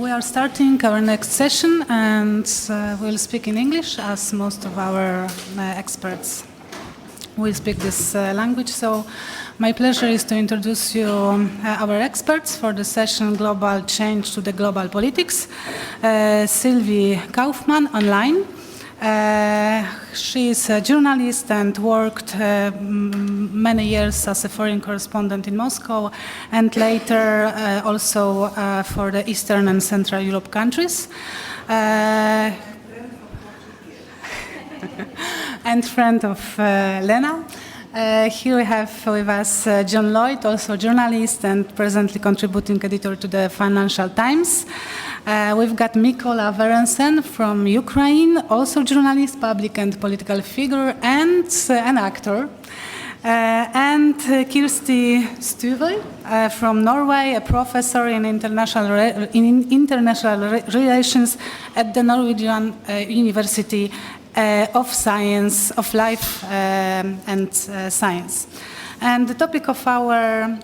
We are starting our next session, and we'll speak in English, as most of our experts will speak this language. So my pleasure is to introduce you our experts for the session Global Change to the Global Politics. Sylvie Kauffman, online. She is a journalist and worked many years as a foreign correspondent in Moscow, and later also for the Eastern and Central Europe countries. And friend of Lena. Here we have with us John Lloyd, also journalist and presently contributing editor to the Financial Times. We've got Mykola Veresen from Ukraine, also journalist, public and political figure, and an actor. And Kirsti Stuvøy from Norway, a professor in international relations at the Norwegian University of Science, of Life and Science. And the topic of our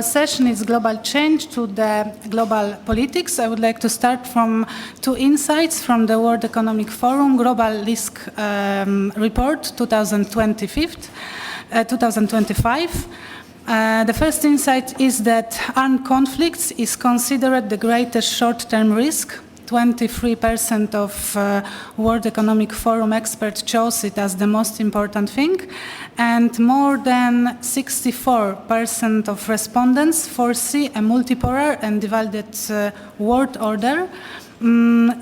session is global change to the global politics. I would like to start from two insights from the World Economic Forum Global Risk Report 2025. The first insight is that armed conflicts is considered the greatest short-term risk. 23% of World Economic Forum experts chose it as the most important thing, and more than 64% of respondents foresee a multipolar and divided world order,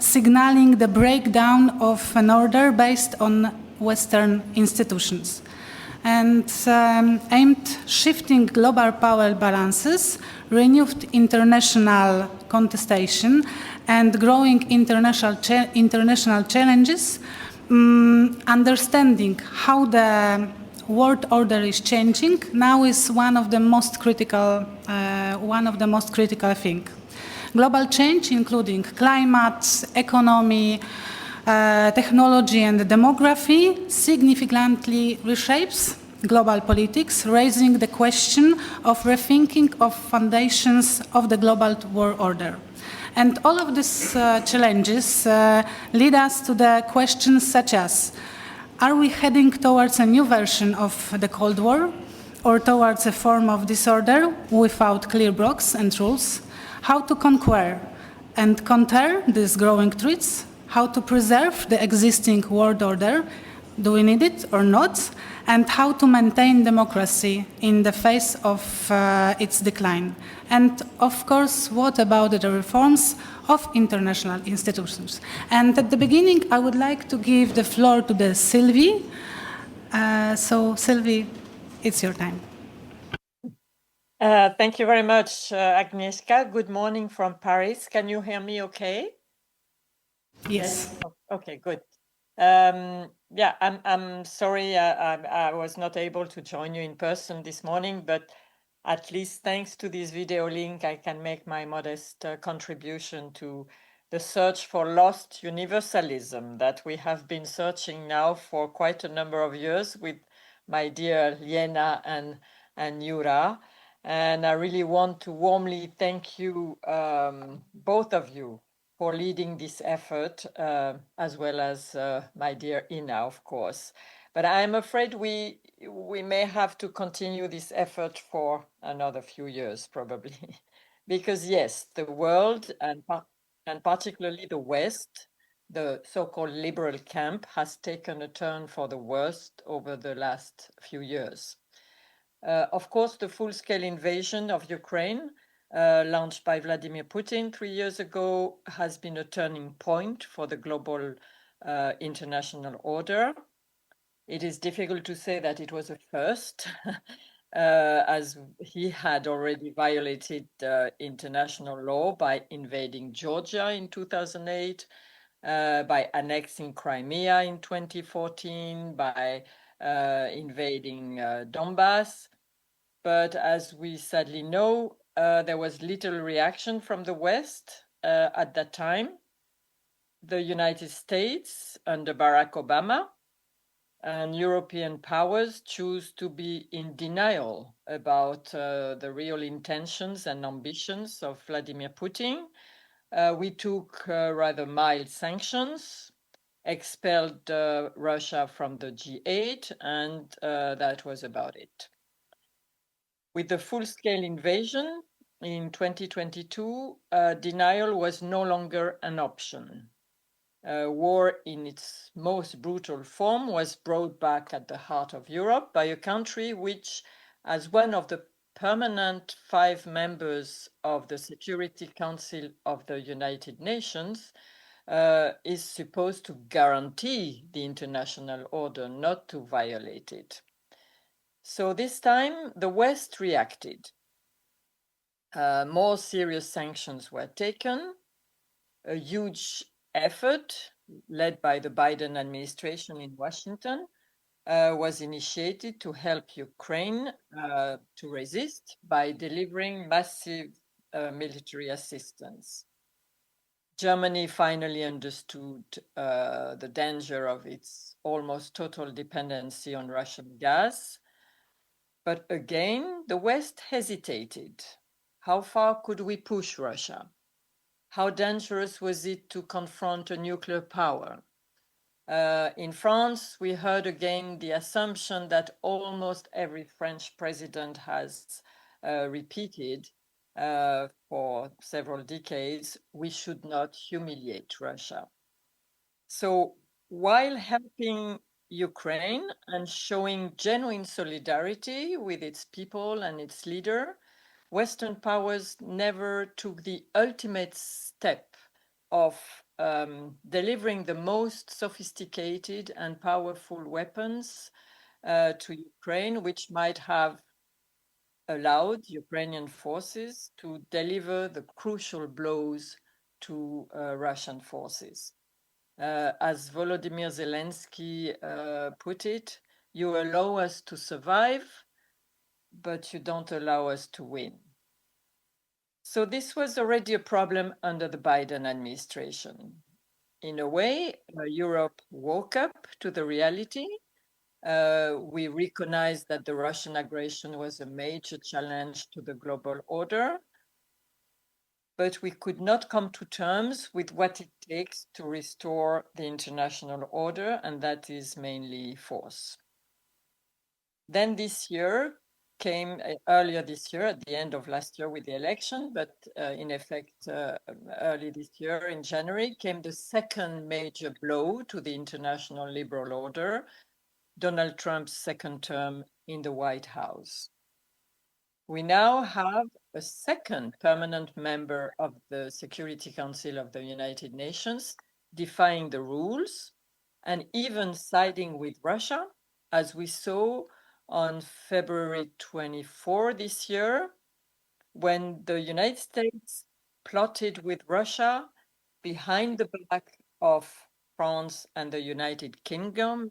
signaling the breakdown of an order based on Western institutions. And aimed shifting global power balances, renewed international contestation, and growing international challenges, understanding how the world order is changing now is one of the most critical things. Global change, including climate, economy, technology, and demography, significantly reshapes global politics, raising the question of rethinking of foundations of the global world order. And all of these challenges lead us to the questions such as, are we heading towards a new version of the Cold War, or towards a form of disorder without clear blocks and rules? How to conquer and counter these growing threats? How to preserve the existing world order? Do we need it or not? And how to maintain democracy in the face of its decline? And of course, what about the reforms of international institutions? And at the beginning, I would like to give the floor to the Sylvie. So Sylvie, it's your time. Thank you very much, Agnieszka. Good morning from Paris. Can you hear me okay? Yes. Okay, good. Yeah, I'm sorry I was not able to join you in person this morning, but at least thanks to this video link, I can make my modest contribution to the search for lost universalism that we have been searching now for quite a number of years with my dear Lena and Yura. And I really want to warmly thank you, both of you, for leading this effort, as well as my dear Ina, of course. But I'm afraid we may have to continue this effort for another few years, probably. Because yes, the world, and particularly the West, the so-called liberal camp, has taken a turn for the worst over the last few years. Of course, the full-scale invasion of Ukraine, launched by Vladimir Putin 3 years ago, has been a turning point for the global international order. It is difficult to say that it was a first, as he had already violated international law by invading Georgia in 2008, by annexing Crimea in 2014, by invading Donbass. But as we sadly know, there was little reaction from the West at that time. The United States under Barack Obama and European powers choose to be in denial about the real intentions and ambitions of Vladimir Putin, We took rather mild sanctions, expelled Russia from the G8, and that was about it. With the full-scale invasion in 2022, denial was no longer an option. War in its most brutal form was brought back at the heart of Europe by a country which, as one of the permanent 5 members of the Security Council of the United Nations, is supposed to guarantee the international order, not to violate it. So this time, the West reacted. More serious sanctions were taken. A huge effort led by the Biden administration in Washington was initiated to help Ukraine to resist by delivering massive military assistance. Germany finally understood the danger of its almost total dependency on Russian gas. But again, the West hesitated. How far could we push Russia? How dangerous was it to confront a nuclear power? In France, we heard again the assumption that almost every French president has repeated for several decades: we should not humiliate Russia. So while helping Ukraine and showing genuine solidarity with its people and its leader, Western powers never took the ultimate step of delivering the most sophisticated and powerful weapons to Ukraine, which might have allowed Ukrainian forces to deliver the crucial blows to Russian forces. As Volodymyr Zelensky put it, you allow us to survive, but you don't allow us to win. So this was already a problem under the Biden administration. In a way, Europe woke up to the reality. We recognized that the Russian aggression was a major challenge to the global order, but we could not come to terms with what it takes to restore the international order, and that is mainly force. Then this year came, earlier this year, at the end of last year with the election, but in effect early this year in January, came the second major blow to the international liberal order, Donald Trump's second term in the White House. We now have a second permanent member of the Security Council of the United Nations defying the rules and even siding with Russia, as we saw on February 24 this year, when the United States plotted with Russia behind the back of France and the United Kingdom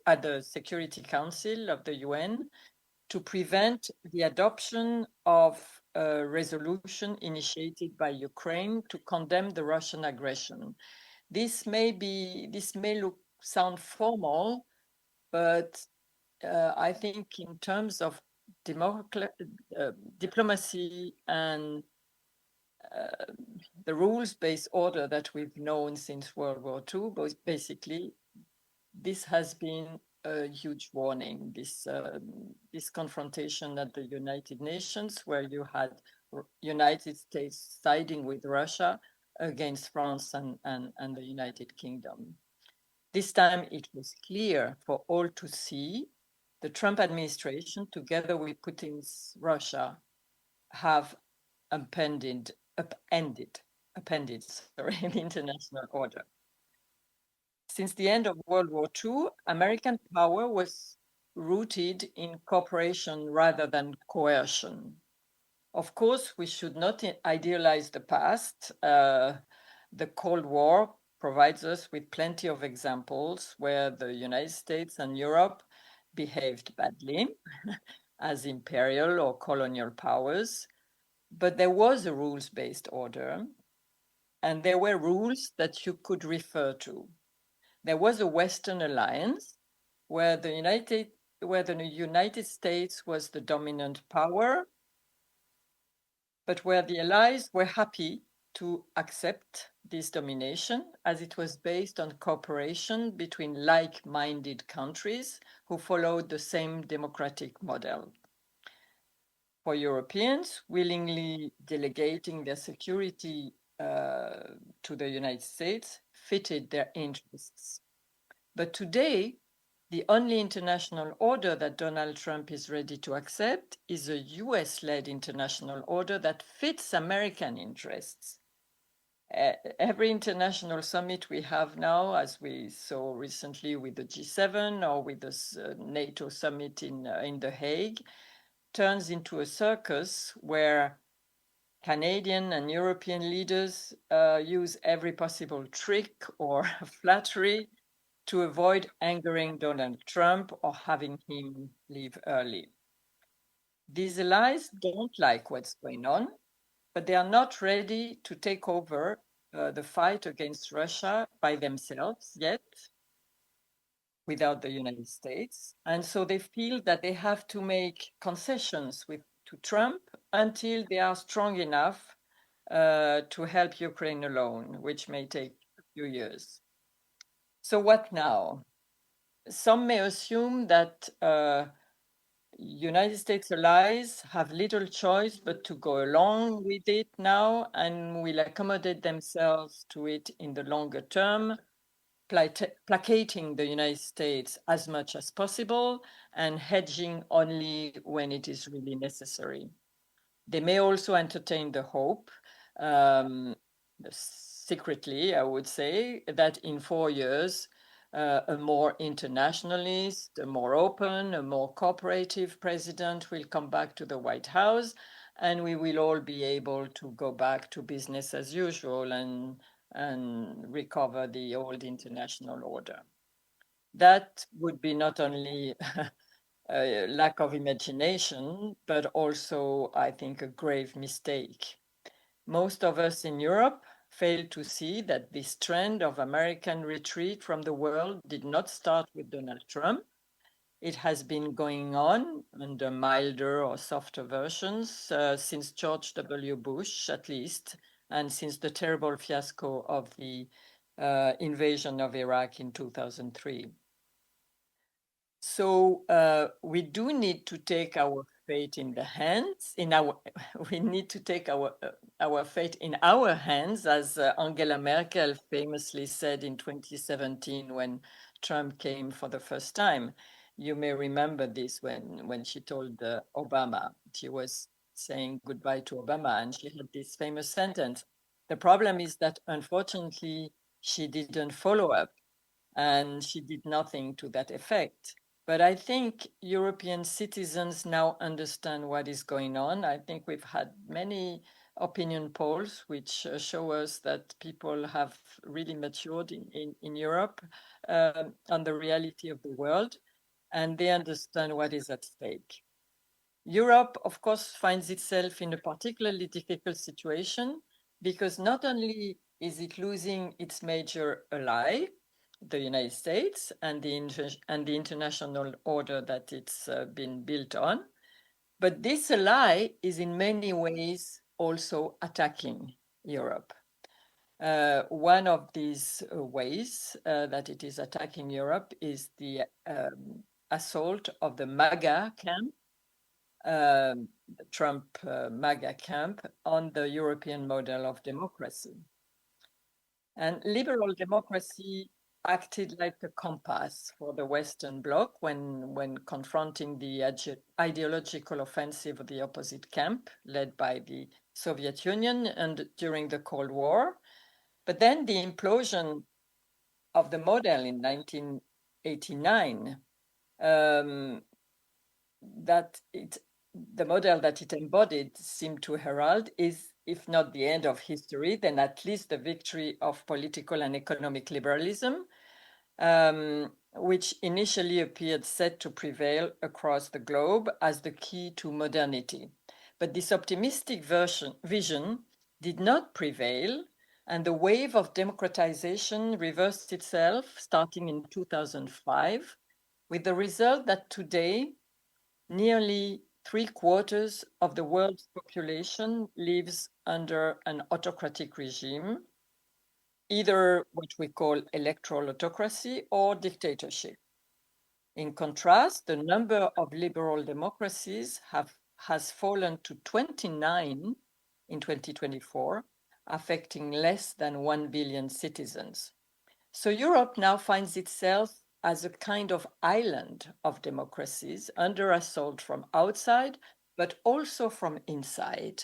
at the Security Council of the UN to prevent the adoption of a resolution initiated by Ukraine to condemn the Russian aggression. This may sound formal, but I think in terms of diplomacy and the rules-based order that we've known since World War II, basically, this has been a huge warning, this confrontation at the United Nations, where you had United States siding with Russia against France and the United Kingdom. This time it was clear for all to see the Trump administration, together with Putin's Russia, have upended the international order. Since the end of World War II, American power was rooted in cooperation rather than coercion. Of course, we should not idealize the past. The Cold War provides us with plenty of examples where the United States and Europe behaved badly as imperial or colonial powers. But there was a rules-based order, and there were rules that you could refer to. There was a Western alliance where the United States was the dominant power, but where the allies were happy to accept this domination as it was based on cooperation between like-minded countries who followed the same democratic model. For Europeans, willingly delegating their security to the United States fitted their interests. But today, the only international order that Donald Trump is ready to accept is a US-led international order that fits American interests. Every international summit we have now, as we saw recently with the G7 or with the NATO summit in The Hague, turns into a circus where Canadian and European leaders use every possible trick or flattery to avoid angering Donald Trump or having him leave early. These allies don't like what's going on, but they are not ready to take over the fight against Russia by themselves yet, without the United States. And so they feel that they have to make concessions to Trump until they are strong enough to help Ukraine alone, which may take a few years. So what now? Some may assume that United States allies have little choice but to go along with it now and will accommodate themselves to it in the longer term, placating the United States as much as possible and hedging only when it is really necessary. They may also entertain the hope, secretly, I would say, that in 4 years, a more internationalist, a more open, a more cooperative president will come back to the White House, and we will all be able to go back to business as usual and recover the old international order. That would be not only a lack of imagination, but also, I think, a grave mistake. Most of us in Europe fail to see that this trend of American retreat from the world did not start with Donald Trump. It has been going on under milder or softer versions since George W. Bush, at least, and since the terrible fiasco of the invasion of Iraq in 2003. So we do need to take our fate in the hands. We need to take our fate in our hands, as Angela Merkel famously said in 2017 when Trump came for the first time. You may remember this when she told Obama. She was saying goodbye to Obama, and she had this famous sentence. The problem is that, unfortunately, she didn't follow up, and she did nothing to that effect. But I think European citizens now understand what is going on. I think we've had many opinion polls which show us that people have really matured in Europe on the reality of the world, and they understand what is at stake. Europe, of course, finds itself in a particularly difficult situation because not only is it losing its major ally, the United States, and the international order that it's been built on, but this ally is in many ways also attacking Europe. One of these ways that it is attacking Europe is the assault of the MAGA camp, the Trump MAGA camp, on the European model of democracy. And liberal democracy acted like a compass for the Western Bloc when confronting the ideological offensive of the opposite camp, led by the Soviet Union and during the Cold War. But then the implosion of the model in 1989, the model that it embodied seemed to herald is, if not the end of history, then at least the victory of political and economic liberalism, which initially appeared set to prevail across the globe as the key to modernity. But this optimistic vision did not prevail, and the wave of democratization reversed itself starting in 2005, with the result that today nearly 3/4 of the world's population lives under an autocratic regime, either what we call electoral autocracy or dictatorship. In contrast, the number of liberal democracies has fallen to 29 in 2024, affecting less than 1 billion citizens. So Europe now finds itself as a kind of island of democracies under assault from outside, but also from inside,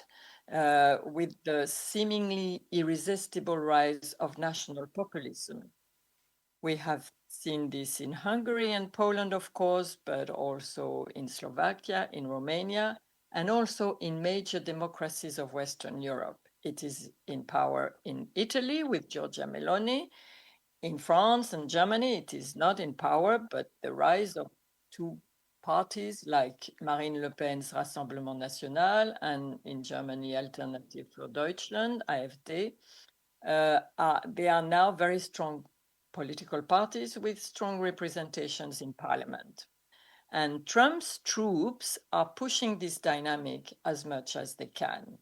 with the seemingly irresistible rise of national populism. We have seen this in Hungary and Poland, of course, but also in Slovakia, in Romania, and also in major democracies of Western Europe. It is in power in Italy with Giorgia Meloni. In France and Germany, it is not in power, but the rise of two parties like Marine Le Pen's Rassemblement National and in Germany, Alternative für Deutschland, AfD, they are now very strong political parties with strong representations in parliament. And Trump's troops are pushing this dynamic as much as they can.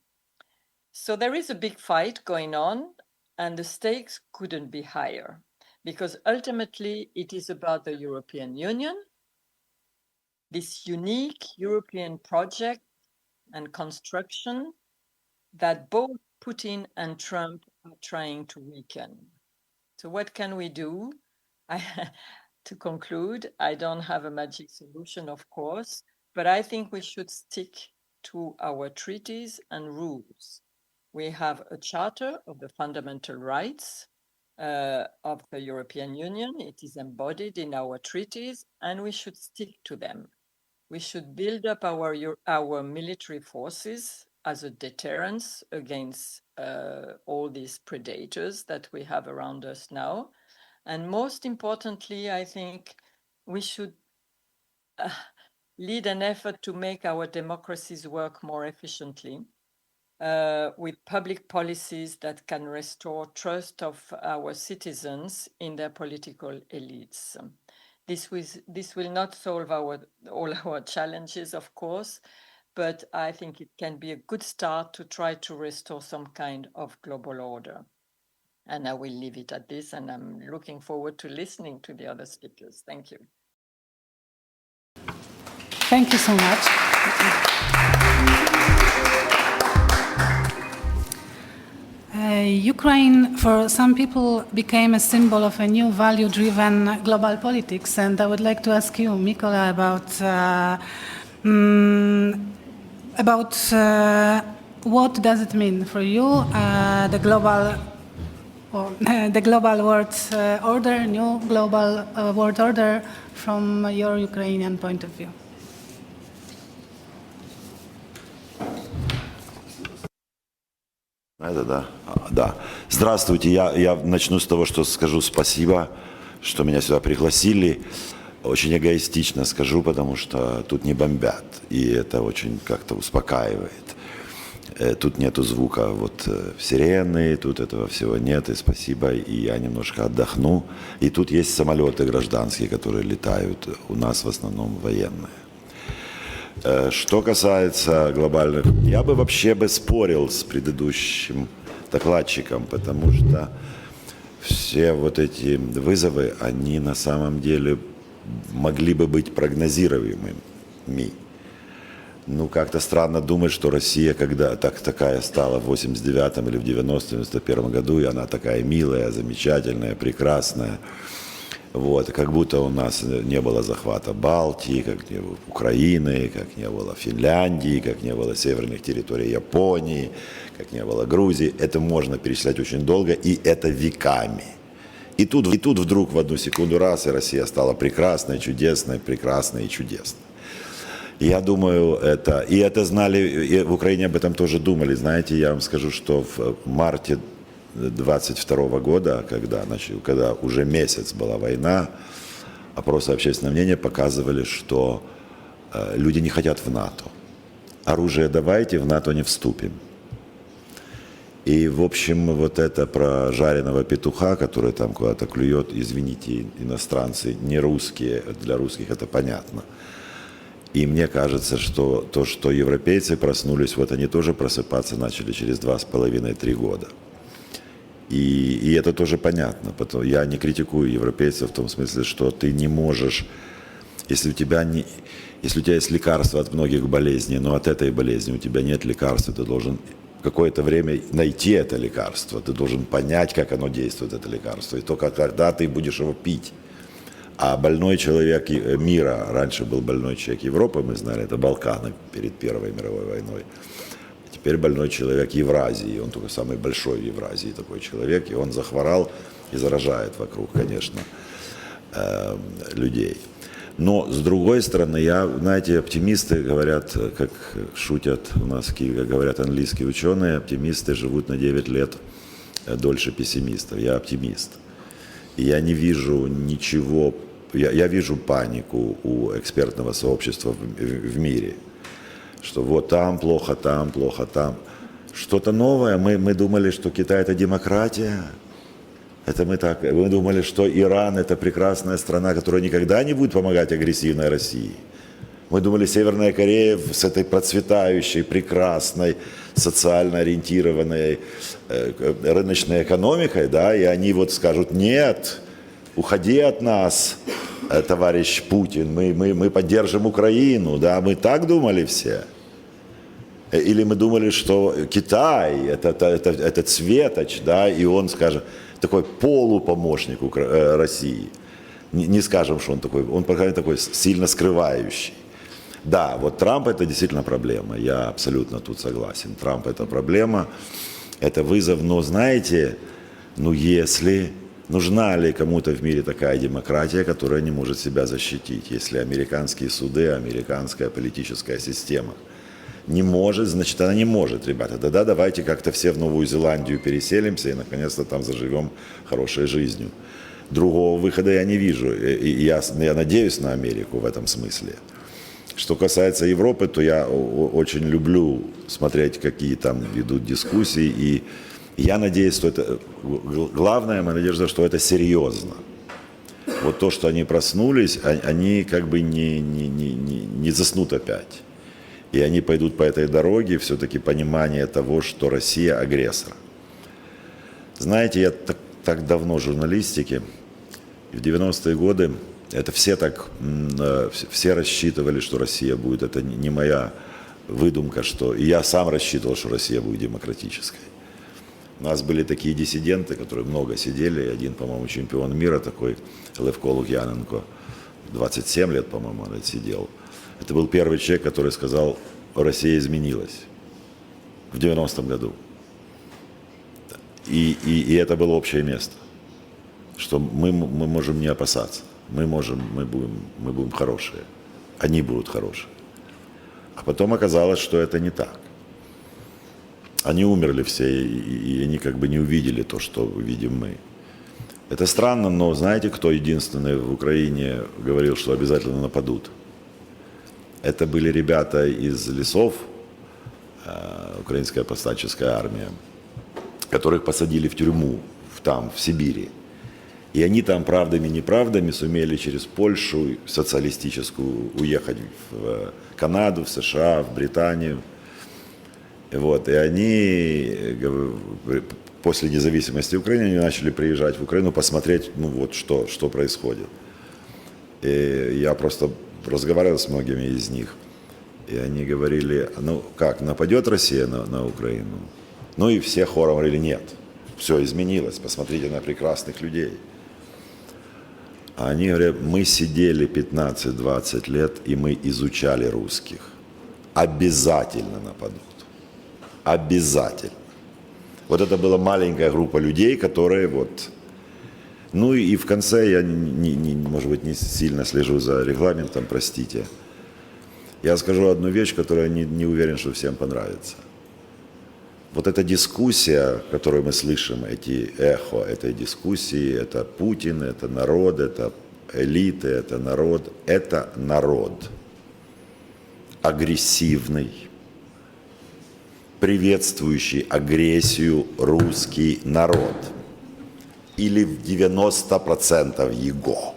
So there is a big fight going on, and the stakes couldn't be higher, because ultimately it is about the European Union, this unique European project and construction that both Putin and Trump are trying to weaken. So what can we do? To conclude, I don't have a magic solution, of course, but I think we should stick to our treaties and rules. We have a Charter of the Fundamental Rights of the European Union. It is embodied in our treaties, and we should stick to them. We should build up our military forces as a deterrence against all these predators that we have around us now. And most importantly, I think we should lead an effort to make our democracies work more efficiently with public policies that can restore trust of our citizens in their political elites. This will not solve all our challenges, of course, but I think it can be a good start to try to restore some kind of global order. And I will leave it at this, and I'm looking forward to listening to the other speakers. Thank you. Thank you so much. Ukraine, for some people, became a symbol of a new value-driven global politics, and I would like to ask you, Mykola, about what does it mean for you, the global world order, new global world order, from your Ukrainian point of view? Да. Здравствуйте. Я начну с того, что скажу спасибо, что меня сюда пригласили. Очень эгоистично скажу, потому что тут не бомбят, и это очень как-то успокаивает. Тут нету звука сирены, тут этого всего нет, и спасибо, и я немножко отдохну. И тут есть самолеты гражданские, которые летают, у нас в основном военные. Что касается глобальных, я бы вообще спорил с предыдущим докладчиком, потому что все эти вызовы, они на самом деле могли бы быть прогнозируемыми. Как-то странно думать, что Россия, когда такая стала в 89-м или в 90-91 году, и она такая милая, замечательная, прекрасная. Как будто у нас не было захвата Балтии, как не было Украины, как не было Финляндии, как не было северных территорий Японии, как не было Грузии. Это можно перечислять очень долго, и это веками. И тут вдруг в одну секунду раз, и Россия стала прекрасной, чудесной, прекрасной и чудесной. Я думаю, это знали, и в Украине об этом тоже думали. Знаете, я вам скажу, что в марте 22 года, когда уже месяц была война, опросы общественного мнения показывали, что люди не хотят в НАТО. Оружие давайте, в НАТО не вступим. И, в общем, это про жареного петуха, который там куда-то клюет, извините, иностранцы, не русские, для русских это понятно. И мне кажется, что то, что европейцы проснулись, вот они тоже просыпаться начали через 2,5-3 года. И это тоже понятно. Я не критикую европейцев в том смысле, что ты не можешь, если у тебя есть лекарство от многих болезней, но от этой болезни у тебя нет лекарства, ты должен какое-то время найти это лекарство, ты должен понять, как оно действует, это лекарство, и только когда ты будешь его пить. А больной человек мира, раньше был больной человек Европы, мы знали, это Балканы перед Первой мировой войной. Теперь больной человек Евразии, он только самый большой в Евразии такой человек, и он захворал и заражает вокруг, конечно, людей. Но, с другой стороны, знаете, оптимисты говорят, как шутят у нас в Киеве, говорят английские ученые, оптимисты живут на 9 лет дольше пессимистов. Я оптимист. И я не вижу ничего, я вижу панику у экспертного сообщества в мире, что вот там плохо, там. Что-то новое, мы думали, что Китай это демократия. Мы думали, что Иран это прекрасная страна, которая никогда не будет помогать агрессивной России. Мы думали, Северная Корея с этой процветающей, прекрасной, социально ориентированной рыночной экономикой, да, и они вот скажут: нет, уходи от нас, товарищ Путин, мы поддержим Украину, да, мы так думали все. Или мы думали, что Китай это цветоч, да, и он скажет, такой полупомощник России. Не скажем, что он такой сильно скрывающий. Да, вот Трамп это действительно проблема, я абсолютно тут согласен. Трамп это проблема, это вызов, но знаете, если нужна ли кому-то в мире такая демократия, которая не может себя защитить, если американские суды, американская политическая система не может, значит она не может, ребята. Тогда давайте как-то все в Новую Зеландию переселимся и наконец-то там заживем хорошей жизнью. Другого выхода я не вижу, и я надеюсь на Америку в этом смысле. Что касается Европы, то я очень люблю смотреть, какие там ведут дискуссии, и я надеюсь, что это, главная моя надежда, что это серьезно. Вот то, что они проснулись, они как бы не заснут опять. И они пойдут по этой дороге, все-таки понимание того, что Россия агрессор. Знаете, я так давно в журналистике, в 90-е годы, это все рассчитывали, что Россия будет, это не моя выдумка, и я сам рассчитывал, что Россия будет демократической. У нас были такие диссиденты, которые много сидели, один, по-моему, чемпион мира такой, Левко Лукьяненко, 27 лет, по-моему, он отсидел. Это был первый человек, который сказал, Россия изменилась в 90-м году. И это было общее место, что мы можем не опасаться, мы будем хорошие, они будут хорошие. А потом оказалось, что это не так. Они умерли все, и они как бы не увидели то, что видим мы. Это странно, но знаете, кто единственный в Украине говорил, что обязательно нападут? Это были ребята из лесов, украинская повстанческая армия, которых посадили в тюрьму в Сибири. И они там правдами-неправдами сумели через Польшу социалистическую уехать в Канаду, в США, в Британию. Вот. И они после независимости Украины они начали приезжать в Украину посмотреть, что происходит. И я просто разговаривал с многими из них. И они говорили, нападет Россия на Украину? И все хором говорили, нет, все изменилось, посмотрите на прекрасных людей. А они говорят, мы сидели 15-20 лет, и мы изучали русских. Обязательно нападут. Обязательно. Вот это была маленькая группа людей, которые и в конце, я, может быть, не сильно слежу за регламентом, простите. Я скажу одну вещь, которая не уверен, что всем понравится. Вот эта дискуссия, которую мы слышим, эти эхо этой дискуссии, это Путин, это народ, это элиты, это народ агрессивный, приветствующий агрессию русский народ. Или в 90% его.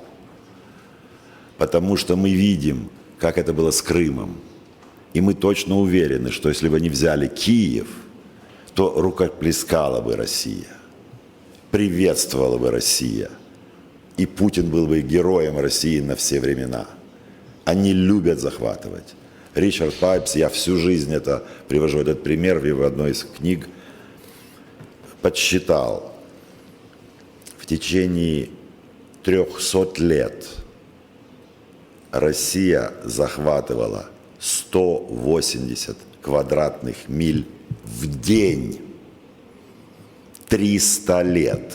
Потому что мы видим, как это было с Крымом. И мы точно уверены, что если бы они взяли Киев, то рукоплескала бы Россия, приветствовала бы Россия. И Путин был бы героем России на все времена. Они любят захватывать. Ричард Пайпс, я всю жизнь привожу этот пример в одной из книг, подсчитал, в течение 300 лет Россия захватывала 180 квадратных миль в день. 300 лет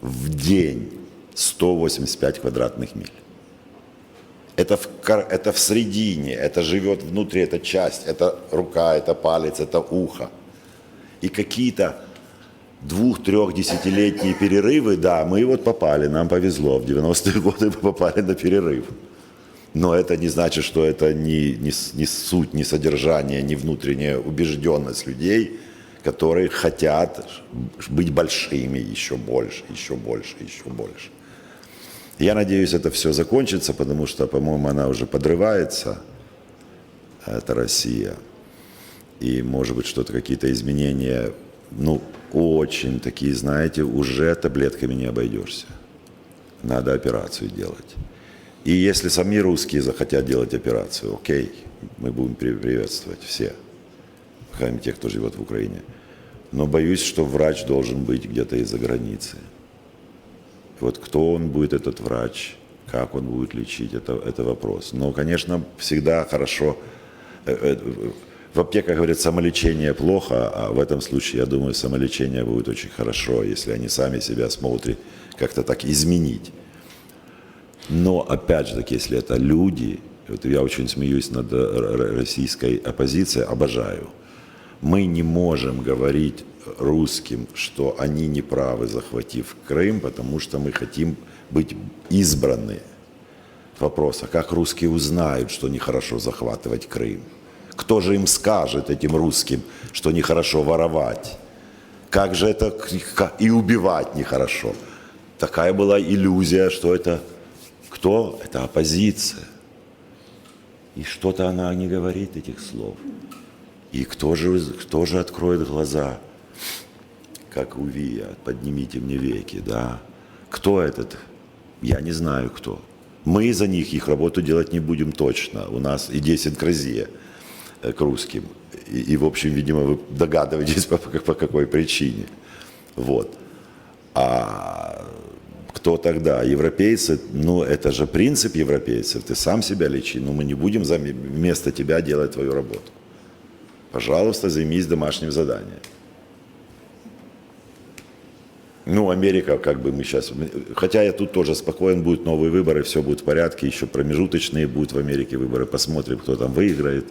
в день 185 квадратных миль. Это в середине, это живет внутри, это часть, это рука, это палец, это ухо. И какие-то 2-3 десятилетние перерывы, да, мы вот попали, нам повезло, в 90-е годы мы попали на перерыв. Но это не значит, что это не суть, не содержание, не внутренняя убежденность людей, которые хотят быть большими еще больше, еще больше, еще больше. Я надеюсь, это все закончится, потому что, по-моему, она уже подрывается, это Россия. И, может быть, что-то, какие-то изменения, ну, очень такие, знаете, уже таблетками не обойдешься. Надо операцию делать. И если сами русские захотят делать операцию, окей, мы будем приветствовать все, хотя бы те, кто живет в Украине. Но боюсь, что врач должен быть где-то из-за границы. Вот кто он будет, этот врач, как он будет лечить, это вопрос. Но, конечно, всегда хорошо. В аптеках говорят, самолечение плохо, а в этом случае, я думаю, самолечение будет очень хорошо, если они сами себя смогут как-то так изменить. Но, опять же таки, если это люди, вот я очень смеюсь над российской оппозицией, обожаю. Мы не можем говорить русским, что они не правы, захватив Крым, потому что мы хотим быть избраны. Вопрос, а как русские узнают, что нехорошо захватывать Крым? Кто же им скажет, этим русским, что нехорошо воровать? Как же это и убивать нехорошо? Такая была иллюзия, что это кто? Это оппозиция. И что-то она не говорит этих слов. И кто же откроет глаза, как у Вия, поднимите мне веки, да? Кто этот? Я не знаю кто. Мы за них их работу делать не будем точно. У нас идиосинкразия к русским. И в общем, видимо, вы догадываетесь, по какой причине. Вот. А кто тогда? Европейцы? Ну, это же принцип европейцев. Ты сам себя лечи. Ну, мы не будем вместо тебя делать твою работу. Пожалуйста, займись домашним заданием. Ну, Америка, как бы мы сейчас... Хотя я тут тоже спокоен, будут новые выборы, все будет в порядке, еще промежуточные будут в Америке выборы. Посмотрим, кто там выиграет,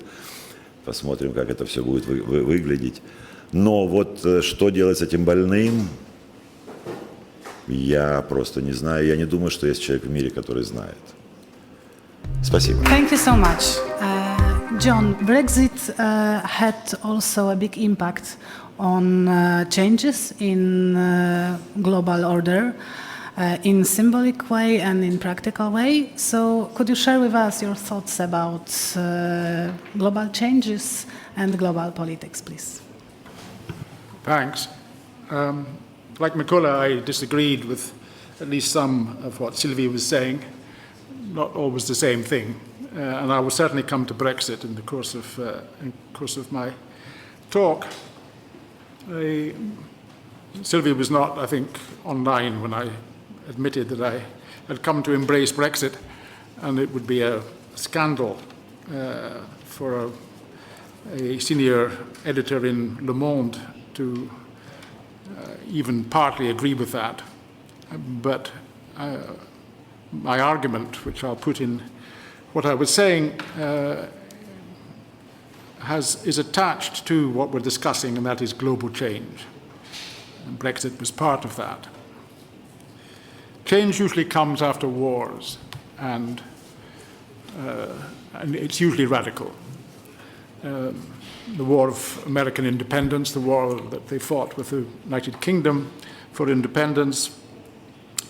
посмотрим, как это все будет выглядеть. Но вот что делать с этим больным, я просто не знаю. Я не думаю, что есть человек в мире, который знает. Спасибо. Thank you so much. John, Brexit had also a big impact on changes in global order in symbolic way and in practical way. So could you share with us your thoughts about global changes and global politics, please? Thanks. Like Mykola, I disagreed with at least some of what Sylvie was saying, not always the same thing. And I will certainly come to Brexit in the course of my talk. Sylvie was not, I think, online when I admitted that I had come to embrace Brexit, and it would be a scandal for a senior editor in Le Monde to even partly agree with that. But my argument, which I'll put in what I was saying, is attached to what we're discussing, and that is global change. And Brexit was part of that. Change usually comes after wars, and it's usually radical. The War of American Independence, the war that they fought with the United Kingdom for independence,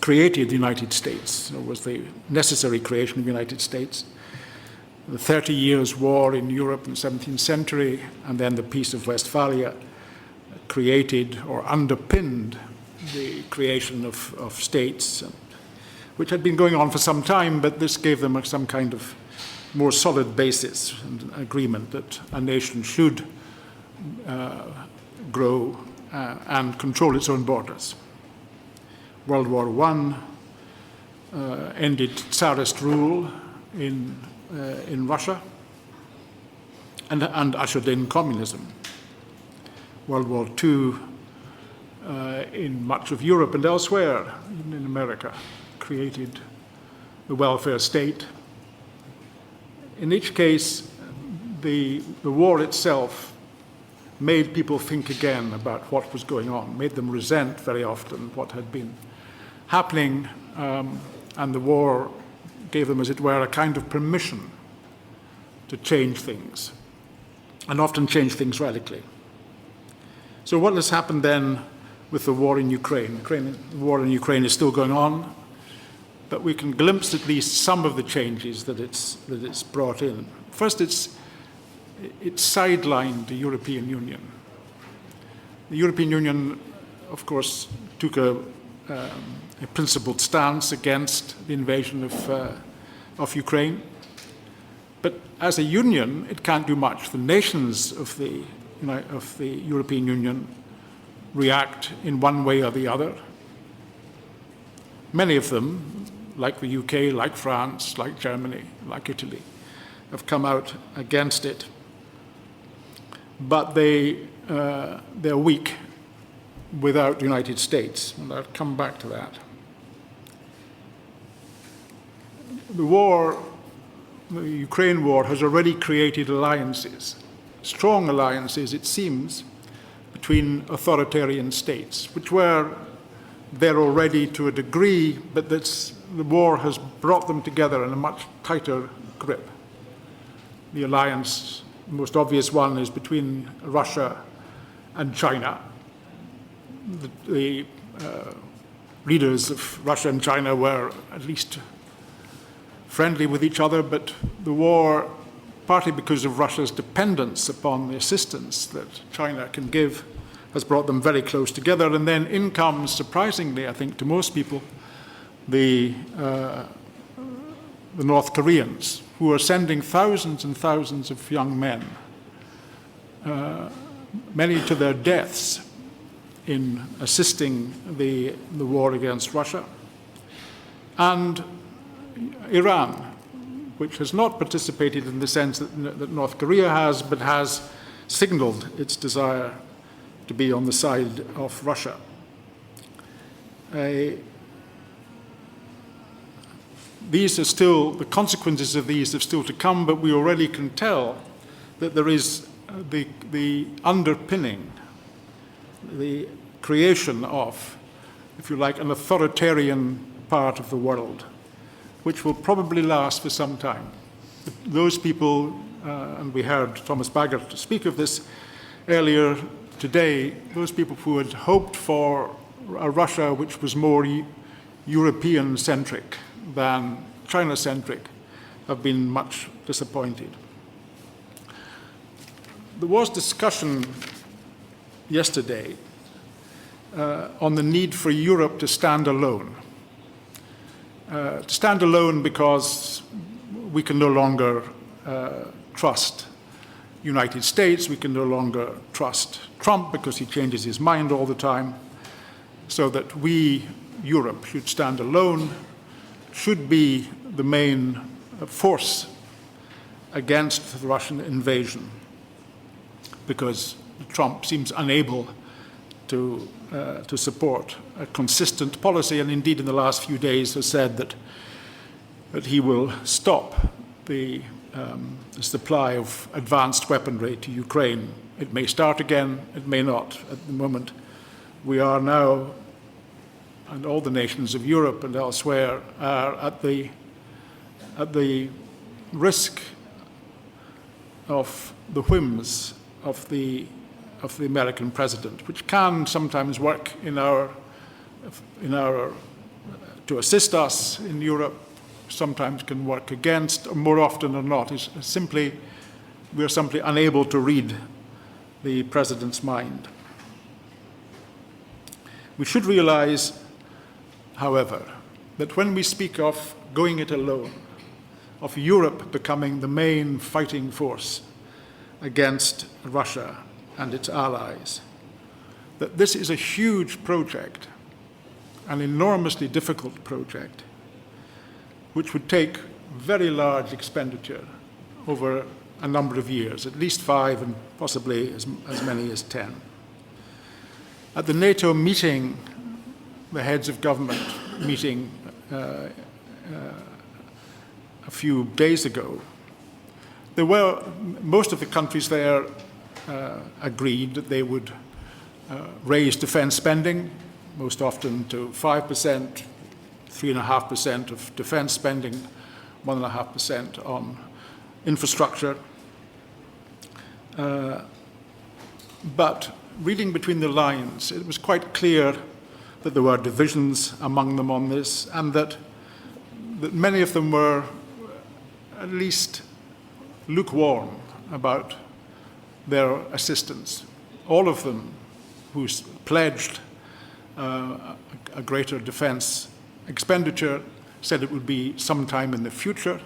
created the United States. It was the necessary creation of the United States. the 30 Years' War in Europe in the 17th century, and then the Peace of Westphalia created or underpinned the creation of states, which had been going on for some time, but this gave them some kind of more solid basis and agreement that a nation should grow and control its own borders. World War I ended Tsarist rule in Russia and ushered in communism. World War II in much of Europe and elsewhere, even in America, created the welfare state. In each case, the war itself made people think again about what was going on, made them resent very often what had been happening, and the war gave them, as it were, a kind of permission to change things, and often change things radically. So what has happened then with the war in Ukraine? The war in Ukraine is still going on, but we can glimpse at least some of the changes that it's brought in. First, it's sidelined the European Union. The European Union, of course, took a principled stance against the invasion of Ukraine. But as a union, it can't do much. The nations of the European Union react in one way or the other. Many of them, like the UK, like France, like Germany, like Italy, have come out against it. But they're weak without the United States, and I'll come back to that. The Ukraine war has already created alliances, strong alliances, it seems, between authoritarian states, which were there already to a degree, but the war has brought them together in a much tighter grip. The alliance, the most obvious one, is between Russia and China. The leaders of Russia and China were at least friendly with each other, but the war, partly because of Russia's dependence upon the assistance that China can give, has brought them very close together. And then in comes, surprisingly, I think, to most people, the North Koreans, who are sending thousands and thousands of young men, many to their deaths, in assisting the war against Russia. And Iran, which has not participated in the sense that North Korea has, but has signaled its desire to be on the side of Russia. These are still, the consequences of these are still to come, but we already can tell that there is the underpinning, the creation of, if you like, an authoritarian part of the world, which will probably last for some time. Those people, and we heard Thomas Baggert speak of this earlier today, those people who had hoped for a Russia which was more European-centric than China-centric have been much disappointed. There was discussion yesterday on the need for Europe to stand alone. To stand alone because we can no longer trust United States, we can no longer trust Trump because he changes his mind all the time, so that we, Europe, should stand alone, should be the main force against the Russian invasion, because Trump seems unable to support a consistent policy, and indeed in the last few days has said that he will stop the supply of advanced weaponry to Ukraine. It may start again, it may not. At the moment, we are now, and all the nations of Europe and elsewhere are at the risk of the whims of the American president, which can sometimes work to assist us in Europe, sometimes can work against, or more often than not, is simply, we are simply unable to read the president's mind. We should realize, however, that when we speak of going it alone, of Europe becoming the main fighting force against Russia and its allies, that this is a huge project, an enormously difficult project, which would take very large expenditure over a number of years, at least 5 and possibly as many as 10. At the NATO meeting, the heads of government meeting a few days ago, most of the countries there agreed that they would raise defense spending, most often to 5%, 3.5% of defense spending, 1.5% on infrastructure. But reading between the lines, it was quite clear that there were divisions among them on this, and that many of them were at least lukewarm about their assistance. All of them who pledged a greater defense expenditure said it would be sometime in the future.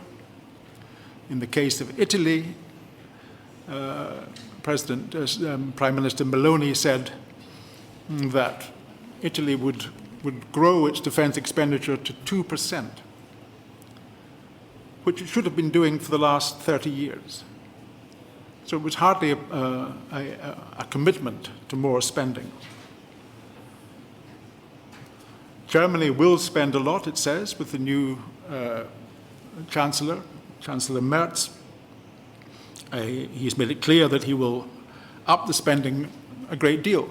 In the case of Italy, Prime Minister Meloni said that Italy would grow its defense expenditure to 2%, which it should have been doing for the last 30 years. So it was hardly a commitment to more spending. Germany will spend a lot, it says, with the new Chancellor Merz. He's made it clear that he will up the spending a great deal.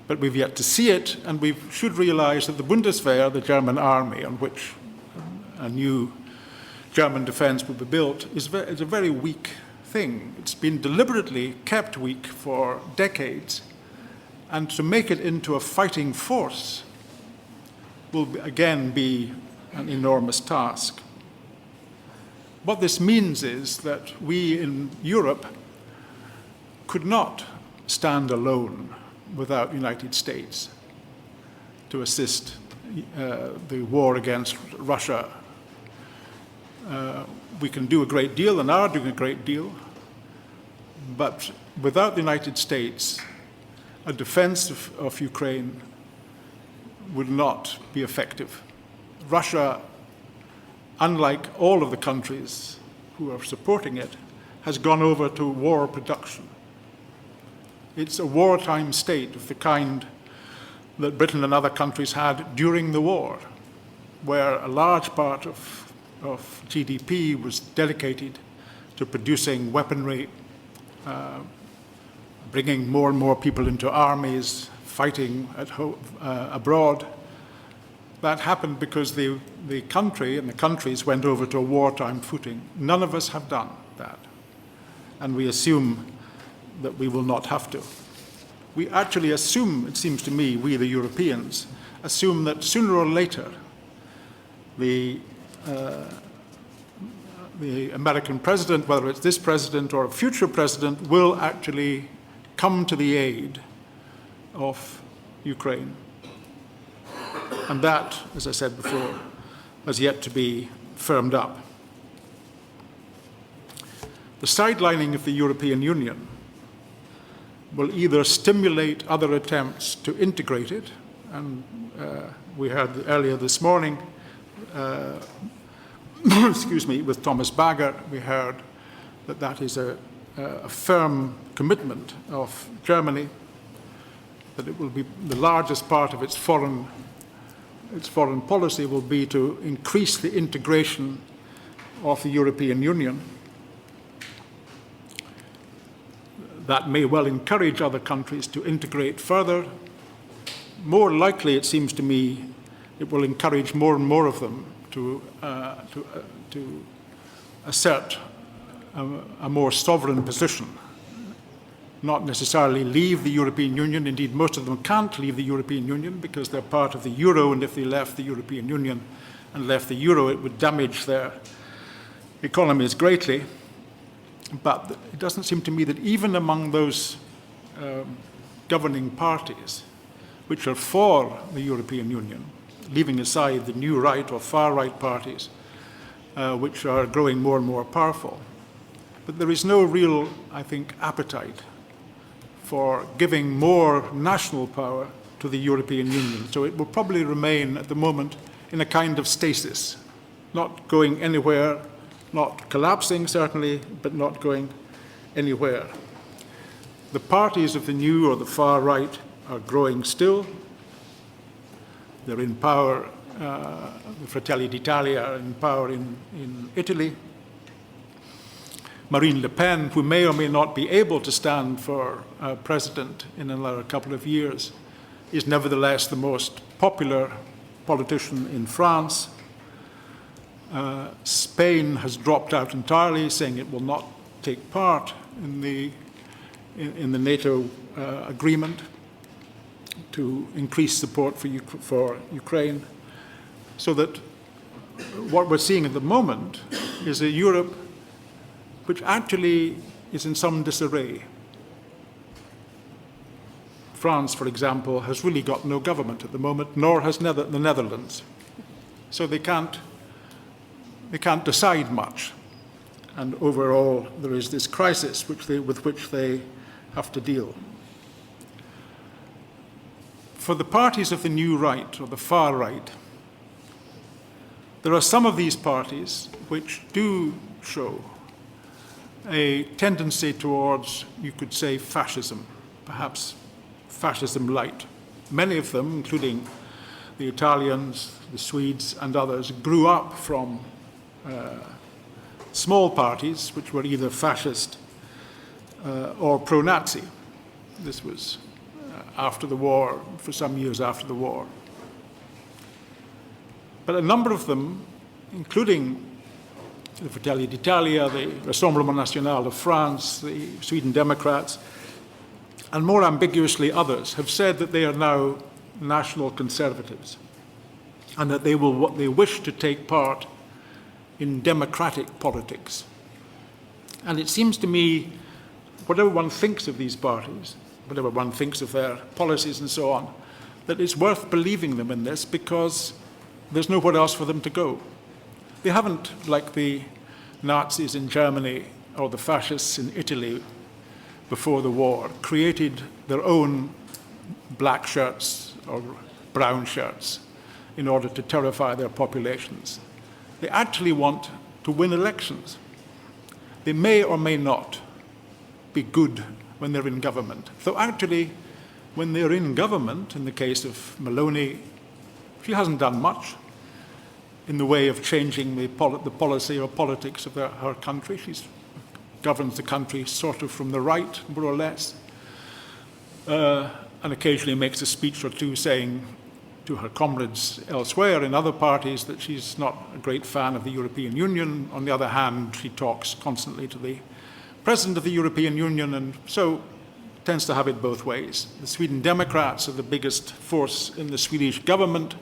But we've yet to see it, and we should realize that the Bundeswehr, the German army on which a new German defense will be built, is a very weak thing. It's been deliberately kept weak for decades, and to make it into a fighting force will again be an enormous task. What this means is that we in Europe could not stand alone without the United States to assist the war against Russia. We can do a great deal and are doing a great deal, but without the United States, a defense of Ukraine would not be effective. Russia, unlike all of the countries who are supporting it, has gone over to war production. It's a wartime state of the kind that Britain and other countries had during the war, where a large part of GDP was dedicated to producing weaponry, bringing more and more people into armies, fighting abroad. That happened because the country and the countries went over to a wartime footing. None of us have done that. And we assume that we will not have to. We actually assume, it seems to me, we the Europeans, assume that sooner or later the American president, whether it's this president or a future president, will actually come to the aid of Ukraine. And that, as I said before, has yet to be firmed up. The sidelining of the European Union will either stimulate other attempts to integrate it, and we heard earlier this morning, excuse me, with Thomas Bagger, we heard that that is a firm commitment of Germany, that it will be the largest part of its foreign policy will be to increase the integration of the European Union. That may well encourage other countries to integrate further. More likely, it seems to me, it will encourage more and more of them to assert a more sovereign position, not necessarily leave the European Union. Indeed, most of them can't leave the European Union because they're part of the euro, and if they left the European Union, and left the euro, it would damage their economies greatly. But it doesn't seem to me that even among those governing parties which are for the European Union, leaving aside the new right or far right parties, which are growing more and more powerful, but there is no real, I think, appetite for giving more national power to the European Union. So it will probably remain at the moment in a kind of stasis, not going anywhere, not collapsing certainly, but not going anywhere. The parties of the new or the far right are growing still. They're in power, the Fratelli d'Italia are in power in Italy. Marine Le Pen, who may or may not be able to stand for president in another couple of years, is nevertheless the most popular politician in France. Spain has dropped out entirely, saying it will not take part in the NATO agreement to increase support for Ukraine. So that what we're seeing at the moment is a Europe which actually is in some disarray. France, for example, has really got no government at the moment, nor has the Netherlands. So they can't decide much. And overall, there is this crisis with which they have to deal. For the parties of the new right or the far right, there are some of these parties which do show a tendency towards, you could say, fascism, perhaps fascism light. Many of them, including the Italians, the Swedes, and others, grew up from small parties which were either fascist or pro-Nazi. This was after the war, for some years after the war. But a number of them, including the Fratelli d'Italia, the Rassemblement National of France, the Sweden Democrats, and more ambiguously others, have said that they are now national conservatives and that they wish to take part in democratic politics. And it seems to me, whatever one thinks of these parties, whatever one thinks of their policies and so on, that it's worth believing them in this because there's nowhere else for them to go. They haven't, like the Nazis in Germany or the fascists in Italy before the war, created their own black shirts or brown shirts in order to terrify their populations. They actually want to win elections. They may or may not be good when they're in government. Though actually, when they're in government, in the case of Meloni, she hasn't done much in the way of changing the policy or politics of her country. She governs the country sort of from the right, more or less, and occasionally makes a speech or two saying to her comrades elsewhere in other parties that she's not a great fan of the European Union. On the other hand, she talks constantly to the President of the European Union, and so tends to have it both ways. The Sweden Democrats are the biggest force in the Swedish government,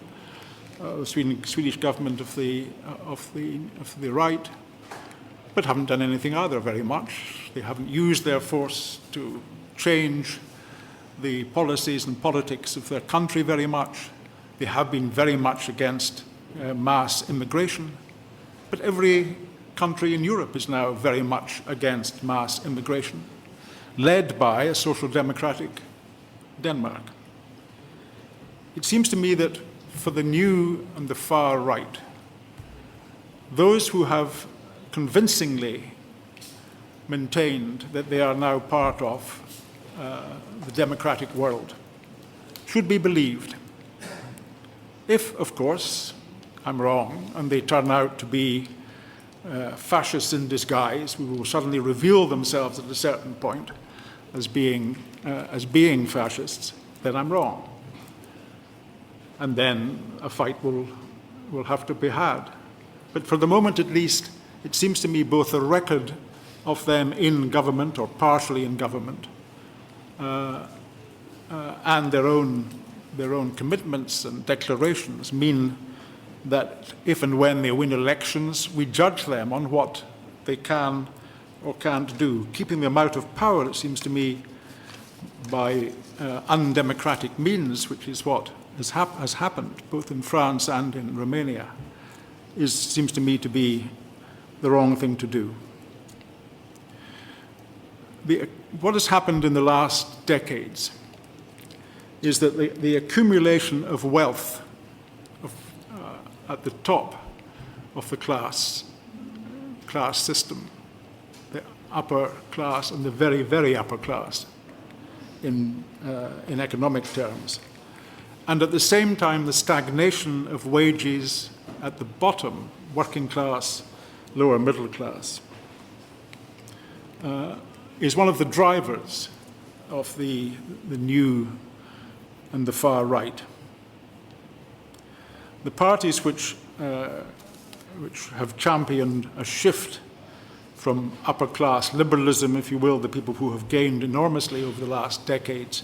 the Swedish government of the right, but haven't done anything either very much. They haven't used their force to change the policies and politics of their country very much. They have been very much against mass immigration, but every country in Europe is now very much against mass immigration, led by a social democratic Denmark. It seems to me that for the new and the far right, those who have convincingly maintained that they are now part of the democratic world should be believed. If, of course, I'm wrong and they turn out to be fascists in disguise, who will suddenly reveal themselves at a certain point as being fascists, then I'm wrong. And then a fight will have to be had. But for the moment, at least, it seems to me both a record of them in government or partially in government and their own commitments and declarations mean that if and when they win elections, we judge them on what they can or can't do. Keeping them out of power, it seems to me, by undemocratic means, which is what has happened both in France and in Romania, seems to me to be the wrong thing to do. What has happened in the last decades is that the accumulation of wealth at the top of the class system, the upper class and the very, very upper class in economic terms, and at the same time the stagnation of wages at the bottom, working class, lower middle class, is one of the drivers of the new and the far right. The parties which have championed a shift from upper class liberalism, if you will, the people who have gained enormously over the last decades,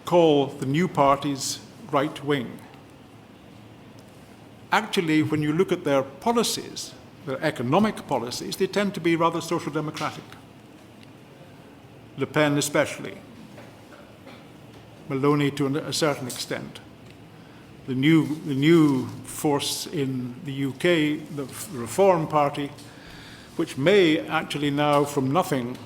call the new parties right wing. Actually, when you look at their policies, their economic policies, they tend to be rather social democratic. Le Pen especially, Maloney to a certain extent. The new force in the UK, the Reform Party, which may actually now from nothing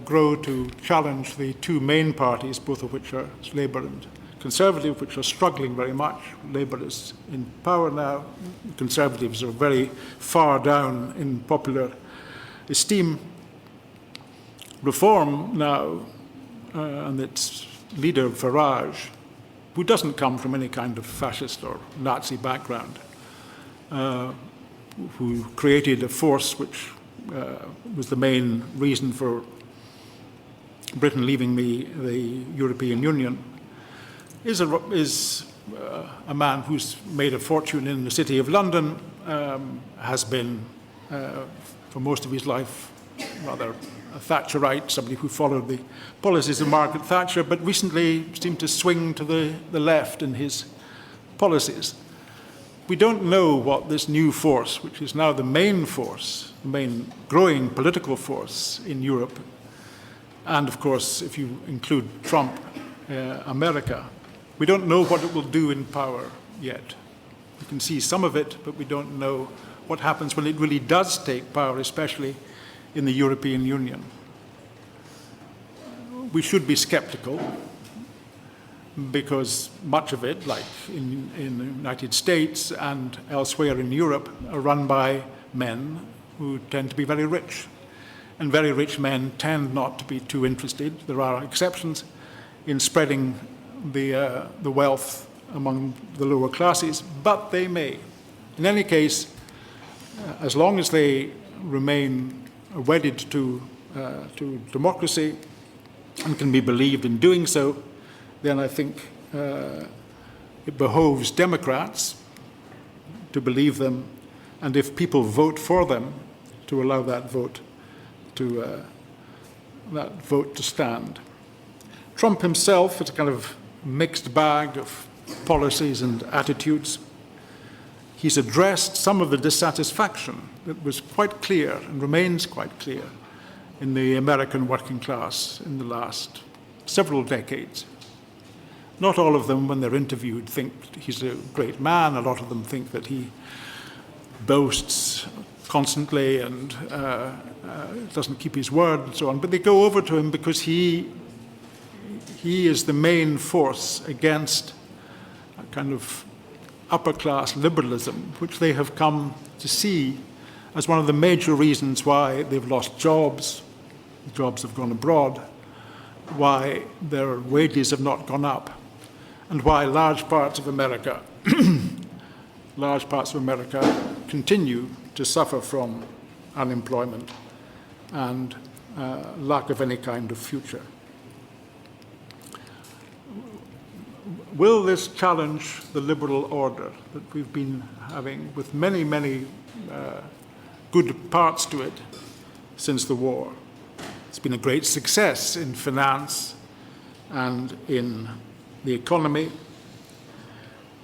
grow to challenge the two main parties, both of which are Labour and Conservative, which are struggling very much. Labour is in power now. Conservatives are very far down in popular esteem. Reform now, and its leader Farage, who doesn't come from any kind of fascist or Nazi background, who created a force which was the main reason for Britain leaving the European Union, is a man who's made a fortune in the City of London, has been, for most of his life, rather a Thatcherite, somebody who followed the policies of Margaret Thatcher, but recently seemed to swing to the left in his policies. We don't know what this new force, which is now the main force, the main growing political force in Europe, and of course, if you include Trump, America, we don't know what it will do in power yet. We can see some of it, but we don't know what happens when it really does take power, especially in the European Union. We should be skeptical because much of it, like in the United States and elsewhere in Europe, are run by men who tend to be very rich. And very rich men tend not to be too interested, there are exceptions, in spreading the wealth among the lower classes, but they may. In any case, as long as they remain wedded to democracy and can be believed in doing so, then I think it behoves Democrats to believe them, and if people vote for them, to allow that vote to stand. Trump himself is a kind of mixed bag of policies and attitudes. He's addressed some of the dissatisfaction that was quite clear and remains quite clear in the American working class in the last several decades. Not all of them, when they're interviewed, think he's a great man. A lot of them think that he boasts constantly and doesn't keep his word and so on. But they go over to him because he is the main force against a kind of upper-class liberalism, which they have come to see as one of the major reasons why they've lost jobs, jobs have gone abroad, why their wages have not gone up, and why large parts of America continue to suffer from unemployment and lack of any kind of future. Will this challenge the liberal order that we've been having with many, many good parts to it since the war? It's been a great success in finance and in the economy.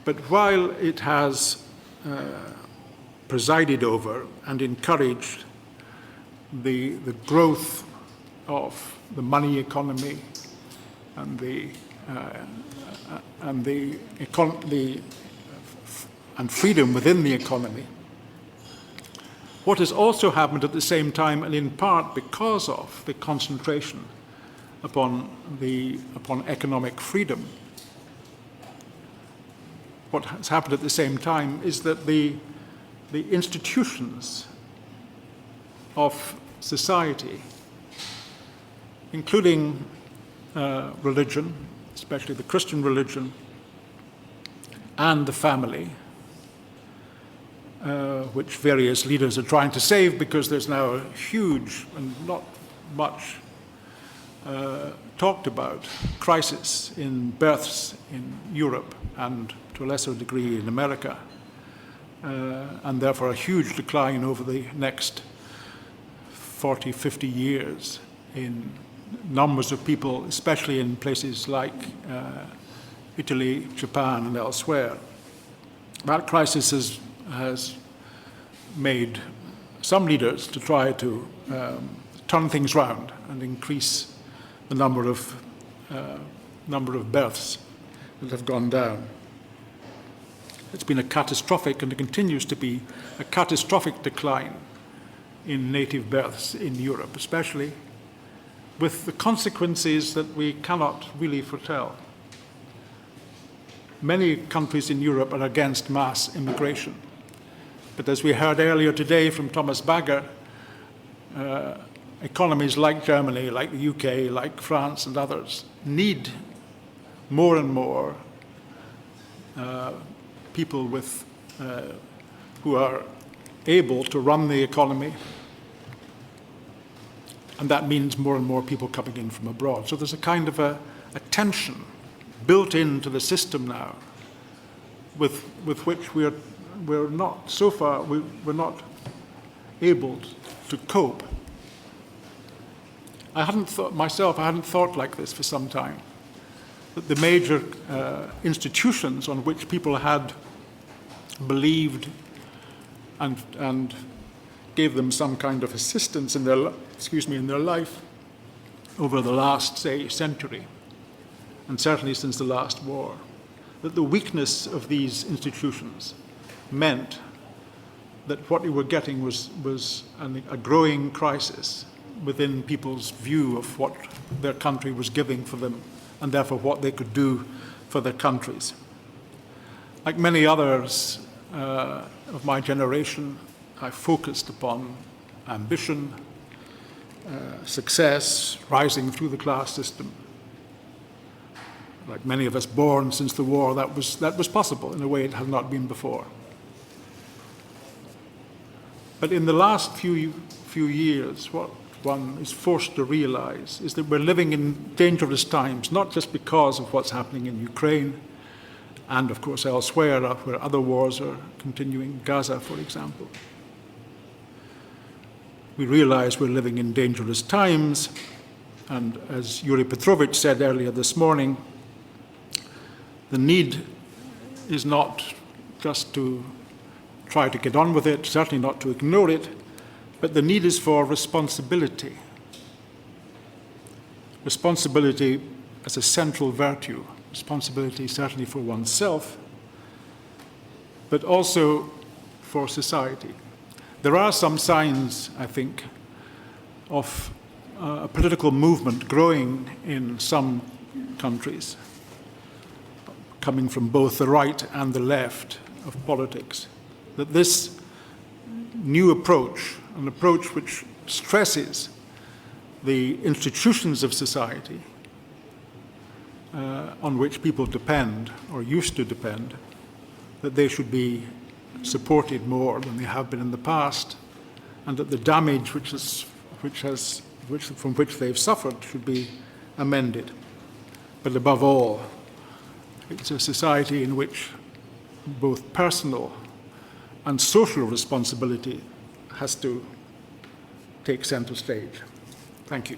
But while it has presided over and encouraged the growth of the money economy and freedom within the economy, what has also happened at the same time, and in part because of the concentration upon economic freedom, what has happened at the same time is that the institutions of society, including religion, especially the Christian religion, and the family, which various leaders are trying to save because there's now a huge and not much talked about crisis in births in Europe and to a lesser degree in America, and therefore a huge decline over the next 40, 50 years in numbers of people, especially in places like Italy, Japan, and elsewhere. That crisis has made some leaders to try to turn things round and increase the number of births that have gone down. It's been a catastrophic, and it continues to be a catastrophic decline in native births in Europe, especially, with the consequences that we cannot really foretell. Many countries in Europe are against mass immigration. But as we heard earlier today from Thomas Bagger, economies like Germany, like the UK, like France and others need more and more people who are able to run the economy. And that means more and more people coming in from abroad. So there's a kind of a tension built into the system now with which we're not, so far, we're not able to cope. I hadn't thought like this for some time, that the major institutions on which people had believed and gave them some kind of assistance in their life over the last, say, century, and certainly since the last war, that the weakness of these institutions meant that what we were getting was a growing crisis within people's view of what their country was giving for them, and therefore what they could do for their countries. Like many others of my generation, I focused upon ambition, success, rising through the class system. Like many of us born since the war, that was possible in a way it had not been before. But in the last few years, what one is forced to realize is that we're living in dangerous times, not just because of what's happening in Ukraine and, of course, elsewhere where other wars are continuing, Gaza, for example. We realize we're living in dangerous times, and as Yuri Petrovich said earlier this morning, the need is not just to try to get on with it, certainly not to ignore it, but the need is for responsibility. Responsibility as a central virtue, responsibility certainly for oneself, but also for society. There are some signs, I think, of a political movement growing in some countries, coming from both the right and the left of politics, that this new approach, an approach which stresses the institutions of society on which people depend or used to depend, that they should be supported more than they have been in the past, and that the damage from which they've suffered should be amended. But above all, it's a society in which both personal and social responsibility has to take center stage. Thank you.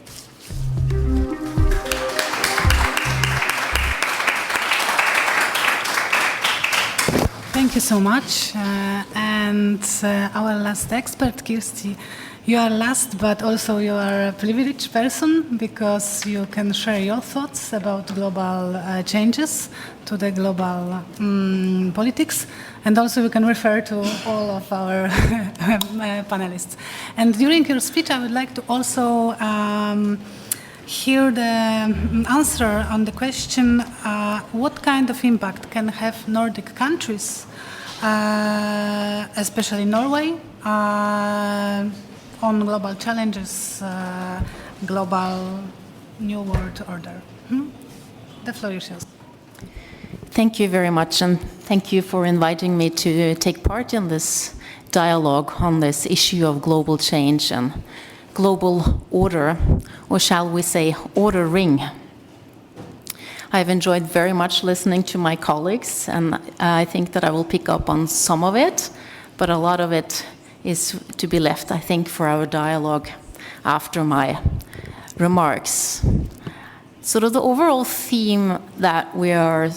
Thank you so much. And our last expert, Kirsti, you are last, but also you are a privileged person because you can share your thoughts about global changes to the global politics. And also you can refer to all of our panelists. And during your speech, I would like to also hear the answer on the question, what kind of impact can have Nordic countries, especially Norway, on global challenges, global new world order? The floor is yours. Thank you very much, and thank you for inviting me to take part in this dialogue on this issue of global change and global order, or shall we say, ordering. I've enjoyed very much listening to my colleagues, and I think that I will pick up on some of it, but a lot of it is to be left, I think, for our dialogue after my remarks. Sort of the overall theme that we are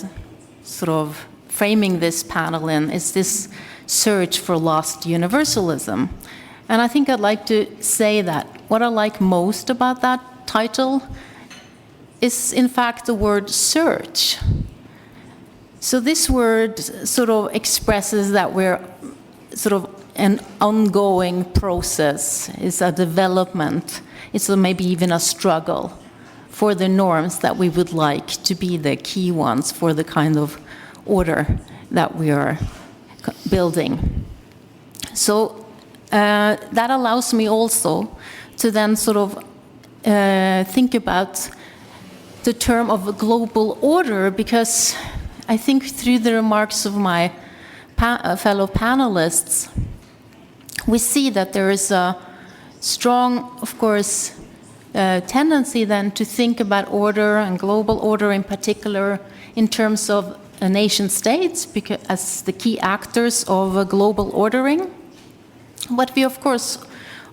sort of framing this panel in is this search for lost universalism. And I think I'd like to say that what I like most about that title is, in fact, the word search. So this word sort of expresses that we're sort of an ongoing process, it's a development, it's maybe even a struggle for the norms that we would like to be the key ones for the kind of order that we are building. So that allows me also to then sort of think about the term of a global order, because I think through the remarks of my fellow panelists, we see that there is a strong, of course, tendency then to think about order and global order in particular in terms of nation states because as the key actors of global ordering. But we, of course,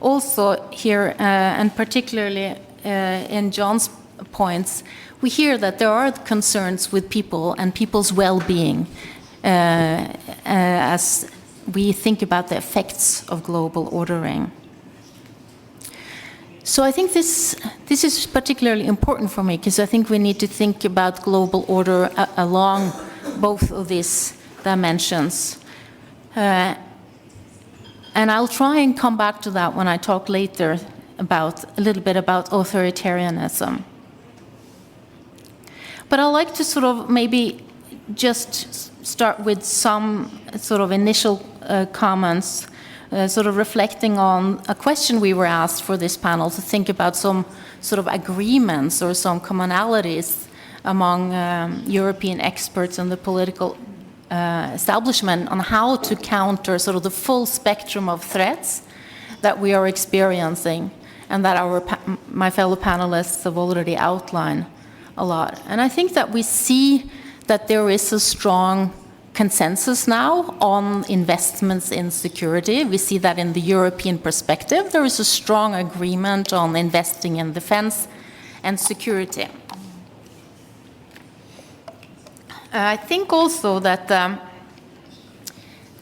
also hear, and particularly in John's points, we hear that there are concerns with people and people's well-being as we think about the effects of global ordering. So I think this is particularly important for me because I think we need to think about global order along both of these dimensions. And I'll try and come back to that when I talk later about a little bit about authoritarianism. But I'd like to sort of maybe just start with some sort of initial comments, sort of reflecting on a question we were asked for this panel to think about some sort of agreements or some commonalities among European experts and the political establishment on how to counter sort of the full spectrum of threats that we are experiencing and that my fellow panelists have already outlined a lot. And I think that we see that there is a strong consensus now on investments in security. We see that in the European perspective. There is a strong agreement on investing in defense and security. I think also that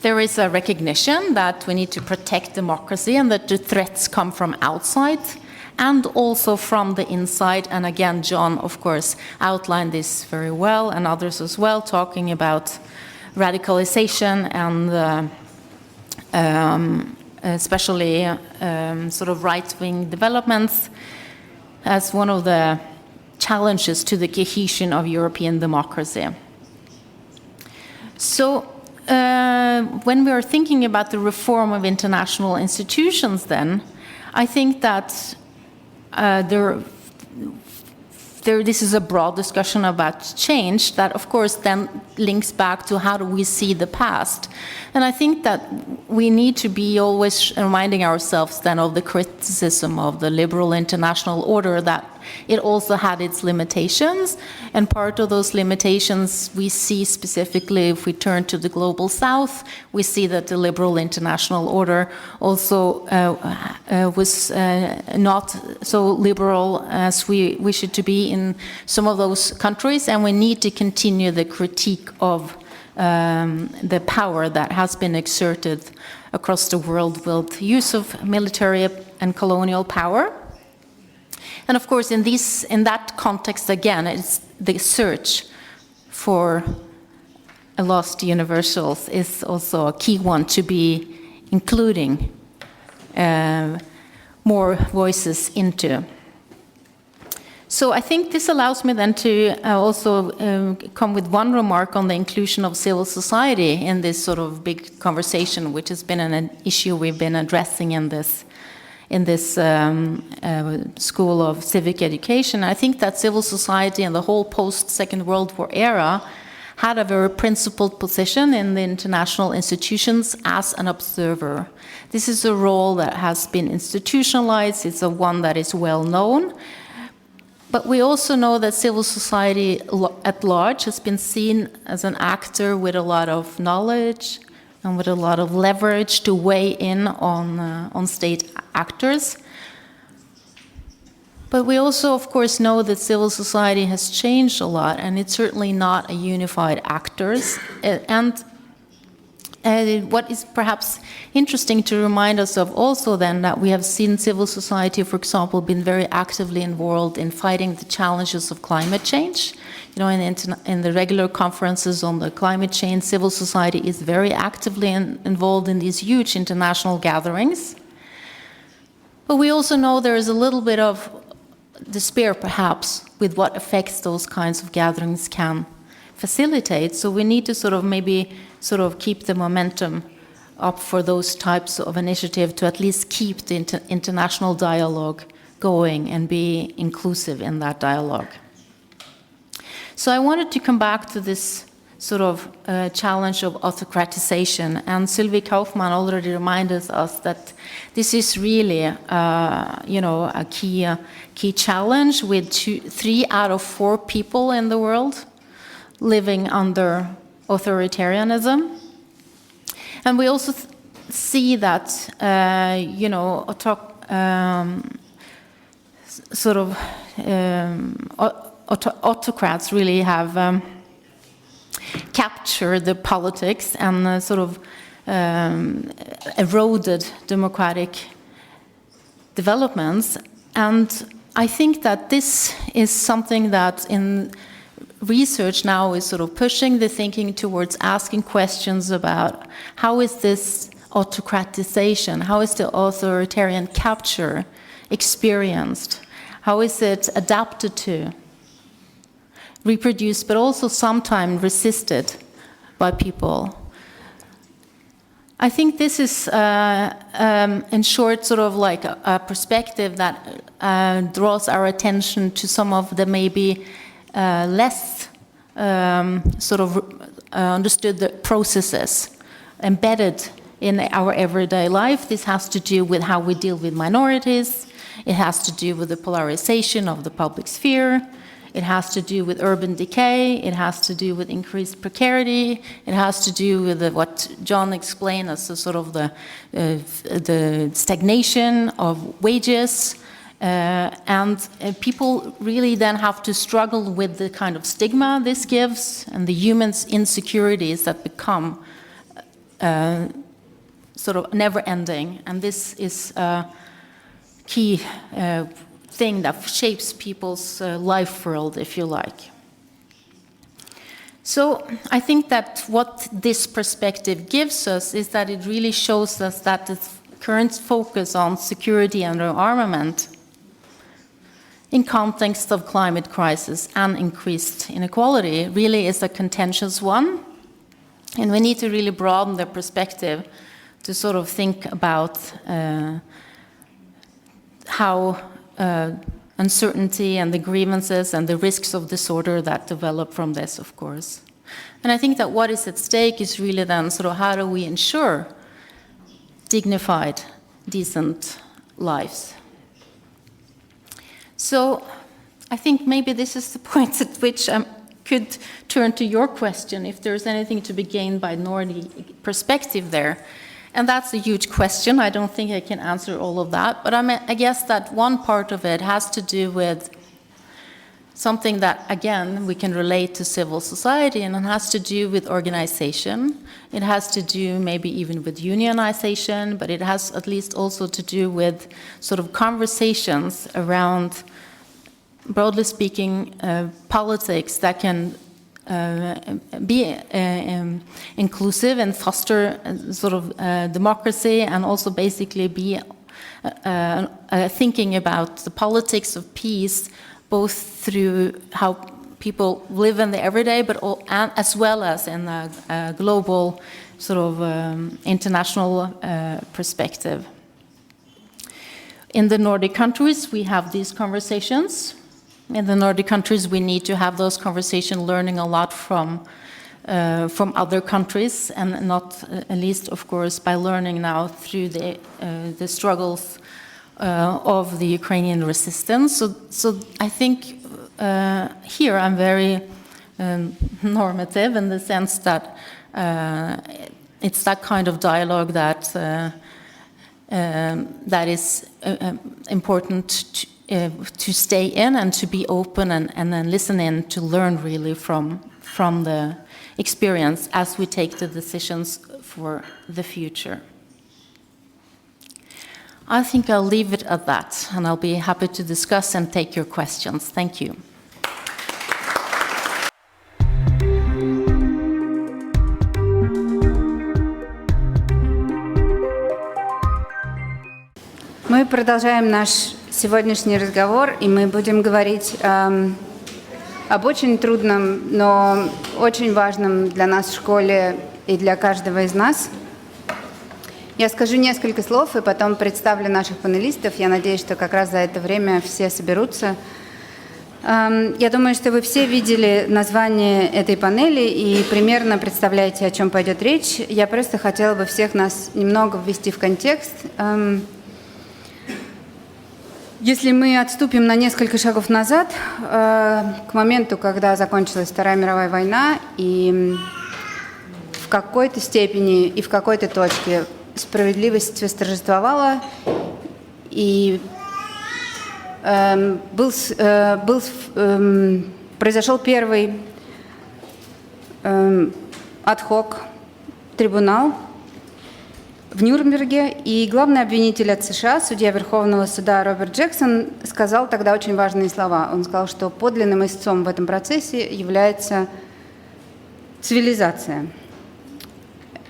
there is a recognition that we need to protect democracy and that the threats come from outside and also from the inside. And again, John, of course, outlined this very well, and others as well, talking about radicalization and especially sort of right-wing developments as one of the challenges to the cohesion of European democracy. So when we are thinking about the reform of international institutions then, I think that this is a broad discussion about change that, of course, then links back to how do we see the past. And I think that we need to be always reminding ourselves then of the criticism of the liberal international order that it also had its limitations, and part of those limitations we see specifically if we turn to the global south. We see that the liberal international order also was not so liberal as we wish it to be in some of those countries, and we need to continue the critique of the power that has been exerted across the world with use of military and colonial power. And of course, in that context, again, it's the search for a lost universals is also a key one to be including more voices into. So I think this allows me then to also come with one remark on the inclusion of civil society in this sort of big conversation, which has been an issue we've been addressing in this School of Civic Education. I think that civil society and the whole post-Second World War era had a very principled position in the international institutions as an observer. This is a role that has been institutionalized, it's a one that is well known. But we also know that civil society at large has been seen as an actor with a lot of knowledge and with a lot of leverage to weigh in on state actors. But we also, of course, know that civil society has changed a lot, and it's certainly not a unified actors. And what is perhaps interesting to remind us of also then that we have seen civil society, for example, been very actively involved in fighting the challenges of climate change. You know, in the regular conferences on the climate change, civil society is very actively involved in these huge international gatherings. But we also know there is a little bit of despair, perhaps, with what effects those kinds of gatherings can facilitate. So we need to keep the momentum up for those types of initiatives to at least keep the international dialogue going and be inclusive in that dialogue. So I wanted to come back to this sort of challenge of autocratization, and Sylvie Kauffman already reminded us that this is really a key challenge with 3 out of 4 people in the world living under authoritarianism. And we also see that, autocrats really have captured the politics and eroded democratic developments. And I think that this is something that in research now is sort of pushing the thinking towards asking questions about how is this autocratization, how is the authoritarian capture experienced, how is it adapted to, reproduced, but also sometimes resisted by people. I think this is, in short, sort of like a perspective that draws our attention to some of the maybe less understood the processes embedded in our everyday life. This has to do with how we deal with minorities. It has to do with the polarization of the public sphere. It has to do with urban decay. It has to do with increased precarity. It has to do with what John explained as the stagnation of wages. And people really then have to struggle with the kind of stigma this gives and the human's insecurities that become never-ending. And this is a key thing that shapes people's life world, if you like. So I think that what this perspective gives us is that it really shows us that the current focus on security and rearmament in context of climate crisis and increased inequality really is a contentious one. And we need to really broaden the perspective to sort of think about how uncertainty and the grievances and the risks of disorder that develop from this, of course. And I think that what is at stake is really then sort of how do we ensure dignified, decent lives. So I think maybe this is the point at which I could turn to your question, if there's anything to be gained by Nordic perspective there. And that's a huge question. I don't think I can answer all of that. But I guess that one part of it has to do with something that, again, we can relate to civil society, and it has to do with organization. It has to do maybe even with unionization, but it has at least also to do with sort of conversations around, broadly speaking, politics that can be inclusive and foster sort of democracy, and also basically be thinking about the politics of peace, both through how people live in the everyday, but as well as in a global sort of international perspective. In the Nordic countries, we have these conversations. In the Nordic countries, we need to have those conversations, learning a lot from other countries, and not least, of course, by learning now through the struggles of the Ukrainian resistance. So I think here I'm very normative in the sense that it's that kind of dialogue that is important to stay in and to be open and then listen in, to learn really from the experience as we take the decisions for the future. I think I'll leave it at that, and I'll be happy to discuss and take your questions. Thank you. Мы продолжаем наш сегодняшний разговор, и мы будем говорить об очень трудном, но очень важном для нас в школе и для каждого из нас. Я скажу несколько слов и потом представлю наших панелистов. Я надеюсь, что как раз за это время все соберутся. Я думаю, что вы все видели название этой панели и примерно представляете, о чем пойдет речь. Я просто хотела бы всех нас немного ввести в контекст. Если мы отступим на несколько шагов назад, к моменту, когда закончилась Вторая мировая война, и в какой-то степени и в какой-то точке справедливость восторжествовала, и произошел первый ад-хок трибунал в Нюрнберге, и главный обвинитель от США, судья Верховного суда Роберт Джексон, сказал тогда очень важные слова. Он сказал, что подлинным истцом в этом процессе является цивилизация.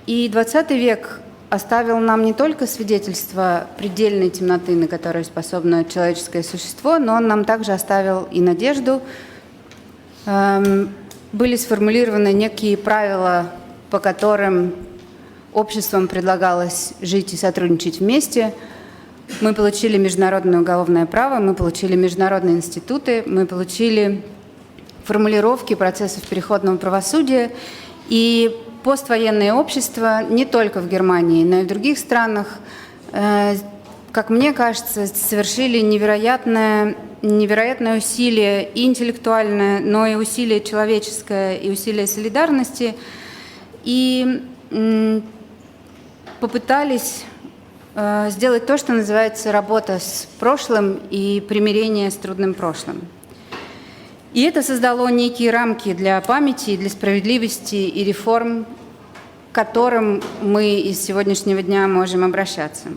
И 20 век оставил нам не только свидетельство предельной темноты, на которую способно человеческое существо, но он нам также оставил и надежду. Были сформулированы некие правила, по которым обществам предлагалось жить и сотрудничать вместе. Мы получили международное уголовное право, мы получили международные институты, мы получили формулировки процессов переходного правосудия, и поствоенное общество не только в Германии, но и в других странах, как мне кажется, совершили невероятное усилие и интеллектуальное, но и усилие человеческое, и усилие солидарности, и попытались сделать то, что называется работа с прошлым и примирение с трудным прошлым. И это создало некие рамки для памяти, для справедливости и реформ, к которым мы из сегодняшнего дня можем обращаться.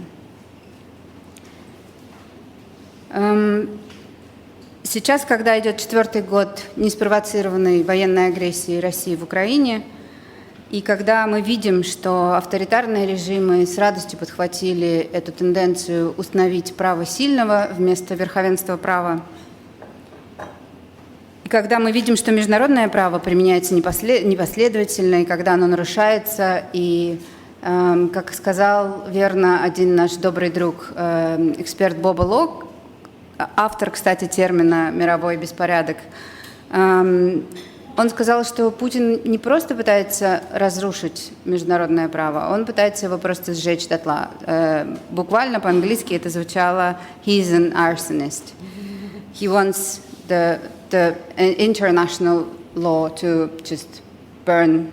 Сейчас, когда идет 4-й год неспровоцированной военной агрессии России в Украине, и когда мы видим, что авторитарные режимы с радостью подхватили эту тенденцию установить право сильного вместо верховенства права, и когда мы видим, что международное право применяется непоследовательно, и когда оно нарушается, и, как сказал верно один наш добрый друг, эксперт Боба Лок, автор, кстати, термина «мировой беспорядок», он сказал, что Путин не просто пытается разрушить международное право, он пытается его просто сжечь дотла. Буквально по-английски это звучало «he's an arsonist». He wants the international law to just burn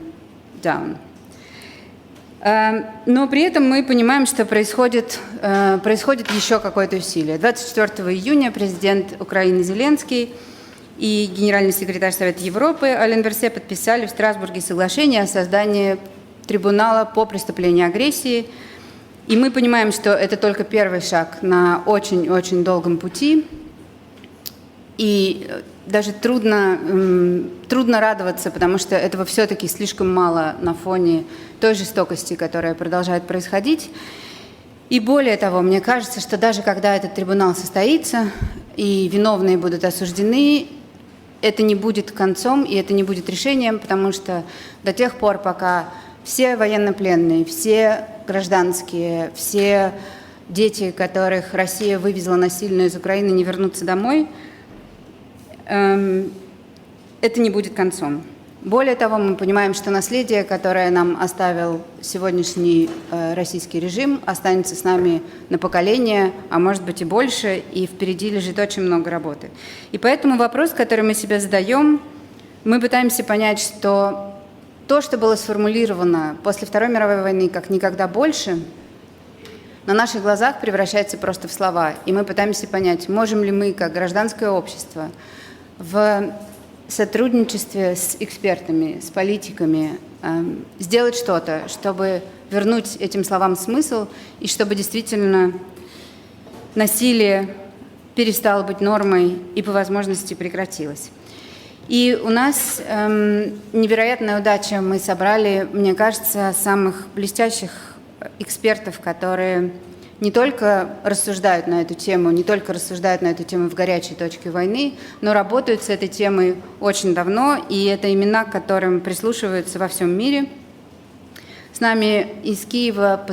down. Но при этом мы понимаем, что происходит еще какое-то усилие. 24 июня президент Украины Зеленский и генеральный секретарь Совета Европы Ален Версе подписали в Страсбурге соглашение о создании трибунала по преступлению агрессии. И мы понимаем, что это только первый шаг на очень-очень долгом пути. И даже трудно радоваться, потому что этого все-таки слишком мало на фоне той жестокости, которая продолжает происходить. И более того, мне кажется, что даже когда этот трибунал состоится и виновные будут осуждены, это не будет концом и это не будет решением, потому что до тех пор, пока все военнопленные, все гражданские, все дети, которых Россия вывезла насильно из Украины, не вернутся домой, это не будет концом. Более того, мы понимаем, что наследие, которое нам оставил сегодняшний российский режим, останется с нами на поколение, а может быть и больше, и впереди лежит очень много работы. И поэтому вопрос, который мы себе задаем, мы пытаемся понять, что то, что было сформулировано после Второй мировой войны как никогда больше, на наших глазах превращается просто в слова. И мы пытаемся понять, можем ли мы, как гражданское общество, в сотрудничестве с экспертами, с политиками, сделать что-то, чтобы вернуть этим словам смысл и чтобы действительно насилие перестало быть нормой и по возможности прекратилось. И у нас невероятная удача. Мы собрали, мне кажется, самых блестящих экспертов, которые не только рассуждают на эту тему, в горячей точке войны, но работают с этой темой очень давно, и это имена, к которым прислушиваются во всем мире. С нами из Киева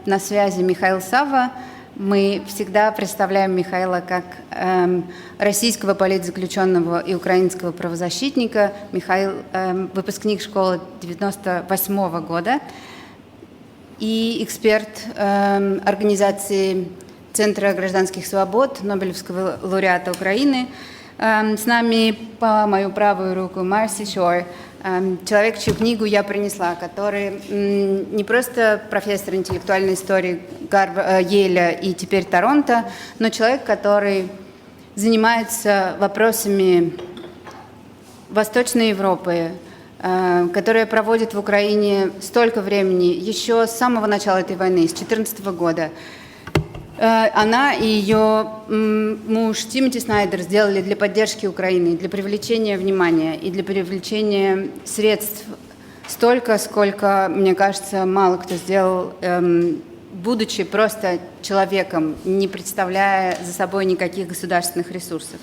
на связи Mikhail Savva. Мы всегда представляем Михаила как российского политзаключенного и украинского правозащитника. Михаил выпускник школы 1998 года. И эксперт организации Центра гражданских свобод, Нобелевского лауреата Украины. С нами по мою правую руку Marci Shore, человек, чью книгу я принесла, который не просто профессор интеллектуальной истории Йеля и теперь Торонто, но человек, который занимается вопросами Восточной Европы, которая проводит в Украине столько времени, еще с самого начала этой войны, с 2014 года. Она и ее муж Тимоти Снайдер сделали для поддержки Украины, для привлечения внимания и для привлечения средств столько, сколько, мне кажется, мало кто сделал, будучи просто человеком, не представляя за собой никаких государственных ресурсов.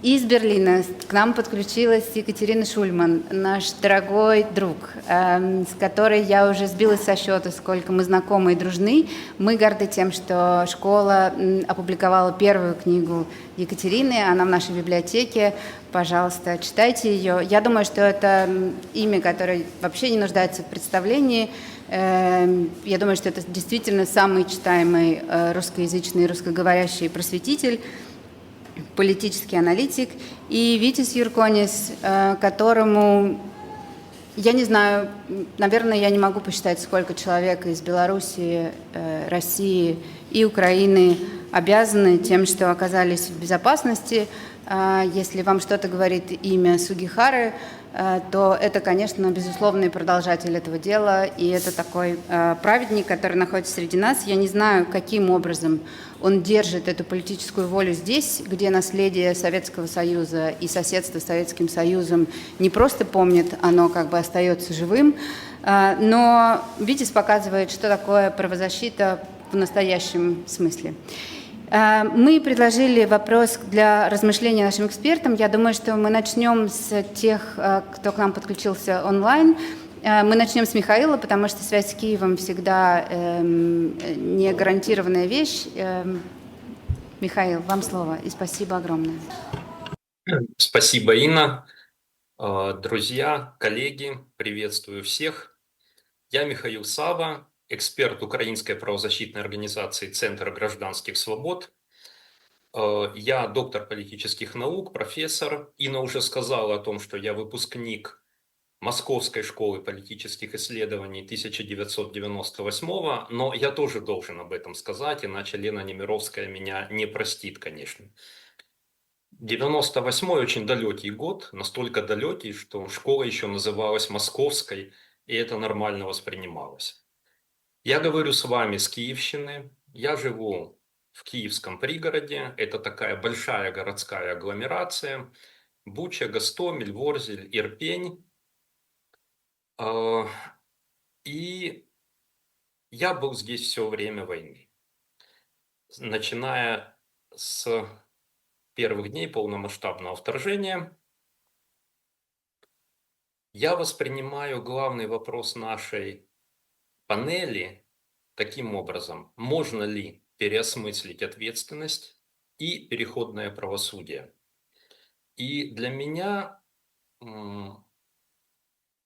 Из Берлина к нам подключилась Ekaterina Schulmann, наш дорогой друг, с которой я уже сбилась со счета, сколько мы знакомы и дружны. Мы горды тем, что школа опубликовала первую книгу Екатерины, она в нашей библиотеке. Пожалуйста, читайте ее. Я думаю, что это имя, которое вообще не нуждается в представлении. Я думаю, что это действительно самый читаемый русскоязычный, русскоговорящий просветитель, политический аналитик, и Vytis Jurkonis, которому, я не знаю, наверное, я не могу посчитать, сколько человек из Белоруссии, России и Украины обязаны тем, что оказались в безопасности. Если вам что-то говорит имя Сугихары, то это, конечно, безусловный продолжатель этого дела, и это такой праведник, который находится среди нас. Я не знаю, каким образом он держит эту политическую волю здесь, где наследие Советского Союза и соседство с Советским Союзом не просто помнит, оно как бы остается живым, но Vytis показывает, что такое правозащита в настоящем смысле. Мы предложили вопрос для размышления нашим экспертам. Я думаю, что мы начнем с тех, кто к нам подключился онлайн. Мы начнем с Михаила, потому что связь с Киевом всегда не гарантированная вещь. Михаил, вам слово, и спасибо огромное. Спасибо, Инна. Друзья, коллеги, приветствую всех. Я Mikhail Savva, эксперт Украинской правозащитной организации Центра гражданских свобод. Я доктор политических наук, профессор. Инна уже сказала о том, что я выпускник Московской школы политических исследований 1998, но я тоже должен об этом сказать, иначе Лена Немировская меня не простит, конечно. 98-й очень далекий год, настолько далекий, что школа еще называлась Московской, и это нормально воспринималось. Я говорю с вами с Киевщины, я живу в киевском пригороде, это такая большая городская агломерация, Буча, Гостомель, Ворзель, Ирпень. И я был здесь все время войны, начиная с первых дней полномасштабного вторжения. Я воспринимаю главный вопрос нашей панели таким образом: можно ли переосмыслить ответственность и переходное правосудие? И для меня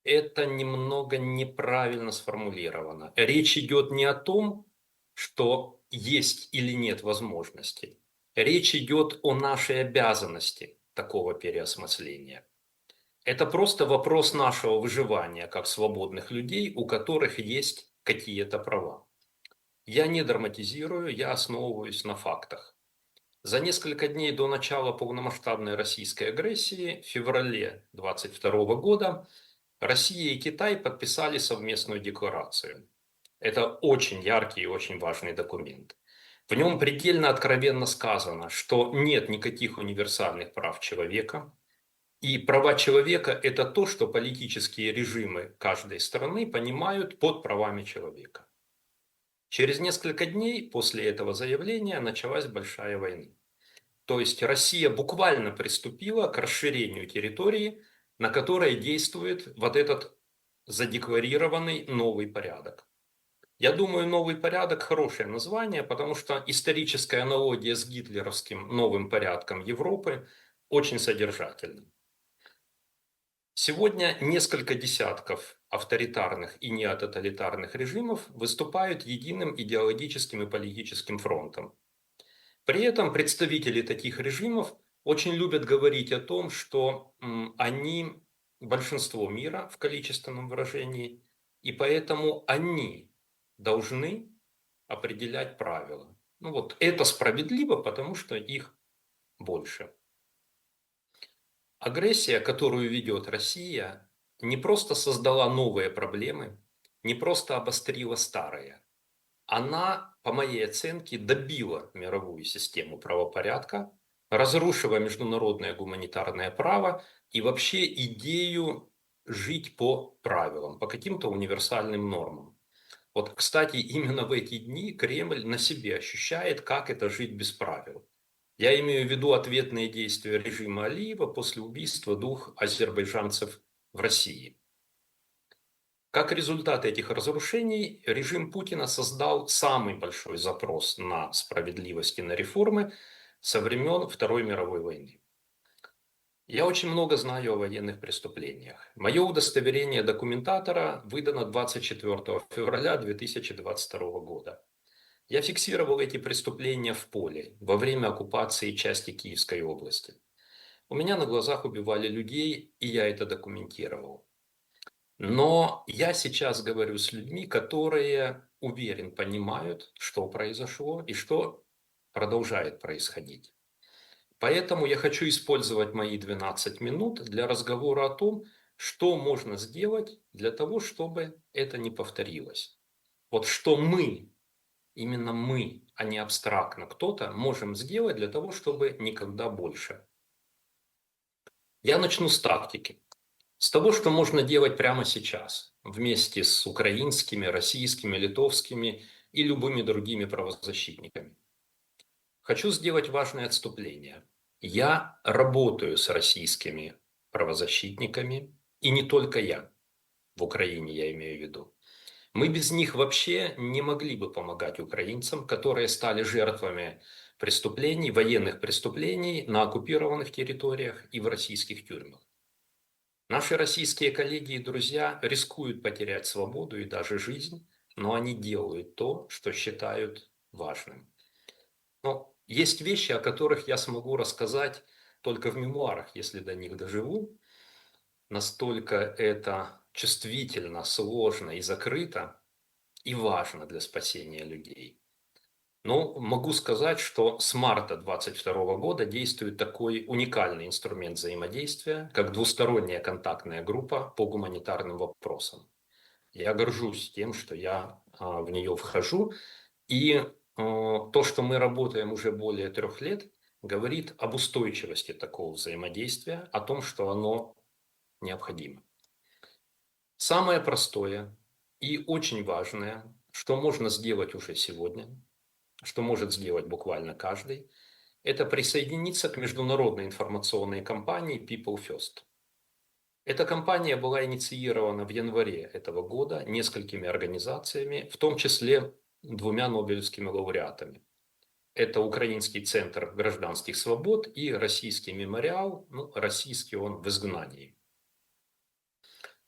это немного неправильно сформулировано. Речь идет не о том, что есть или нет возможности. Речь идет о нашей обязанности такого переосмысления. Это просто вопрос нашего выживания как свободных людей, у которых есть какие-то права. Я не драматизирую, я основываюсь на фактах. За несколько дней до начала полномасштабной российской агрессии, в феврале 2022 года, Россия и Китай подписали совместную декларацию. Это очень яркий и очень важный документ. В нем предельно откровенно сказано, что нет никаких универсальных прав человека, и права человека – это то, что политические режимы каждой страны понимают под правами человека. Через несколько дней после этого заявления началась большая война. То есть Россия буквально приступила к расширению территории, на которой действует вот этот задекларированный новый порядок. Я думаю, новый порядок – хорошее название, потому что историческая аналогия с гитлеровским новым порядком Европы очень содержательна. Сегодня несколько десятков авторитарных и неототалитарных режимов выступают единым идеологическим и политическим фронтом. При этом представители таких режимов очень любят говорить о том, что они большинство мира в количественном выражении, и поэтому они должны определять правила. Ну вот это справедливо, потому что их больше. Агрессия, которую ведет Россия, не просто создала новые проблемы, не просто обострила старые. Она, по моей оценке, добила мировую систему правопорядка, разрушила международное гуманитарное право и вообще идею жить по правилам, по каким-то универсальным нормам. Вот, кстати, именно в эти дни Кремль на себе ощущает, как это жить без правил. Я имею в виду ответные действия режима Алиева после убийства 2 азербайджанцев в России. Как результат этих разрушений, режим Путина создал самый большой запрос на справедливость и на реформы со времен Второй мировой войны. Я очень много знаю о военных преступлениях. Мое удостоверение документатора выдано 24 февраля 2022 года. Я фиксировал эти преступления в поле во время оккупации части Киевской области. У меня на глазах убивали людей, и я это документировал. Но я сейчас говорю с людьми, которые, уверен, понимают, что произошло и что продолжает происходить. Поэтому я хочу использовать мои 12 минут для разговора о том, что можно сделать для того, чтобы это не повторилось. Вот что мы, именно мы, а не абстрактно кто-то, можем сделать для того, чтобы никогда больше. Я начну с тактики. С того, что можно делать прямо сейчас, вместе с украинскими, российскими, литовскими и любыми другими правозащитниками. Хочу сделать важное отступление. Я работаю с российскими правозащитниками, и не только я, в Украине я имею в виду. Мы без них вообще не могли бы помогать украинцам, которые стали жертвами преступлений, военных преступлений на оккупированных территориях и в российских тюрьмах. Наши российские коллеги и друзья рискуют потерять свободу и даже жизнь, но они делают то, что считают важным. Но Есть вещи, о которых я смогу рассказать только в мемуарах, если до них доживу. Настолько это чувствительно, сложно и закрыто, и важно для спасения людей. Но могу сказать, что с марта 2022 года действует такой уникальный инструмент взаимодействия, как двусторонняя контактная группа по гуманитарным вопросам. Я горжусь тем, что я в нее вхожу, и то, что мы работаем уже более 3 лет, говорит об устойчивости такого взаимодействия, о том, что оно необходимо. Самое простое и очень важное, что можно сделать уже сегодня, что может сделать буквально каждый, это присоединиться к международной информационной кампании People First. Эта кампания была инициирована в январе этого года несколькими организациями, в том числе 2 нобелевскими лауреатами. Это Украинский центр гражданских свобод и Российский мемориал, российский он в изгнании.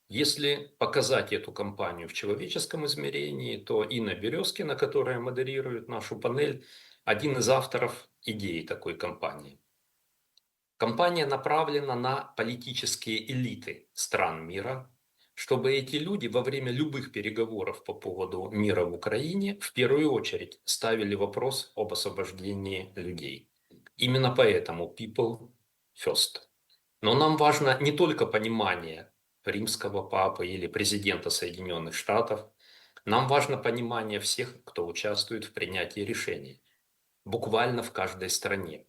Если показать эту кампанию в человеческом измерении, то Инна Березкина, которая модерирует нашу панель, один из авторов идеи такой кампании. Кампания направлена на политические элиты стран мира, чтобы эти люди во время любых переговоров по поводу мира в Украине в первую очередь ставили вопрос об освобождении людей. Именно поэтому People First. Но нам важно не только понимание римского папы или президента Соединенных Штатов, нам важно понимание всех, кто участвует в принятии решений, буквально в каждой стране.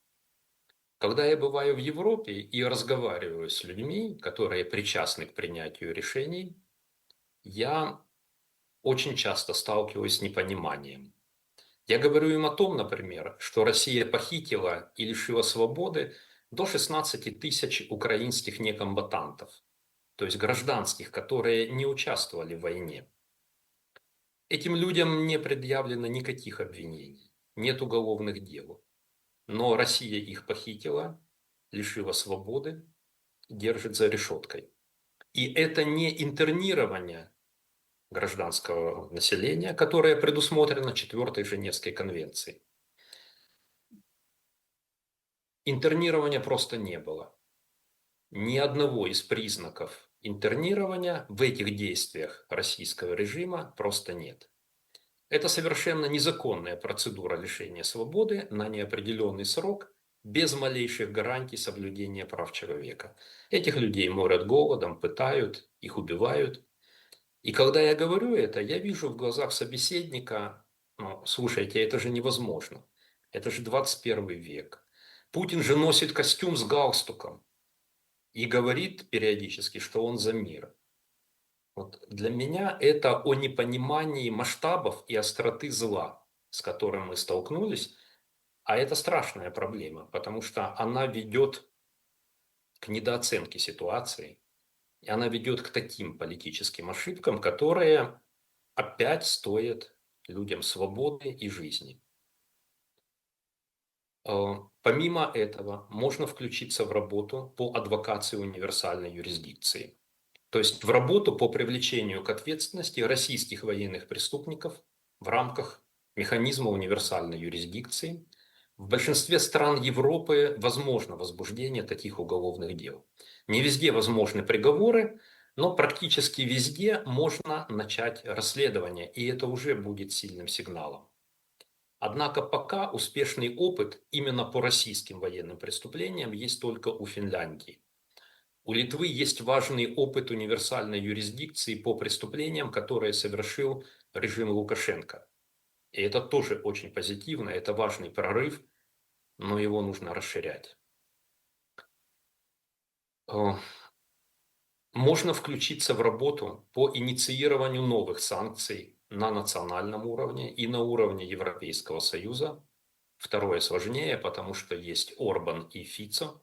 Когда я бываю в Европе и разговариваю с людьми, которые причастны к принятию решений, я очень часто сталкиваюсь с непониманием. Я говорю им о том, например, что Россия похитила и лишила свободы до 16 тысяч украинских некомбатантов, то есть гражданских, которые не участвовали в войне. Этим людям не предъявлено никаких обвинений, нет уголовных дел. Но Россия их похитила, лишила свободы, держит за решеткой. И это не интернирование гражданского населения, которое предусмотрено 4-й Женевской конвенцией. Интернирования просто не было. Ни одного из признаков интернирования в этих действиях российского режима просто нет. Это совершенно незаконная процедура лишения свободы на неопределенный срок, без малейших гарантий соблюдения прав человека. Этих людей морят голодом, пытают, их убивают. И когда я говорю это, я вижу в глазах собеседника, слушайте, это же невозможно. Это же 21 век. Путин же носит костюм с галстуком и говорит периодически, что он за мир. Вот для меня это о непонимании масштабов и остроты зла, с которым мы столкнулись. А это страшная проблема, потому что она ведет к недооценке ситуации. И она ведет к таким политическим ошибкам, которые опять стоят людям свободы и жизни. Помимо этого, можно включиться в работу по адвокации универсальной юрисдикции. То есть в работу по привлечению к ответственности российских военных преступников в рамках механизма универсальной юрисдикции. В большинстве стран Европы возможно возбуждение таких уголовных дел. Не везде возможны приговоры, но практически везде можно начать расследование, и это уже будет сильным сигналом. Однако пока успешный опыт именно по российским военным преступлениям есть только у Финляндии. У Литвы есть важный опыт универсальной юрисдикции по преступлениям, которые совершил режим Лукашенко. И это тоже очень позитивно, это важный прорыв, но его нужно расширять. Можно включиться в работу по инициированию новых санкций на национальном уровне и на уровне Европейского Союза. Второе сложнее, потому что есть Орбан и Фицо.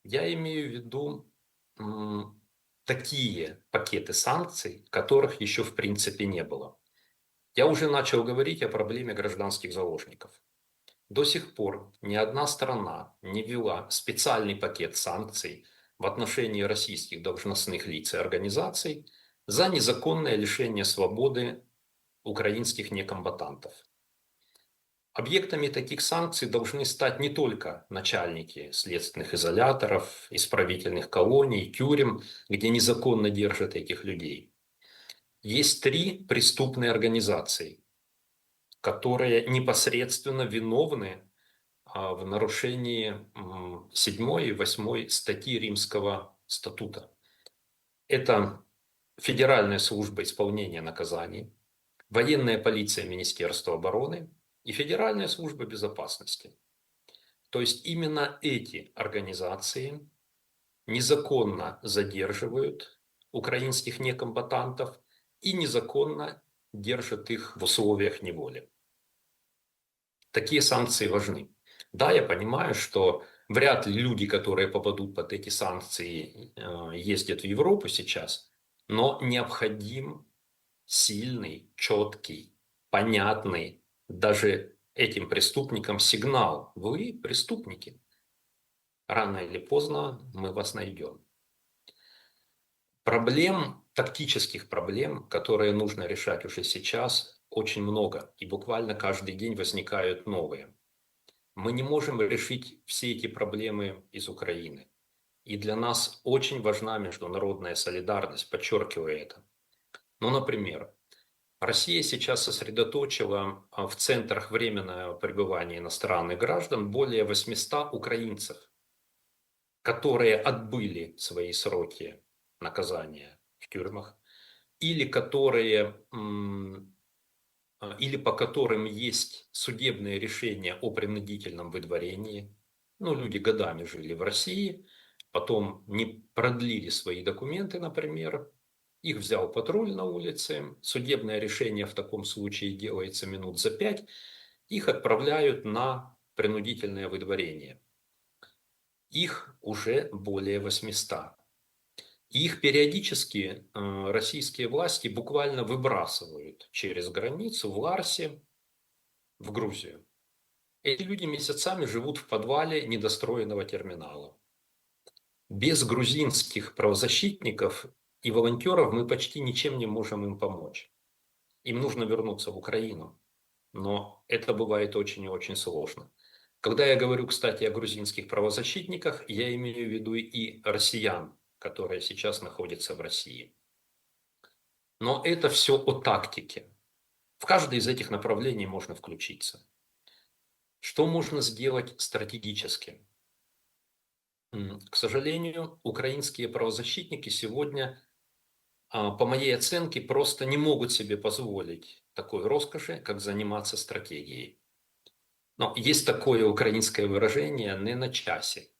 Я имею в виду такие пакеты санкций, которых еще в принципе не было. Я уже начал говорить о проблеме гражданских заложников. До сих пор ни одна страна не ввела специальный пакет санкций в отношении российских должностных лиц и организаций за незаконное лишение свободы украинских некомбатантов. Объектами таких санкций должны стать не только начальники следственных изоляторов, исправительных колоний, тюрем, где незаконно держат этих людей. Есть 3 преступные организации, которые непосредственно виновны в нарушении 7 и 8 статьи Римского статута. Это Федеральная служба исполнения наказаний, военная полиция Министерства обороны и Федеральная служба безопасности. То есть именно эти организации незаконно задерживают украинских некомбатантов и незаконно держат их в условиях неволи. Такие санкции важны. Да, я понимаю, что вряд ли люди, которые попадут под эти санкции, ездят в Европу сейчас, но необходим сильный, четкий, понятный даже этим преступникам сигнал. Вы преступники. Рано или поздно мы вас найдем. Проблем, тактических проблем, которые нужно решать уже сейчас, очень много. И буквально каждый день возникают новые. Мы не можем решить все эти проблемы из Украины. И для нас очень важна международная солидарность, подчеркиваю это. Ну, например, Россия сейчас сосредоточила в центрах временного пребывания иностранных граждан более 800 украинцев, которые отбыли свои сроки наказания в тюрьмах, или по которым есть судебное решение о принудительном выдворении. Ну, люди годами жили в России, потом не продлили свои документы, например, их взял патруль на улице, судебное решение в таком случае делается минут за 5, их отправляют на принудительное выдворение. Их уже более 800. Их периодически российские власти буквально выбрасывают через границу в Ларсе, в Грузию. Эти люди месяцами живут в подвале недостроенного терминала. Без грузинских правозащитников и волонтеров мы почти ничем не можем им помочь. Им нужно вернуться в Украину, но это бывает очень и очень сложно. Когда я говорю, кстати, о грузинских правозащитниках, я имею в виду и россиян, которые сейчас находятся в России. Но это все о тактике. В каждое из этих направлений можно включиться. Что можно сделать стратегически? К сожалению, украинские правозащитники сегодня, по моей оценке, просто не могут себе позволить такой роскоши, как заниматься стратегией. Но есть такое украинское выражение «не на часе».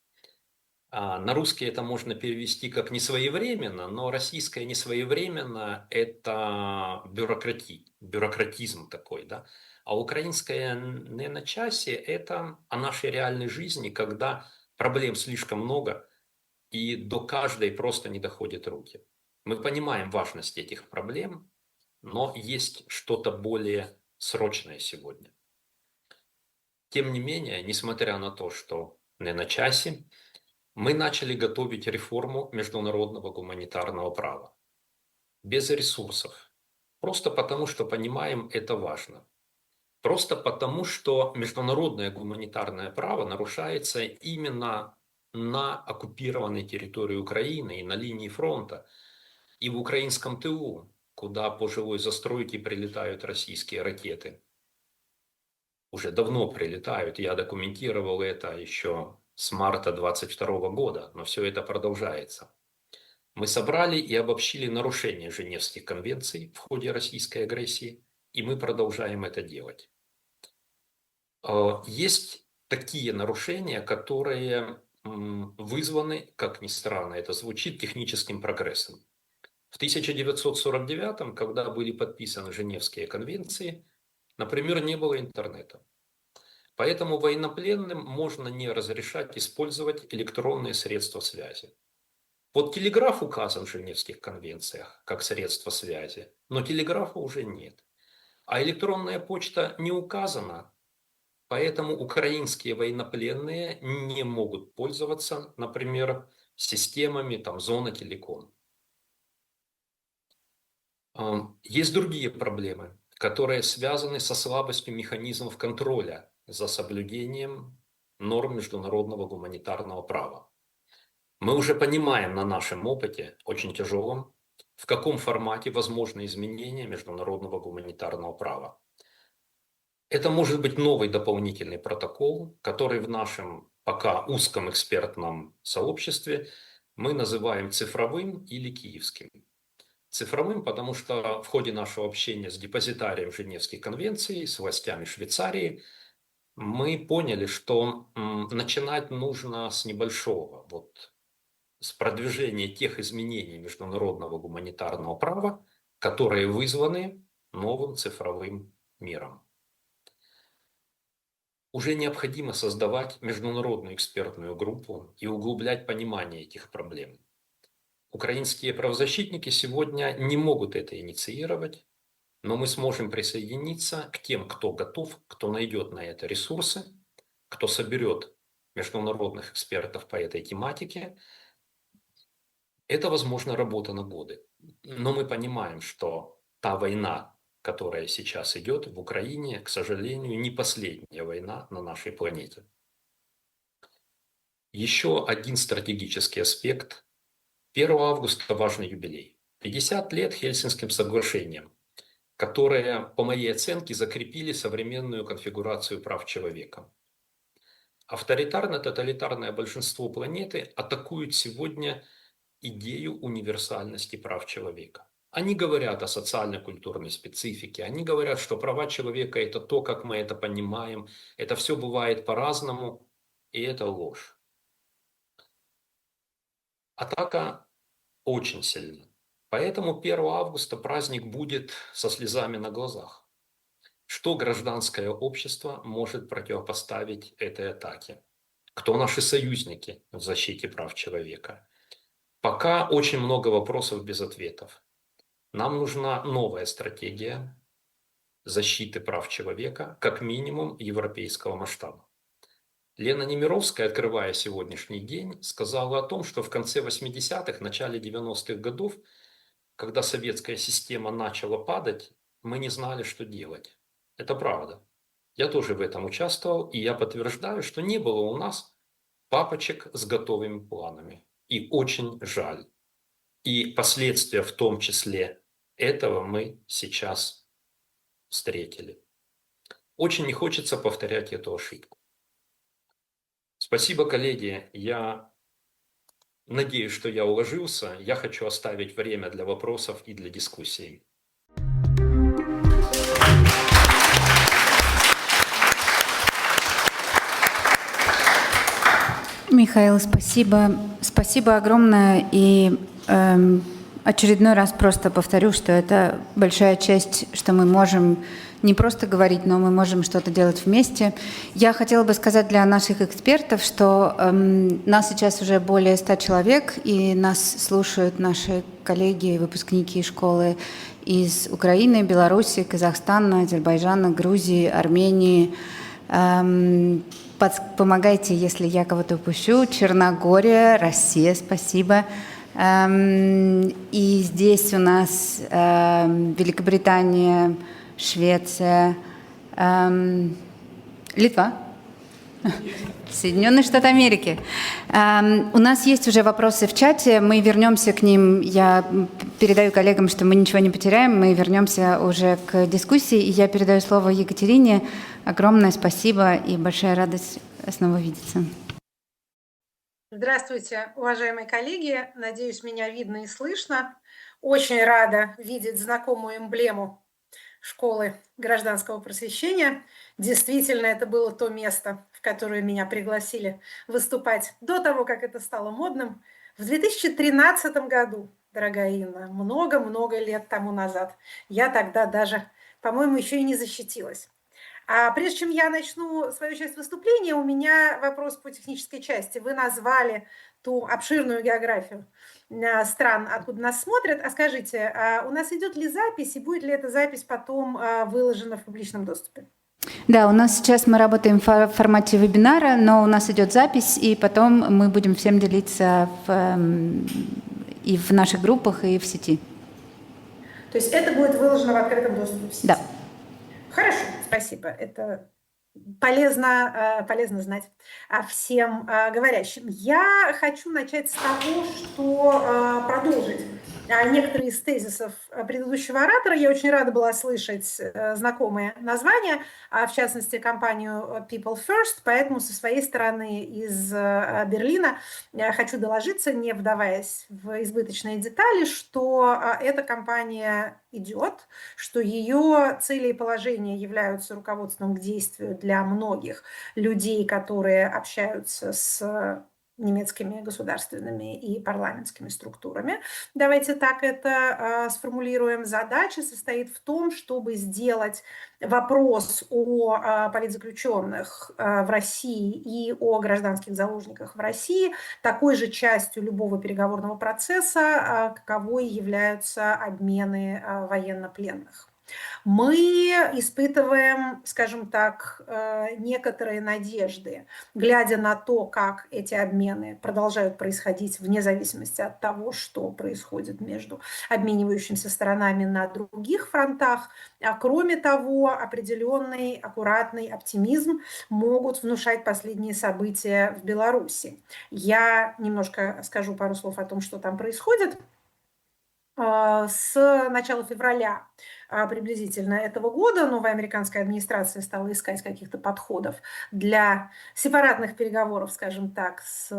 На русский это можно перевести как «несвоевременно», но российское «несвоевременно» – это бюрократизм такой, да? А украинское «не на часе» – это о нашей реальной жизни, когда проблем слишком много, и до каждой просто не доходят руки. Мы понимаем важность этих проблем, но есть что-то более срочное сегодня. Тем не менее, несмотря на то, что не на часе, мы начали готовить реформу международного гуманитарного права. Без ресурсов. Просто потому, что понимаем, это важно. Просто потому, что международное гуманитарное право нарушается именно на оккупированной территории Украины и на линии фронта, и в украинском ТУ, куда по жилой застройке прилетают российские ракеты. Уже давно прилетают, я документировал это еще с марта 2022 года, но все это продолжается. Мы собрали и обобщили нарушения Женевских конвенций в ходе российской агрессии, и мы продолжаем это делать. Есть такие нарушения, которые вызваны, как ни странно это звучит, техническим прогрессом. В 1949, когда были подписаны Женевские конвенции, например, не было интернета. Поэтому военнопленным можно не разрешать использовать электронные средства связи. Вот телеграф указан в Женевских конвенциях как средство связи, но телеграфа уже нет. А электронная почта не указана, поэтому украинские военнопленные не могут пользоваться, например, системами зона телеком. Есть другие проблемы. которые связаны со слабостью механизмов контроля за соблюдением норм международного гуманитарного права. Мы уже понимаем на нашем опыте, очень тяжелом, в каком формате возможны изменения международного гуманитарного права. Это может быть новый дополнительный протокол, который в нашем пока узком экспертном сообществе мы называем цифровым или киевским. Цифровым, потому что в ходе нашего общения с депозитарием Женевской конвенции, с властями Швейцарии, мы поняли, что начинать нужно с небольшого, с продвижения тех изменений международного гуманитарного права, которые вызваны новым цифровым миром. Уже необходимо создавать международную экспертную группу и углублять понимание этих проблем. Украинские правозащитники сегодня не могут это инициировать, но мы сможем присоединиться к тем, кто готов, кто найдет на это ресурсы, кто соберет международных экспертов по этой тематике. Это, возможно, работа на годы. Но мы понимаем, что та война, которая сейчас идет в Украине, к сожалению, не последняя война на нашей планете. Еще один стратегический аспект. 1 августа важный юбилей. 50 лет Хельсинским соглашениям, которые, по моей оценке, закрепили современную конфигурацию прав человека. Авторитарно-тоталитарное большинство планеты атакуют сегодня идею универсальности прав человека. Они говорят о социально-культурной специфике, они говорят, что права человека – это то, как мы это понимаем, это все бывает по-разному, и это ложь. Атака очень сильна. Поэтому 1 августа праздник будет со слезами на глазах. Что гражданское общество может противопоставить этой атаке? Кто наши союзники в защите прав человека? Пока очень много вопросов без ответов. Нам нужна новая стратегия защиты прав человека, как минимум европейского масштаба. Лена Немировская, открывая сегодняшний день, сказала о том, что в конце 80-х, начале 90-х годов, когда советская система начала падать, мы не знали, что делать. Это правда. Я тоже в этом участвовал, и я подтверждаю, что не было у нас папочек с готовыми планами. И очень жаль. И последствия в том числе этого мы сейчас встретили. Очень не хочется повторять эту ошибку. Спасибо, коллеги. Я надеюсь, что я уложился. Я хочу оставить время для вопросов и для дискуссий. Михаил, спасибо. Спасибо огромное. И очередной раз просто повторю, что это большая честь, что мы можем не просто говорить, но мы можем что-то делать вместе. Я хотела бы сказать для наших экспертов, что нас сейчас уже более 100 человек, и нас слушают наши коллеги, выпускники школы из Украины, Беларуси, Казахстана, Азербайджана, Грузии, Армении. Помогайте, если я кого-то упущу. Черногория, Россия, спасибо. И здесь у нас Великобритания, Швеция, Литва, Соединенные Штаты Америки. У нас есть уже вопросы в чате, мы вернемся к ним. Я передаю коллегам, что мы ничего не потеряем, мы вернемся уже к дискуссии. И я передаю слово Екатерине. Огромное спасибо и большая радость снова видеться. Здравствуйте, уважаемые коллеги. Надеюсь, меня видно и слышно. Очень рада видеть знакомую эмблему школы гражданского просвещения. Действительно, это было то место, в которое меня пригласили выступать до того, как это стало модным. В 2013 году, дорогая Инна, много-много лет тому назад, я тогда даже, по-моему, еще и не защитилась. А прежде чем я начну свою часть выступления, у меня вопрос по технической части. Вы назвали ту обширную географию стран, откуда нас смотрят. А скажите, у нас идет ли запись, и будет ли эта запись потом выложена в публичном доступе? Да, у нас сейчас мы работаем в формате вебинара, но у нас идет запись, и потом мы будем всем делиться и в наших группах, и в сети. То есть это будет выложено в открытом доступе в сети? Да. Спасибо. Это полезно знать всем говорящим. Я хочу начать с того, что продолжить некоторые из тезисов предыдущего оратора. Я очень рада была слышать знакомые названия, в частности, компанию People First, поэтому со своей стороны из Берлина хочу доложиться, не вдаваясь в избыточные детали, что эта компания идет, что ее цели и положения являются руководством к действию для многих людей, которые общаются с немецкими государственными и парламентскими структурами. Давайте так это сформулируем. Задача состоит в том, чтобы сделать вопрос о политзаключенных в России и о гражданских заложниках в России такой же частью любого переговорного процесса, каковой являются обмены военнопленных. Мы испытываем, скажем так, некоторые надежды, глядя на то, как эти обмены продолжают происходить вне зависимости от того, что происходит между обменивающимися сторонами на других фронтах. Кроме того, определенный аккуратный оптимизм могут внушать последние события в Беларуси. Я немножко скажу пару слов о том, что там происходит. С начала февраля приблизительно этого года новая американская администрация стала искать каких-то подходов для сепаратных переговоров, скажем так, с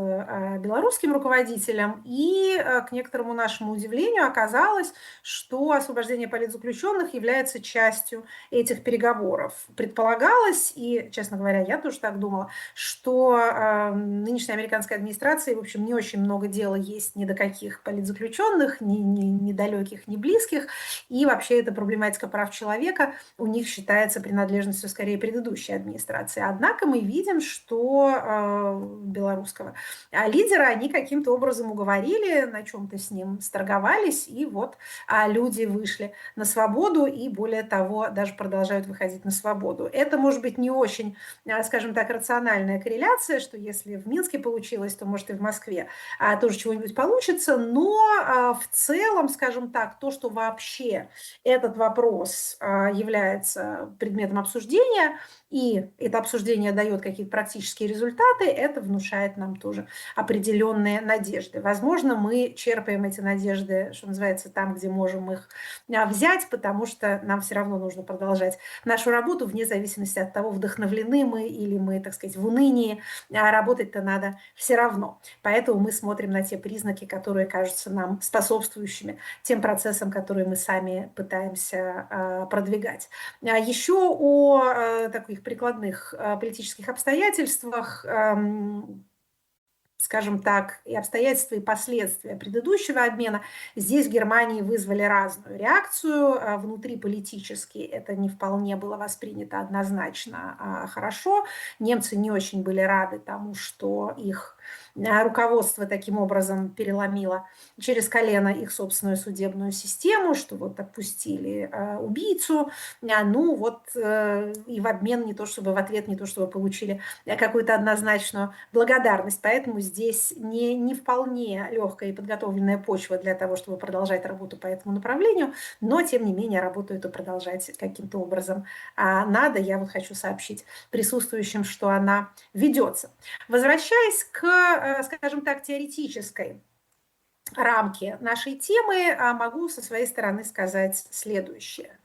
белорусским руководителем. И к некоторому нашему удивлению оказалось, что освобождение политзаключенных является частью этих переговоров. Предполагалось, и, честно говоря, я тоже так думала, что нынешняя американская администрация, в общем, не очень много дела есть ни до каких политзаключенных, ни далеких, ни близких, и вообще это проблематика прав человека у них считается принадлежностью скорее предыдущей администрации. Однако мы видим, что белорусского лидера они каким-то образом уговорили, на чем-то с ним сторговались, и вот люди вышли на свободу и, более того, даже продолжают выходить на свободу. Это может быть не очень, скажем так, рациональная корреляция, что если в Минске получилось, то, может, и в Москве тоже чего-нибудь получится, но в целом, скажем так, то, что вообще этот вопрос является предметом обсуждения, и это обсуждение дает какие-то практические результаты, это внушает нам тоже определенные надежды. Возможно, мы черпаем эти надежды, что называется, там, где можем их взять, потому что нам все равно нужно продолжать нашу работу, вне зависимости от того, вдохновлены мы или мы, так сказать, в унынии. Работать-то надо все равно. Поэтому мы смотрим на те признаки, которые кажутся нам способствующими тем процессам, которые мы сами пытаемся продвигать. Еще о таких прикладных политических обстоятельствах, скажем так, и обстоятельства, и последствия предыдущего обмена здесь в Германии вызвали разную реакцию. Внутриполитически это не вполне было воспринято однозначно хорошо. Немцы не очень были рады тому, что их руководство таким образом переломило через колено их собственную судебную систему, что вот отпустили убийцу, ну вот и в обмен не то чтобы, в ответ не то чтобы получили какую-то однозначную благодарность. Поэтому здесь не вполне легкая и подготовленная почва для того, чтобы продолжать работу по этому направлению, но тем не менее работу эту продолжать каким-то образом надо. Я вот хочу сообщить присутствующим, что она ведется. Возвращаясь к, скажем так, теоретической рамке нашей темы, могу со своей стороны сказать следующее.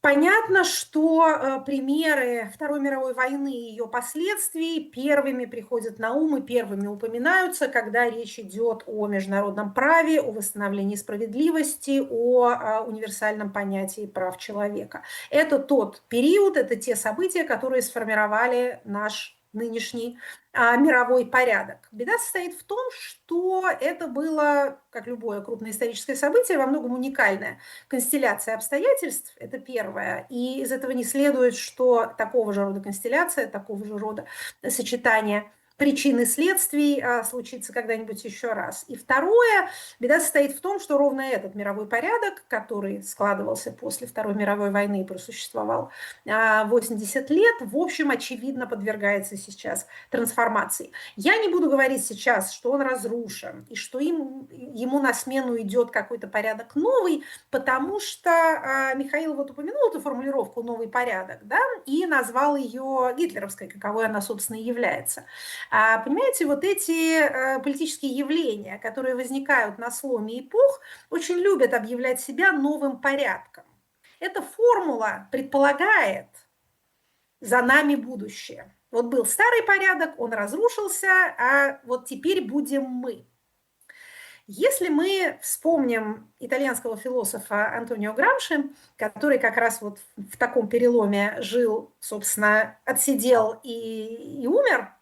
Понятно, что примеры Второй мировой войны и ее последствий первыми приходят на ум и первыми упоминаются, когда речь идет о международном праве, о восстановлении справедливости, о универсальном понятии прав человека. Это тот период, это те события, которые сформировали наш нынешний мировой порядок. Беда состоит в том, что это было, как любое крупное историческое событие, во многом уникальная констелляция обстоятельств, это первое. И из этого не следует, что такого же рода констелляция, такого же рода сочетание причин и следствий случится когда-нибудь еще раз. И второе, беда состоит в том, что ровно этот мировой порядок, который складывался после Второй мировой войны и просуществовал 80 лет, в общем, очевидно, подвергается сейчас трансформации. Я не буду говорить сейчас, что он разрушен, и что ему на смену идет какой-то порядок новый, потому что Михаил вот упомянул эту формулировку «новый порядок», да, и назвал ее гитлеровской, каковой она, собственно, и является. Понимаете, вот эти политические явления, которые возникают на сломе эпох, очень любят объявлять себя новым порядком. Эта формула предполагает за нами будущее. Вот был старый порядок, он разрушился, а вот теперь будем мы. Если мы вспомним итальянского философа Антонио Грамши, который как раз вот в таком переломе жил, собственно, отсидел и умер,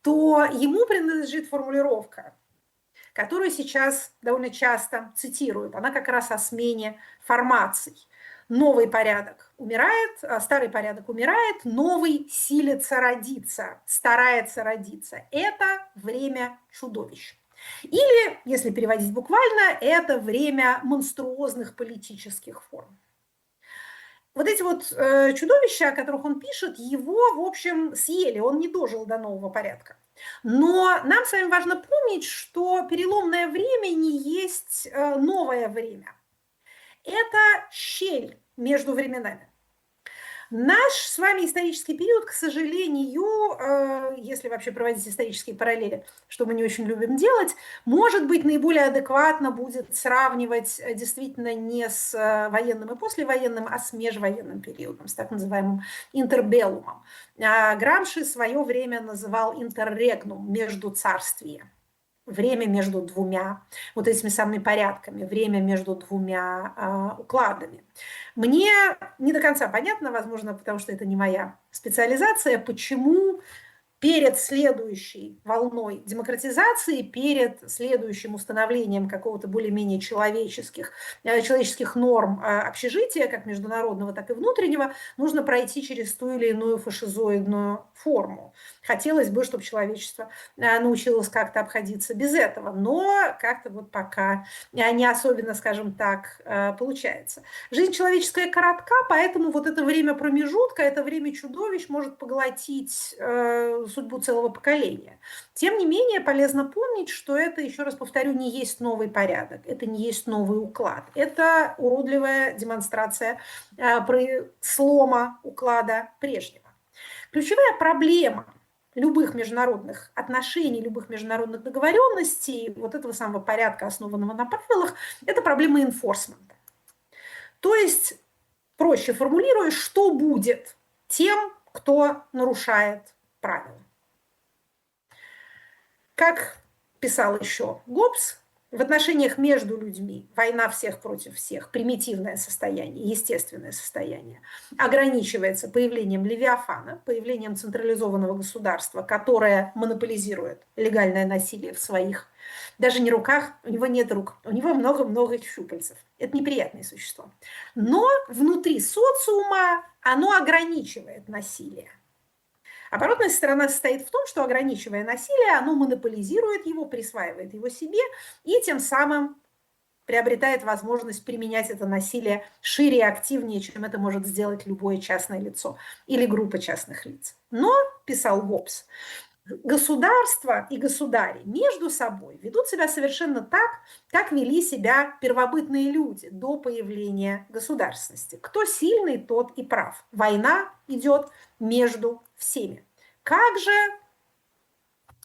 то ему принадлежит формулировка, которую сейчас довольно часто цитируют. Она как раз о смене формаций. Новый порядок умирает, старый порядок умирает, новый силится родиться, старается родиться. Это время чудовищ. Или, если переводить буквально, это время монструозных политических форм. Вот эти вот чудовища, о которых он пишет, его, в общем, съели, он не дожил до нового порядка. Но нам с вами важно помнить, что переломное время не есть новое время. Это щель между временами. Наш с вами исторический период, к сожалению, если вообще проводить исторические параллели, что мы не очень любим делать, может быть, наиболее адекватно будет сравнивать действительно не с военным и послевоенным, а с межвоенным периодом, с так называемым интербеллумом. Грамши свое время называл интеррегнум, междуцарствие. Время между двумя вот этими самыми порядками, время между двумя укладами. Мне не до конца понятно, возможно, потому что это не моя специализация, почему перед следующей волной демократизации, перед следующим установлением какого-то более-менее человеческих норм общежития, как международного, так и внутреннего, нужно пройти через ту или иную фашизоидную форму. Хотелось бы, чтобы человечество научилось как-то обходиться без этого, но как-то вот пока не особенно, скажем так, получается. Жизнь человеческая коротка, поэтому вот это время промежутка, это время чудовищ может поглотить судьбу целого поколения. Тем не менее, полезно помнить, что это, еще раз повторю, не есть новый порядок, это не есть новый уклад. Это уродливая демонстрация слома уклада прежнего. Ключевая проблема любых международных отношений, любых международных договоренностей, вот этого самого порядка, основанного на правилах, это проблема энфорсмента. То есть, проще формулируя, что будет тем, кто нарушает правила. Как писал еще Гоббс, в отношениях между людьми война всех против всех, примитивное состояние, естественное состояние, ограничивается появлением Левиафана, появлением централизованного государства, которое монополизирует легальное насилие в своих, даже не руках, у него нет рук, у него много-много щупальцев. Это неприятное существо. Но внутри социума оно ограничивает насилие. Оборотная сторона состоит в том, что, ограничивая насилие, оно монополизирует его, присваивает его себе и тем самым приобретает возможность применять это насилие шире и активнее, чем это может сделать любое частное лицо или группа частных лиц. Но, писал Гоббс, государства и государи между собой ведут себя совершенно так, как вели себя первобытные люди до появления государственности. Кто сильный, тот и прав. Война идет между всеми. Как же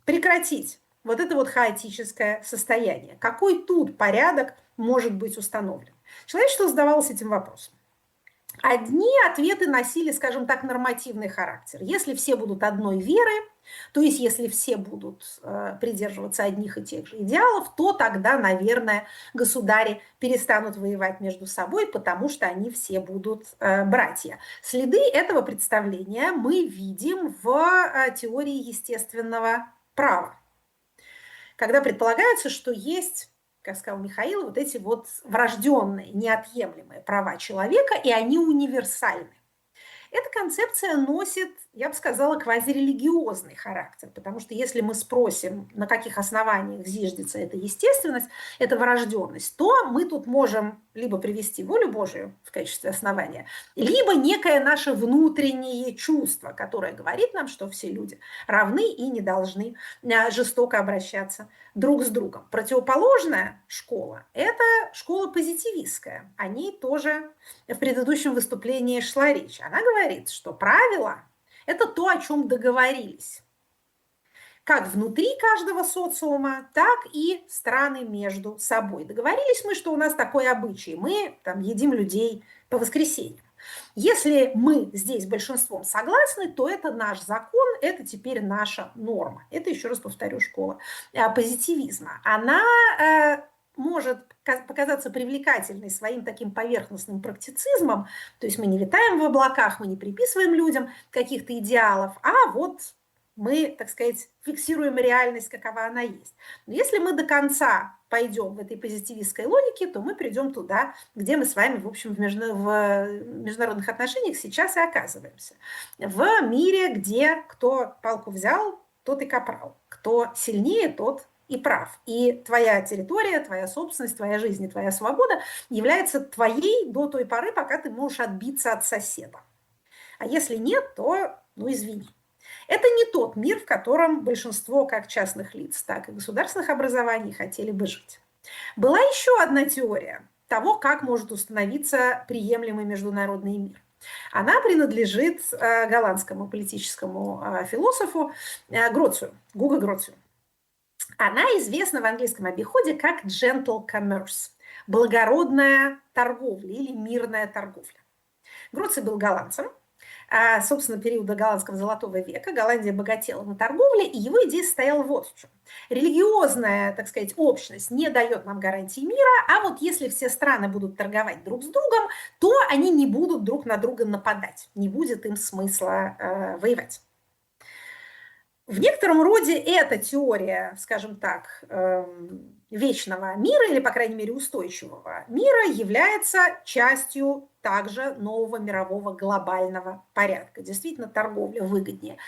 прекратить вот это вот хаотическое состояние? Какой тут порядок может быть установлен? Человечество задавалось этим вопросом. Одни ответы носили, скажем так, нормативный характер. Если все будут одной веры, то есть если все будут придерживаться одних и тех же идеалов, то тогда, наверное, государи перестанут воевать между собой, потому что они все будут братья. Следы этого представления мы видим в теории естественного права, когда предполагается, что есть, как сказал Mikhail, вот эти вот врожденные, неотъемлемые права человека, и они универсальны. Эта концепция носит я бы сказала, квазирелигиозный характер, потому что если мы спросим, на каких основаниях зиждется эта естественность, эта врожденность, то мы тут можем либо привести волю Божию в качестве основания, либо некое наше внутреннее чувство, которое говорит нам, что все люди равны и не должны жестоко обращаться друг с другом. Противоположная школа – это школа позитивистская. О ней тоже в предыдущем выступлении шла речь. Она говорит, что правила – это то, о чем договорились. Как внутри каждого социума, так и страны между собой. Договорились мы, что у нас такой обычай. Мы там едим людей по воскресеньям. Если мы здесь большинством согласны, то это наш закон, это теперь наша норма. Это, еще раз повторю, школа позитивизма. Она может показаться привлекательной своим таким поверхностным практицизмом, то есть мы не витаем в облаках, мы не приписываем людям каких-то идеалов, а вот мы, так сказать, фиксируем реальность, какова она есть. Но если мы до конца пойдем в этой позитивистской логике, то мы придем туда, где мы с вами, в общем, в международных отношениях сейчас и оказываемся. В мире, где кто палку взял, тот и капрал, кто сильнее, тот и прав. И твоя территория, твоя собственность, твоя жизнь и твоя свобода является твоей до той поры, пока ты можешь отбиться от соседа. А если нет, то, ну, извини. Это не тот мир, в котором большинство как частных лиц, так и государственных образований хотели бы жить. Была еще одна теория того, как может установиться приемлемый международный мир. Она принадлежит голландскому политическому философу Гуго Гроцию. Она известна в английском обиходе как gentle commerce, благородная торговля или мирная торговля. Гроций был голландцем. Собственно, периода голландского золотого века Голландия богатела на торговле, и его идея состояла вот в чем. Религиозная, так сказать, общность не дает нам гарантии мира, а вот если все страны будут торговать друг с другом, то они не будут друг на друга нападать, не будет им смысла воевать. В некотором роде эта теория, скажем так, вечного мира, или, по крайней мере, устойчивого мира, является частью также нового мирового глобального порядка. Действительно, торговля выгоднее,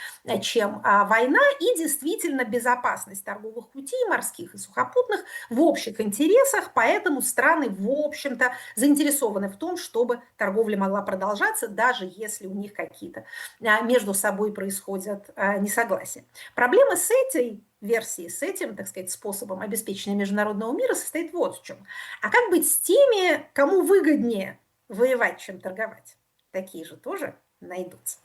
чем война, и действительно безопасность торговых путей, морских и сухопутных, в общих интересах, поэтому страны, в общем-то, заинтересованы в том, чтобы торговля могла продолжаться, даже если у них какие-то между собой происходят несогласия. Проблема с этой версии, с этим, так сказать, способом обеспечения международного мира состоит вот в чем. А как быть с теми, кому выгоднее воевать, чем торговать? Такие же тоже найдутся.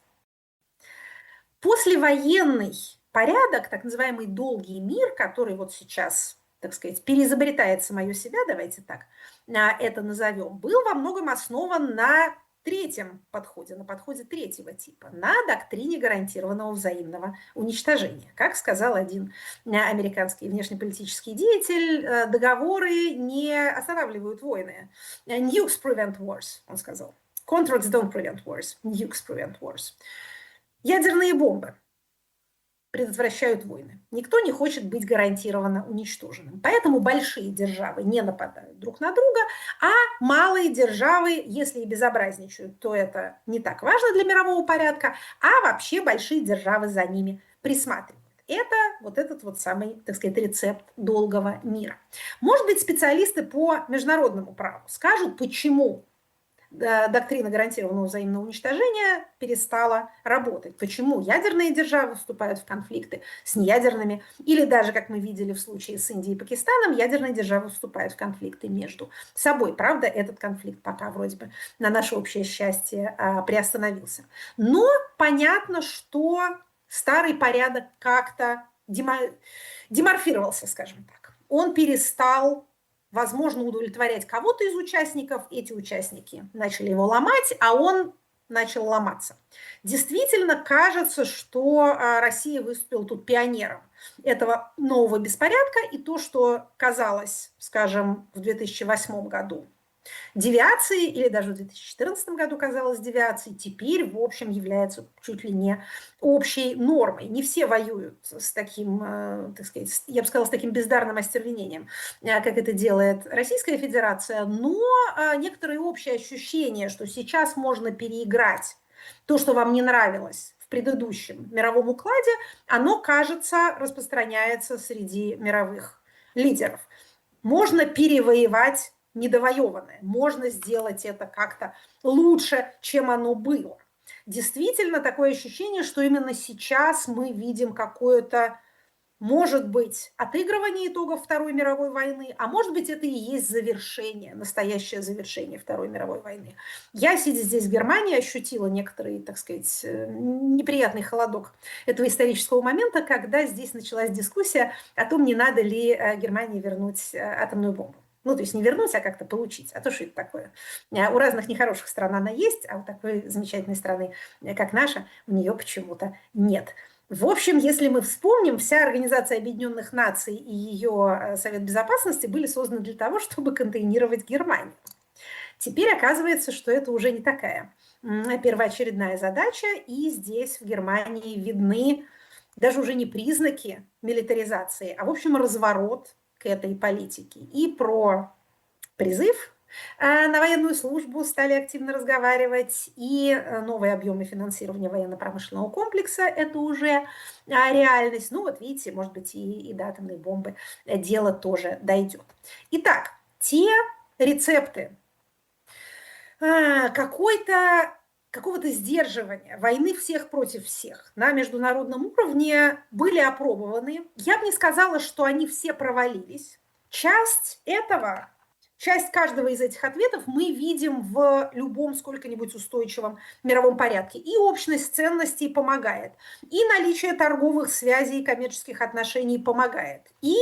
Послевоенный порядок, так называемый долгий мир, который вот сейчас, так сказать, переизобретает самое себя, давайте так это назовем, был во многом основан на третьем подходе, на подходе третьего типа, на доктрине гарантированного взаимного уничтожения. Как сказал один американский внешнеполитический деятель, договоры не останавливают войны. Nukes prevent wars, он сказал. Contracts don't prevent wars, nukes prevent wars. Ядерные бомбы предотвращают войны. Никто не хочет быть гарантированно уничтоженным. Поэтому большие державы не нападают друг на друга, а малые державы, если и безобразничают, то это не так важно для мирового порядка, а вообще большие державы за ними присматривают. Это вот этот вот самый, так сказать, рецепт долгого мира. Может быть, специалисты по международному праву скажут, почему доктрина гарантированного взаимного уничтожения перестала работать. Почему ядерные державы вступают в конфликты с неядерными, или даже, как мы видели в случае с Индией и Пакистаном, ядерные державы вступают в конфликты между собой. Правда, этот конфликт пока вроде бы на наше общее счастье приостановился. Но понятно, что старый порядок как-то деморфировался, скажем так. Он перестал, возможно, удовлетворять кого-то из участников, эти участники начали его ломать, а он начал ломаться. Действительно, кажется, что Россия выступила тут пионером этого нового беспорядка, и то, что казалось, скажем, в 2008 году девиацией, или даже в 2014 году казалось девиацией, теперь, в общем, является чуть ли не общей нормой. Не все воюют с таким, так сказать, я бы сказала, с таким бездарным остервенением, как это делает Российская Федерация, но некоторые общие ощущения, что сейчас можно переиграть то, что вам не нравилось в предыдущем мировом укладе, оно, кажется, распространяется среди мировых лидеров. Можно перевоевать недовоеванное, можно сделать это как-то лучше, чем оно было. Действительно, такое ощущение, что именно сейчас мы видим какое-то, может быть, отыгрывание итогов Второй мировой войны, а может быть, это и есть завершение, настоящее завершение Второй мировой войны. Я, сидя здесь в Германии, ощутила некоторый, так сказать, неприятный холодок этого исторического момента, когда здесь началась дискуссия о том, не надо ли Германии вернуть атомную бомбу. Ну, то есть не вернуть, а как-то получить. А то что это такое? У разных нехороших стран она есть, а у такой замечательной страны, как наша, у нее почему-то нет. В общем, если мы вспомним, вся Организация Объединенных Наций и ее Совет Безопасности были созданы для того, чтобы контейнировать Германию. Теперь оказывается, что это уже не такая первоочередная задача, и здесь в Германии видны даже уже не признаки милитаризации, а, в общем, разворот к этой политике. И про призыв на военную службу стали активно разговаривать, и новые объемы финансирования военно-промышленного комплекса – это уже реальность. Ну вот видите, может быть, и до атомной бомбы дело тоже дойдет. Итак, те рецепты какого-то сдерживания, войны всех против всех на международном уровне были опробованы. Я бы не сказала, что они все провалились. Часть каждого из этих ответов мы видим в любом сколько-нибудь устойчивом мировом порядке. И общность ценностей помогает, и наличие торговых связей и коммерческих отношений помогает, и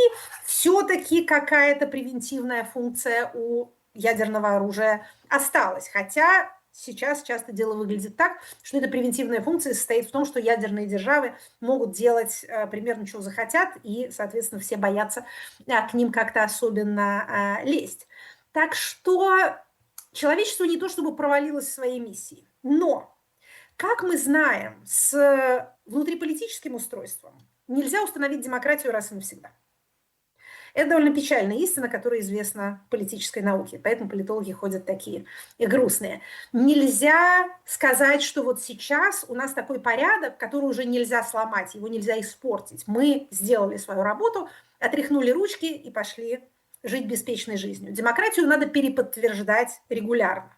все-таки какая-то превентивная функция у ядерного оружия осталась. Хотя сейчас часто дело выглядит так, что эта превентивная функция состоит в том, что ядерные державы могут делать примерно, что захотят, и, соответственно, все боятся к ним как-то особенно лезть. Так что человечество не то чтобы провалилось в своей миссии, но, как мы знаем, с внутриполитическим устройством нельзя установить демократию раз и навсегда. Это довольно печальная истина, которая известна политической науке, поэтому политологи ходят такие и грустные. Нельзя сказать, что вот сейчас у нас такой порядок, который уже нельзя сломать, его нельзя испортить. Мы сделали свою работу, отряхнули ручки и пошли жить беспечной жизнью. Демократию надо переподтверждать регулярно.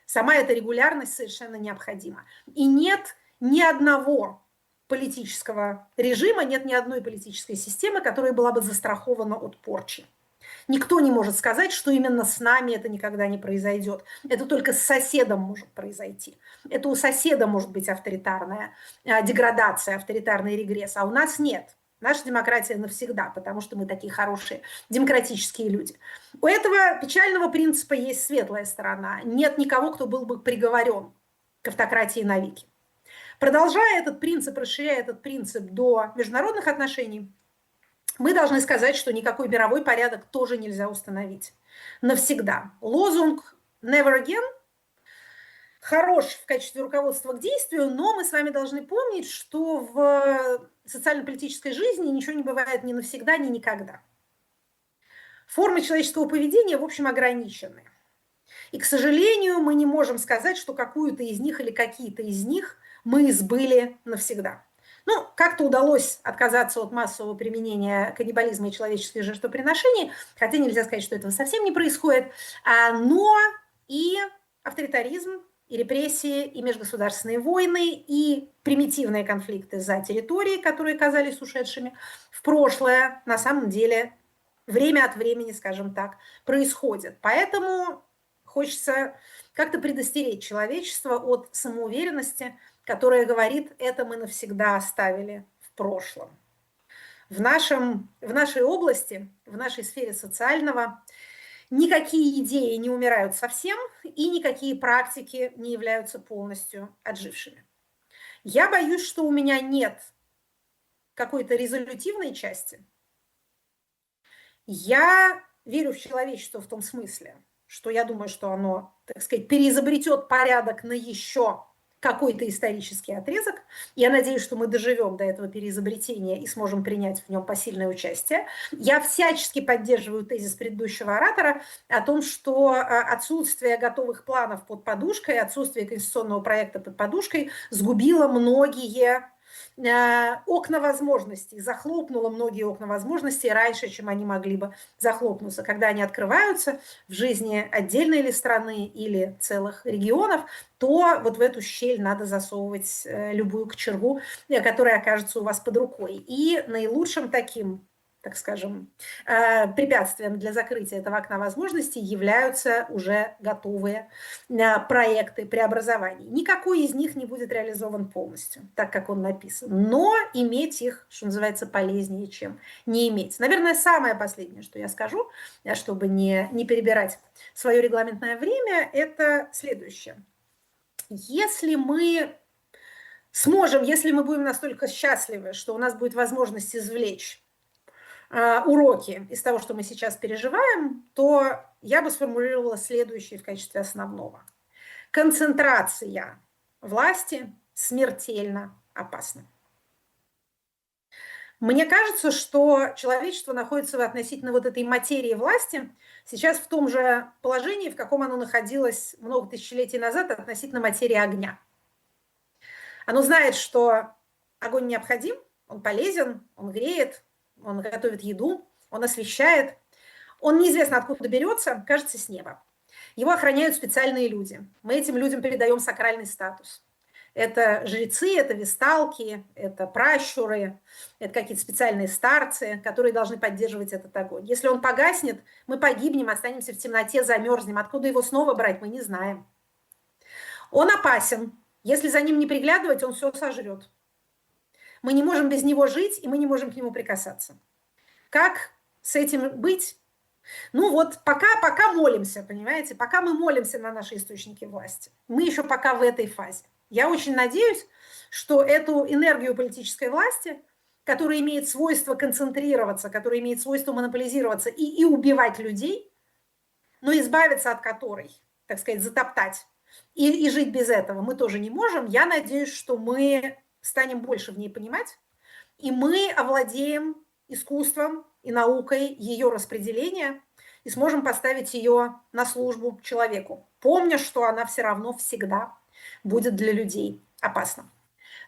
Сама эта регулярность совершенно необходима. И нет ни одного политического режима, нет ни одной политической системы, которая была бы застрахована от порчи. Никто не может сказать, что именно с нами это никогда не произойдет. Это только с соседом может произойти. Это у соседа может быть авторитарная деградация, авторитарный регресс, а у нас нет. Наша демократия навсегда, потому что мы такие хорошие демократические люди. У этого печального принципа есть светлая сторона. Нет никого, кто был бы приговорен к автократии навеки. Продолжая этот принцип, расширяя этот принцип до международных отношений, мы должны сказать, что никакой мировой порядок тоже нельзя установить навсегда. Лозунг «Never again» хорош в качестве руководства к действию, но мы с вами должны помнить, что в социально-политической жизни ничего не бывает ни навсегда, ни никогда. Формы человеческого поведения, в общем, ограничены. И, к сожалению, мы не можем сказать, что какую-то из них или какие-то из них мы избыли навсегда. Ну, как-то удалось отказаться от массового применения каннибализма и человеческих жертвоприношений, хотя нельзя сказать, что этого совсем не происходит, но и авторитаризм, и репрессии, и межгосударственные войны, и примитивные конфликты за территории, которые казались ушедшими в прошлое, на самом деле время от времени, скажем так, происходят. Поэтому хочется как-то предостеречь человечество от самоуверенности, которая говорит, это мы навсегда оставили в прошлом. В нашей области, в нашей сфере социального никакие идеи не умирают совсем, и никакие практики не являются полностью отжившими. Я боюсь, что у меня нет какой-то резолютивной части. Я верю в человечество в том смысле, что я думаю, что оно, так сказать, переизобретет порядок на еще какой-то исторический отрезок. Я надеюсь, что мы доживем до этого переизобретения и сможем принять в нем посильное участие. Я всячески поддерживаю тезис предыдущего оратора о том, что отсутствие готовых планов под подушкой, отсутствие конституционного проекта под подушкой сгубило многие окна возможностей, захлопнуло многие окна возможностей раньше, чем они могли бы захлопнуться. Когда они открываются в жизни отдельной или страны, или целых регионов, то вот в эту щель надо засовывать любую кочергу, которая окажется у вас под рукой. И наилучшим таким, так скажем, препятствием для закрытия этого окна возможностей являются уже готовые проекты преобразований. Никакой из них не будет реализован полностью, так как он написан. Но иметь их, что называется, полезнее, чем не иметь. Наверное, самое последнее, что я скажу, чтобы не перебирать свое регламентное время, это следующее. Если мы сможем, если мы будем настолько счастливы, что у нас будет возможность извлечь уроки из того, что мы сейчас переживаем, то я бы сформулировала следующее в качестве основного. Концентрация власти смертельно опасна. Мне кажется, что человечество находится относительно вот этой материи власти сейчас в том же положении, в каком оно находилось много тысячелетий назад относительно материи огня. Оно знает, что огонь необходим, он полезен, он греет, он готовит еду, он освещает. Он неизвестно откуда берется, кажется, с неба. Его охраняют специальные люди. Мы этим людям передаем сакральный статус. Это жрецы, это весталки, это пращуры, это какие-то специальные старцы, которые должны поддерживать этот огонь. Если он погаснет, мы погибнем, останемся в темноте, замерзнем. Откуда его снова брать, мы не знаем. Он опасен. Если за ним не приглядывать, он все сожрет. Мы не можем без него жить, и мы не можем к нему прикасаться. Как с этим быть? Ну вот пока молимся, понимаете? Пока мы молимся на наши источники власти. Мы еще пока в этой фазе. Я очень надеюсь, что эту энергию политической власти, которая имеет свойство концентрироваться, которая имеет свойство монополизироваться и убивать людей, но избавиться от которой, так сказать, затоптать и жить без этого мы тоже не можем. Я надеюсь, что мы станем больше в ней понимать, и мы овладеем искусством и наукой ее распределения и сможем поставить ее на службу человеку, помня, что она все равно всегда будет для людей опасна.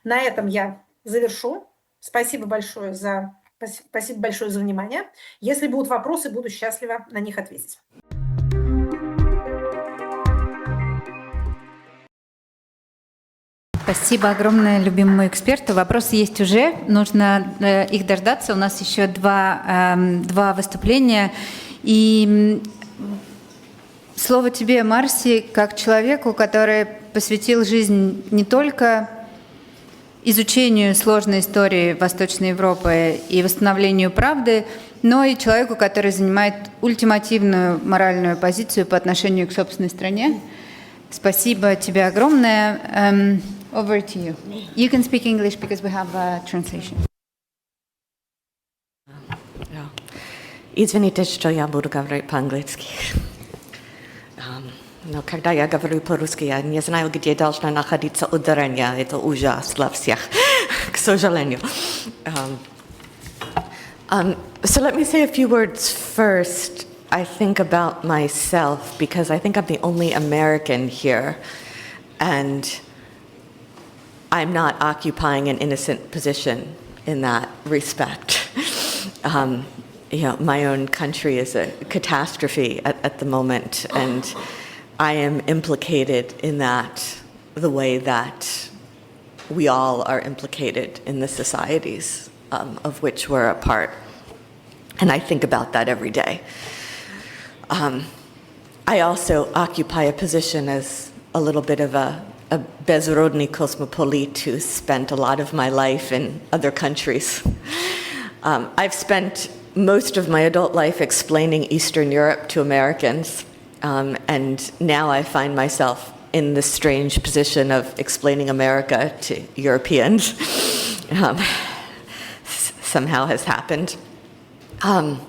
На этом я завершу. Спасибо большое за внимание. Если будут вопросы, буду счастлива на них ответить. Спасибо огромное любимому эксперту. Вопросы есть уже, нужно их дождаться. У нас еще два выступления. И слово тебе, Марси, как человеку, который посвятил жизнь не только изучению сложной истории Восточной Европы и восстановлению правды, но и человеку, который занимает ультимативную моральную позицию по отношению к собственной стране. Спасибо тебе огромное. Over to you. You can speak English because we have a translation. Извините, что я буду говорить по-английски. Но когда я говорю по-русски, я не знаю, где должно находиться ударение. Это ужас для всех, к сожалению. So let me say a few words first. I think about myself because I think I'm the only American here. And I'm not occupying an innocent position in that respect. My own country is a catastrophe at the moment, and I am implicated in that the way that we all are implicated in the societies of which we're a part. And I think about that every day. I also occupy a position as a little bit of a bezrodny cosmopolite who spent a lot of my life in other countries. I've spent most of my adult life explaining Eastern Europe to Americans, and now I find myself in the strange position of explaining America to Europeans. Somehow has happened. I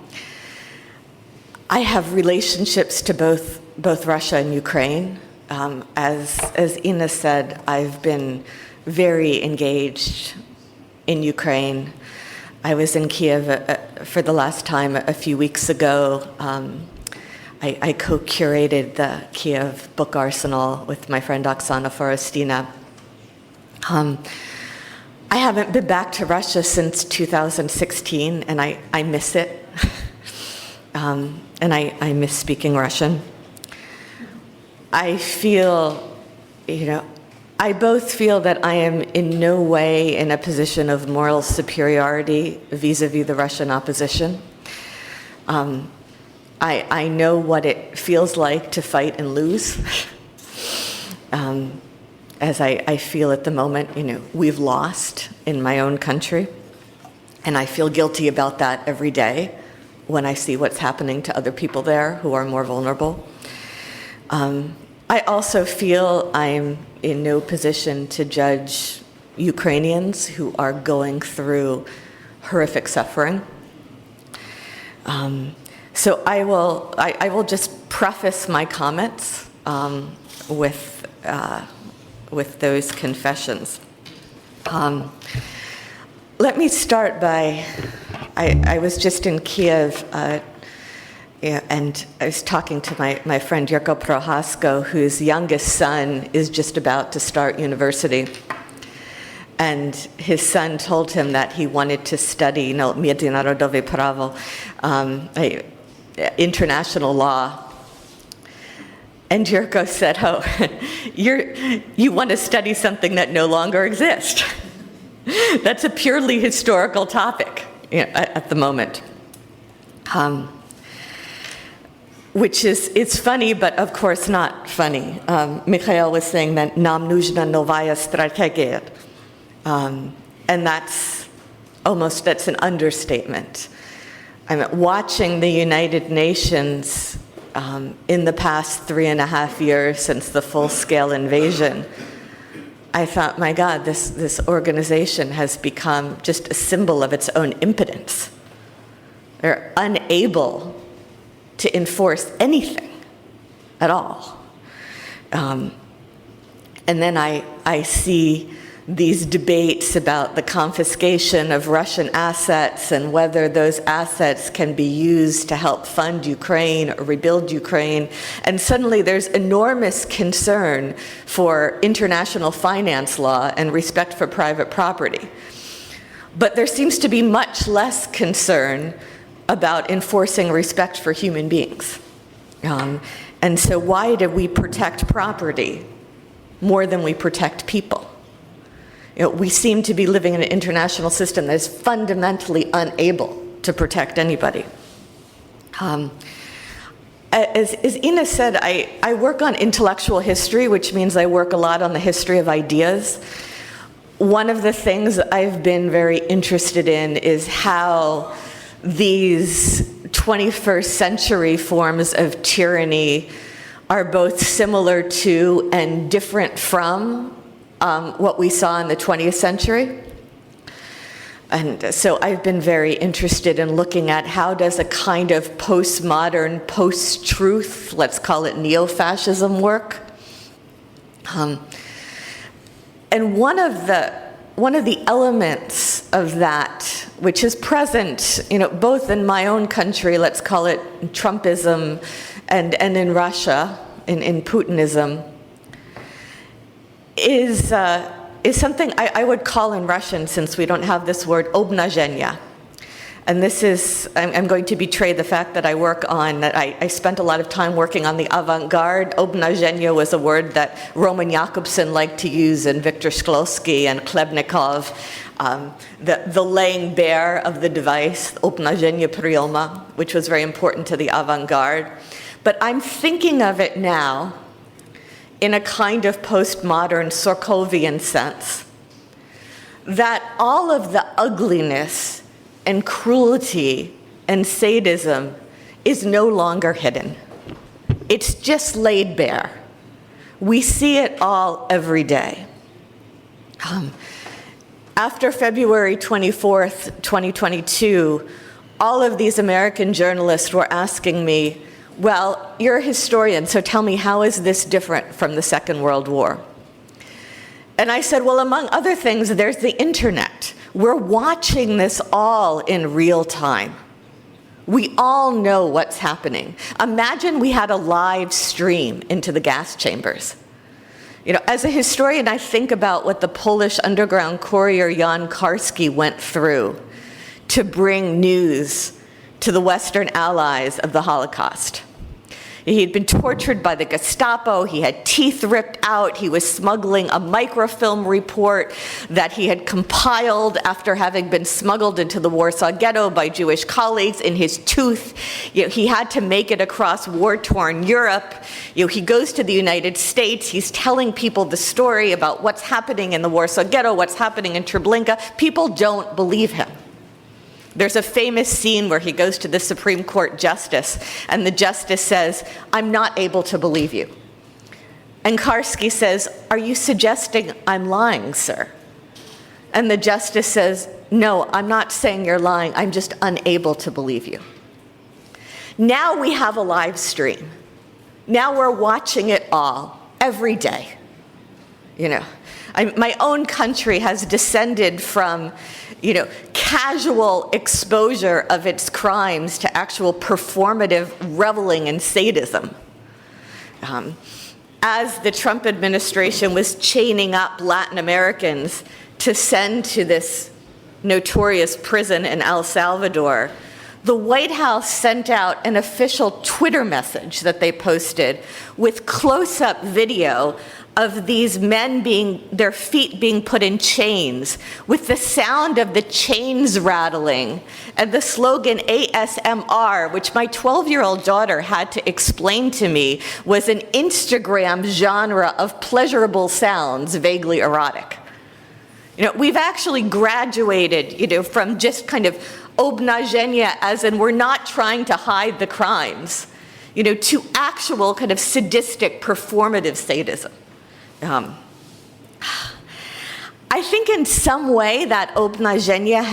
have relationships to both Russia and Ukraine. As Ina said, I've been very engaged in Ukraine. I was in Kiev for the last time a few weeks ago. I co-curated the Kiev book arsenal with my friend Oksana Forostina. I haven't been back to Russia since 2016, and I miss it. And I miss speaking Russian. I feel, I both feel that I am in no way in a position of moral superiority vis-a-vis the Russian opposition. I know what it feels like to fight and lose. As I feel at the moment, we've lost in my own country. And I feel guilty about that every day when I see what's happening to other people there who are more vulnerable. I also feel I'm in no position to judge Ukrainians who are going through horrific suffering. So I will just preface my comments with those confessions. Let me start by, I was just in Kiev, and I was talking to my friend Jirko Prohasko, whose youngest son is just about to start university. And his son told him that he wanted to study, Međunarodno pravo, international law. And Jurko said, oh, you want to study something that no longer exists. That's a purely historical topic at the moment. Which is, it's funny, but of course not funny. Mikhail was saying that nam нужна новая стратегия. And that's an understatement. Watching the United Nations in the past 3.5 years since the full-scale invasion, I thought, my God, this organization has become just a symbol of its own impotence. They're unable to enforce anything at all. And then I see these debates about the confiscation of Russian assets and whether those assets can be used to help fund Ukraine or rebuild Ukraine. And suddenly there's enormous concern for international finance law and respect for private property. But there seems to be much less concern about enforcing respect for human beings. And so why do we protect property more than we protect people? We seem to be living in an international system that is fundamentally unable to protect anybody. As Ina said, I work on intellectual history, which means I work a lot on the history of ideas. One of the things I've been very interested in is how these 21st century forms of tyranny are both similar to and different from what we saw in the 20th century. And so I've been very interested in looking at how does a kind of postmodern, post-truth, let's call it neo-fascism, work. And one of the elements of that, which is present, both in my own country, let's call it Trumpism, and in Russia, in Putinism, is something I would call in Russian, since we don't have this word, obnazhenia. And this is, I'm going to betray the fact that I spent a lot of time working on the avant-garde. Obnazhenia was a word that Roman Jakobson liked to use, and Viktor Shklovsky and Klebnikov, the laying bare of the device, obnazhenia prioma, which was very important to the avant-garde. But I'm thinking of it now in a kind of postmodern Sorkovian sense, that all of the ugliness and cruelty and sadism is no longer hidden. It's just laid bare. We see it all every day. After February 24th, 2022, all of these American journalists were asking me, well, you're a historian, so tell me, how is this different from the Second World War? And I said, well, among other things, there's the internet. We're watching this all in real time. We all know what's happening. Imagine we had a live stream into the gas chambers. You know, as a historian, I think about what the Polish underground courier Jan Karski went through to bring news to the Western allies of the Holocaust. He had been tortured by the Gestapo, he had teeth ripped out, he was smuggling a microfilm report that he had compiled after having been smuggled into the Warsaw Ghetto by Jewish colleagues in his tooth. You know, he had to make it across war-torn Europe. You know, he goes to the United States, he's telling people the story about what's happening in the Warsaw Ghetto, what's happening in Treblinka. People don't believe him. There's a famous scene where he goes to the Supreme Court justice, and the justice says, I'm not able to believe you. And Karski says, are you suggesting I'm lying, sir? And the justice says, no, I'm not saying you're lying, I'm just unable to believe you. Now we have a live stream. Now we're watching it all, every day. You know, my own country has descended from, you know, casual exposure of its crimes to actual performative reveling in sadism. As the Trump administration was chaining up Latin Americans to send to this notorious prison in El Salvador, the White House sent out an official Twitter message that they posted with close-up video of these men their feet being put in chains, with the sound of the chains rattling, and the slogan ASMR, which my 12-year-old daughter had to explain to me was an Instagram genre of pleasurable sounds, vaguely erotic. You know, we've actually graduated, you know, from just kind of obnażenie, as in we're not trying to hide the crimes, you know, to actual kind of sadistic performative sadism. I think in some way that obnażenie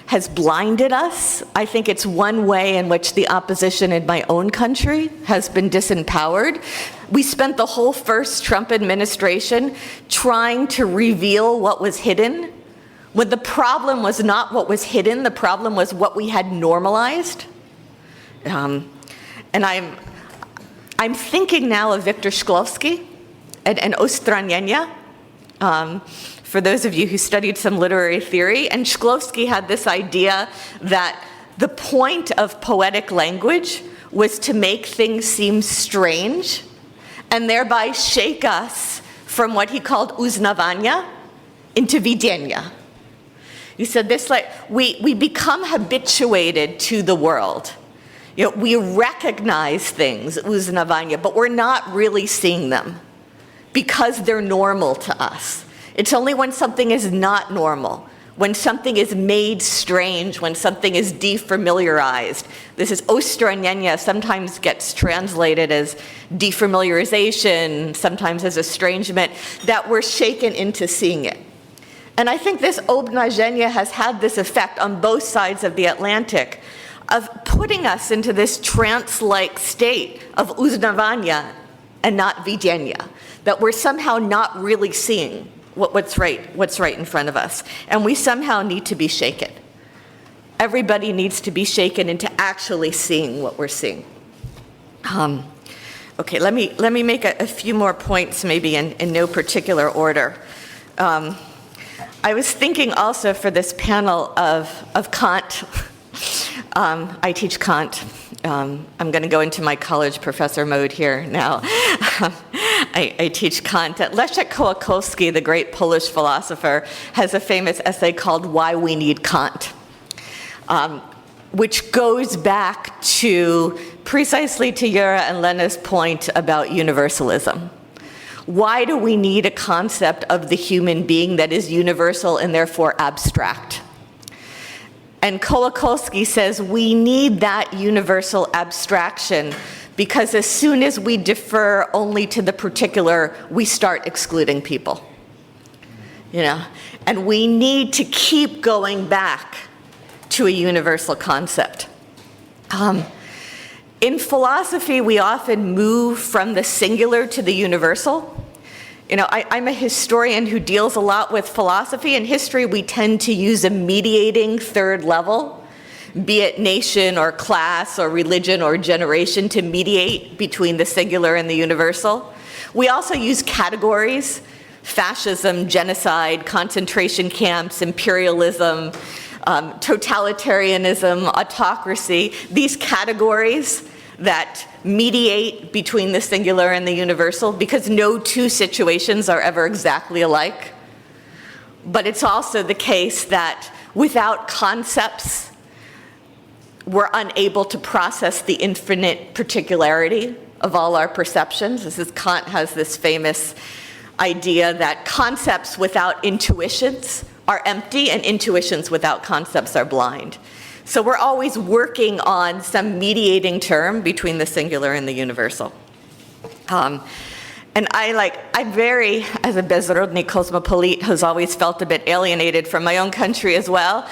has blinded us. I think it's one way in which the opposition in my own country has been disempowered. We spent the whole first Trump administration trying to reveal what was hidden, when the problem was not what was hidden, the problem was what we had normalized. And I'm thinking now of Viktor Shklovsky and Ostranienia, for those of you who studied some literary theory. And Shklovsky had this idea that the point of poetic language was to make things seem strange and thereby shake us from what he called uznawania into widzenia. He said this, like, we become habituated to the world. You know, we recognize things, uznawania, but we're not really seeing them because they're normal to us. It's only when something is not normal, when something is made strange, when something is defamiliarized. This is ostranienia, sometimes gets translated as defamiliarization, sometimes as estrangement, that we're shaken into seeing it. And I think this obnażenie has had this effect on both sides of the Atlantic of putting us into this trance-like state of uznawania and not widzenia, that we're somehow not really seeing what's right in front of us. And we somehow need to be shaken. Everybody needs to be shaken into actually seeing what we're seeing. Okay, let me make a few more points, maybe in no particular order. I was thinking also for this panel of Kant. I teach Kant. I'm going to go into my college professor mode here now. I teach Kant. Leszek Kołakowski, the great Polish philosopher, has a famous essay called Why We Need Kant, which goes back to precisely to Yura and Lena's point about universalism. Why do we need a concept of the human being that is universal and therefore abstract? And Kołakowski says we need that universal abstraction because as soon as we defer only to the particular, we start excluding people. You know, and we need to keep going back to a universal concept. In philosophy, we often move from the singular to the universal. You know, I'm a historian who deals a lot with philosophy. In history, we tend to use a mediating third level, be it nation or class or religion or generation, to mediate between the singular and the universal. We also use categories: fascism, genocide, concentration camps, imperialism, totalitarianism, autocracy. These categories that mediate between the singular and the universal, because no two situations are ever exactly alike. But it's also the case that without concepts, we're unable to process the infinite particularity of all our perceptions. Kant has this famous idea that concepts without intuitions are empty, and intuitions without concepts are blind. So we're always working on some mediating term between the singular and the universal. And I'm very, as a безродный cosmopolite who's always felt a bit alienated from my own country as well,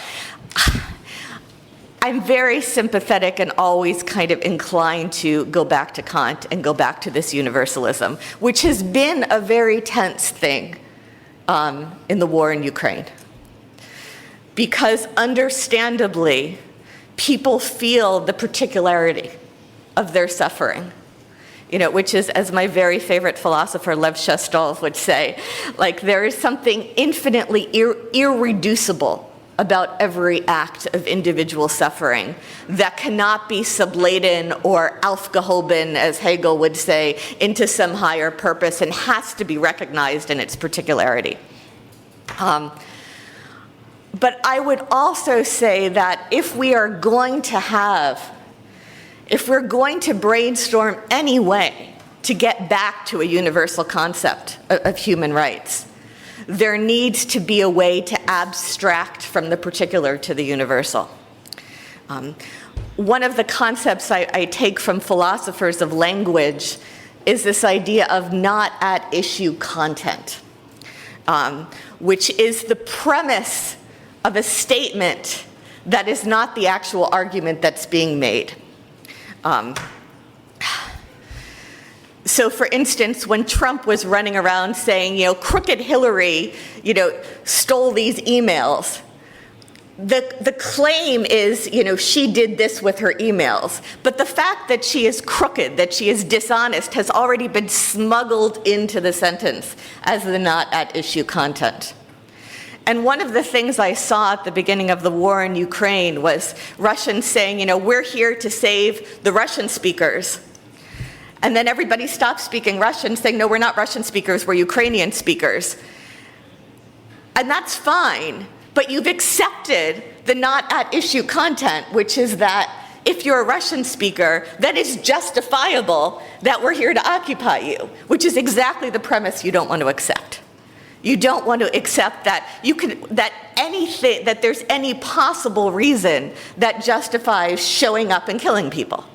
I'm very sympathetic and always kind of inclined to go back to Kant and go back to this universalism, which has been a very tense thing in the war in Ukraine. Because understandably, people feel the particularity of their suffering, you know, which is, as my very favorite philosopher Lev Shestov would say, like, there is something infinitely irreducible about every act of individual suffering that cannot be subladen or aufgehoben, as Hegel would say, into some higher purpose, and has to be recognized in its particularity. But I would also say that if we're going to brainstorm any way to get back to a universal concept of human rights, there needs to be a way to abstract from the particular to the universal. One of the concepts I take from philosophers of language is this idea of not at issue content, which is the premise of a statement that is not the actual argument that's being made. So for instance, when Trump was running around saying, you know, crooked Hillary, you know, stole these emails, the claim is, you know, she did this with her emails. But the fact that she is crooked, that she is dishonest, has already been smuggled into the sentence as the not at issue content. And one of the things I saw at the beginning of the war in Ukraine was Russians saying, you know, we're here to save the Russian speakers. And then everybody stopped speaking Russian, saying, no, we're not Russian speakers, we're Ukrainian speakers. And that's fine, but you've accepted the not at issue content, which is that if you're a Russian speaker, then it's justifiable that we're here to occupy you, which is exactly the premise you don't want to accept. You don't want to accept that that there's any possible reason that justifies showing up and killing people.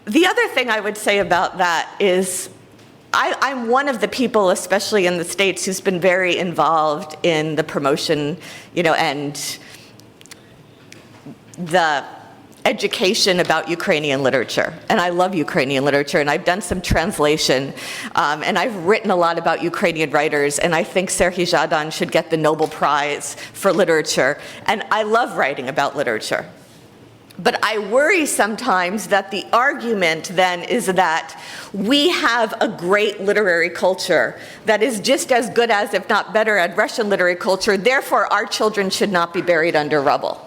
The other thing I would say about that is I'm one of the people, especially in the States, who's been very involved in the promotion, you know, and the education about Ukrainian literature. And I love Ukrainian literature, and I've done some translation, and I've written a lot about Ukrainian writers, and I think Serhiy Zhadan should get the Nobel Prize for literature. And I love writing about literature. But I worry sometimes that the argument then is that we have a great literary culture that is just as good as, if not better, at Russian literary culture, therefore our children should not be buried under rubble.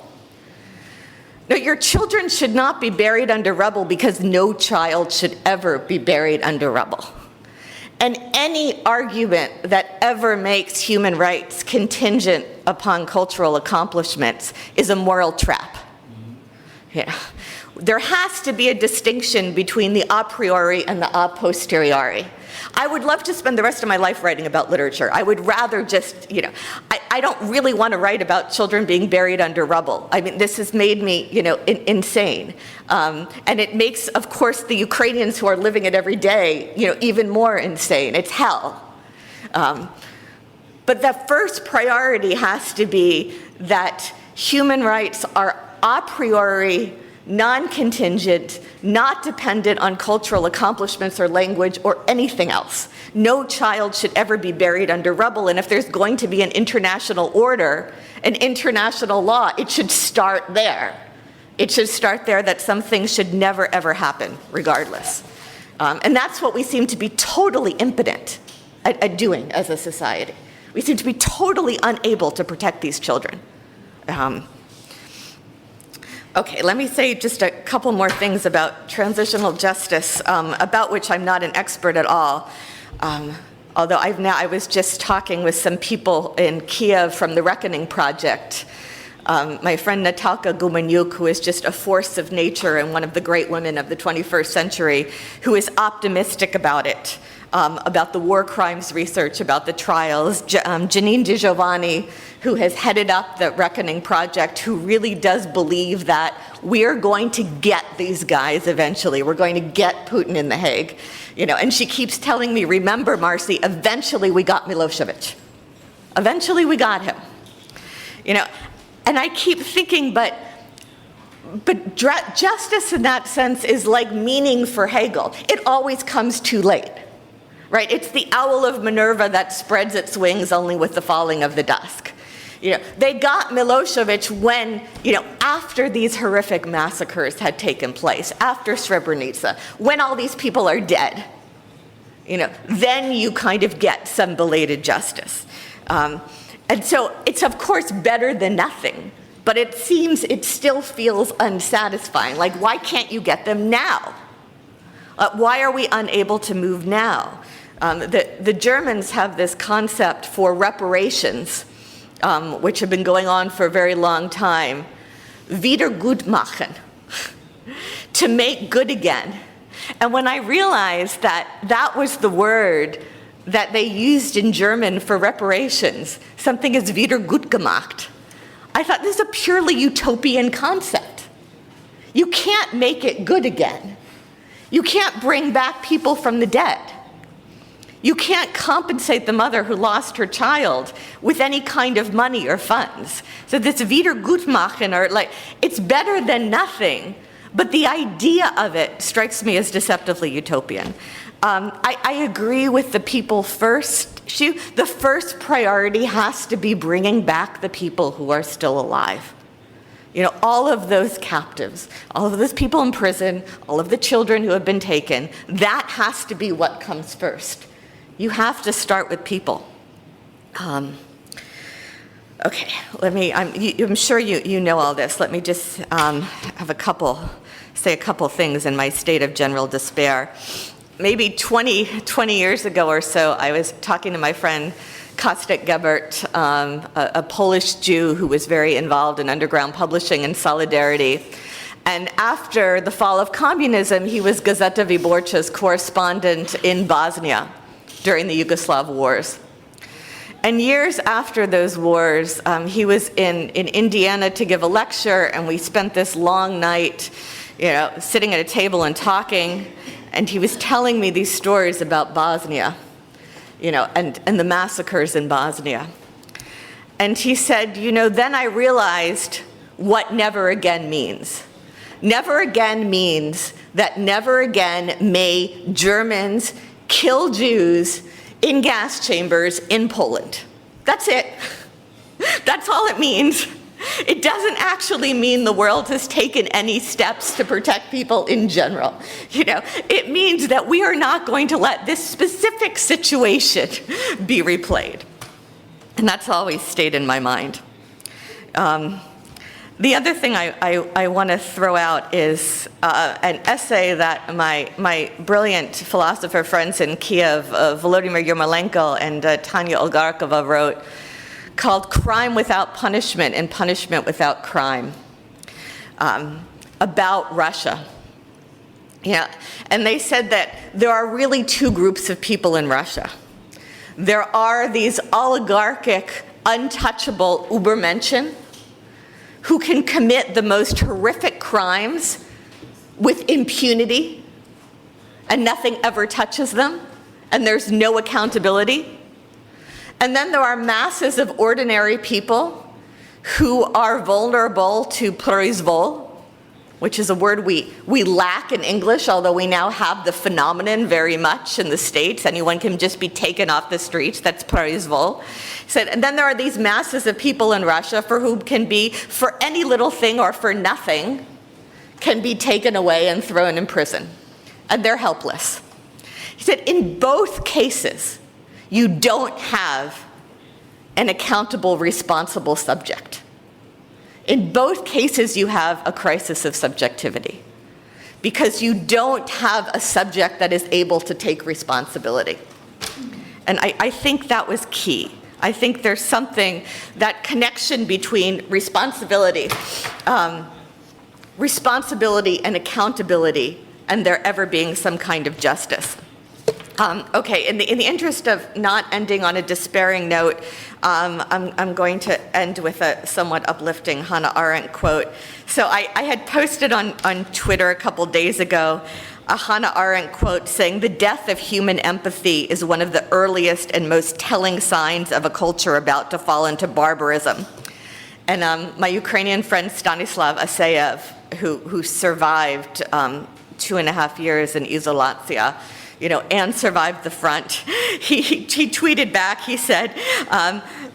No, your children should not be buried under rubble because no child should ever be buried under rubble. And any argument that ever makes human rights contingent upon cultural accomplishments is a moral trap. Yeah. There has to be a distinction between the a priori and the a posteriori. I would love to spend the rest of my life writing about literature. I would rather just, you know, I don't really want to write about children being buried under rubble. I mean, this has made me, you know, insane. And it makes, of course, the Ukrainians who are living it every day, you know, even more insane. It's hell. But the first priority has to be that human rights are a priori non-contingent, not dependent on cultural accomplishments or language or anything else. No child should ever be buried under rubble, and if there's going to be an international order, an international law, it should start there. It should start there that some things should never ever happen, regardless. And that's what we seem to be totally impotent at doing as a society. We seem to be totally unable to protect these children. Okay, let me say just a couple more things about transitional justice, about which I'm not an expert at all. Although I was just talking with some people in Kiev from the Reckoning Project. My friend Natalka Gumanyuk, who is just a force of nature and one of the great women of the 21st century, who is optimistic about it, about the war crimes research, about the trials. Janine Di Giovanni, who has headed up the Reckoning Project, who really does believe that we're going to get these guys eventually. We're going to get Putin in The Hague. You know, and she keeps telling me, remember, Marci, eventually we got Milosevic. Eventually we got him. You know, and I keep thinking, but justice in that sense is like meaning for Hegel. It always comes too late. Right? It's the owl of Minerva that spreads its wings only with the falling of the dusk. You know, they got Milosevic when, you know, after these horrific massacres had taken place, after Srebrenica, when all these people are dead, you know, then you kind of get some belated justice. And so it's of course better than nothing, but it still feels unsatisfying. Like, why can't you get them now? Why are we unable to move now? The Germans have this concept for reparations, which have been going on for a very long time. Wiedergutmachen, to make good again. And when I realized that that was the word that they used in German for reparations, something is wiedergutgemacht, I thought this is a purely utopian concept. You can't make it good again. You can't bring back people from the dead. You can't compensate the mother who lost her child with any kind of money or funds. So this Wiedergutmachen, or like, it's better than nothing, but the idea of it strikes me as deceptively utopian. I agree with the people first. The first priority has to be bringing back the people who are still alive. You know, all of those captives, all of those people in prison, all of the children who have been taken, that has to be what comes first. You have to start with people. Okay, I'm sure you know all this. Let me just say a couple things in my state of general despair. Maybe 20 years ago or so, I was talking to my friend Kostek Gebert, a Polish Jew who was very involved in underground publishing and Solidarity. And after the fall of communism, he was Gazeta Wyborcza's correspondent in Bosnia during the Yugoslav wars. And years after those wars, he was in Indiana to give a lecture, and we spent this long night, you know, sitting at a table and talking, and he was telling me these stories about Bosnia, you know, and the massacres in Bosnia. And he said, you know, then I realized what never again means. Never again means that never again may Germans kill Jews in gas chambers in Poland. That's it. That's all it means. It doesn't actually mean the world has taken any steps to protect people in general. You know, it means that we are not going to let this specific situation be replayed. And that's always stayed in my mind. The other thing I want to throw out is an essay that my brilliant philosopher friends in Kiev, Volodymyr Yermolenko and Tanya Olgarkova, wrote, called Crime Without Punishment and Punishment Without Crime, about Russia. Yeah, and they said that there are really two groups of people in Russia. There are these oligarchic, untouchable Übermenschen who can commit the most horrific crimes with impunity, and nothing ever touches them, and there's no accountability. And then there are masses of ordinary people who are vulnerable to proizvol, which is a word we lack in English, although we now have the phenomenon very much in the States. Anyone can just be taken off the streets. That's произвол. He said, and then there are these masses of people in Russia for whom can be, for any little thing or for nothing, can be taken away and thrown in prison. And they're helpless. He said, in both cases, you don't have an accountable, responsible subject. In both cases, you have a crisis of subjectivity because you don't have a subject that is able to take responsibility. And I think that was key. I think there's something, that connection between responsibility and accountability, and there ever being some kind of justice. Okay, in the interest of not ending on a despairing note, I'm going to end with a somewhat uplifting Hannah Arendt quote. So I had posted on Twitter a couple days ago a Hannah Arendt quote saying, "The death of human empathy is one of the earliest and most telling signs of a culture about to fall into barbarism." And my Ukrainian friend Stanislav Aseyev, who survived 2.5 years in Izolatia, and survived the front. He tweeted back, he said,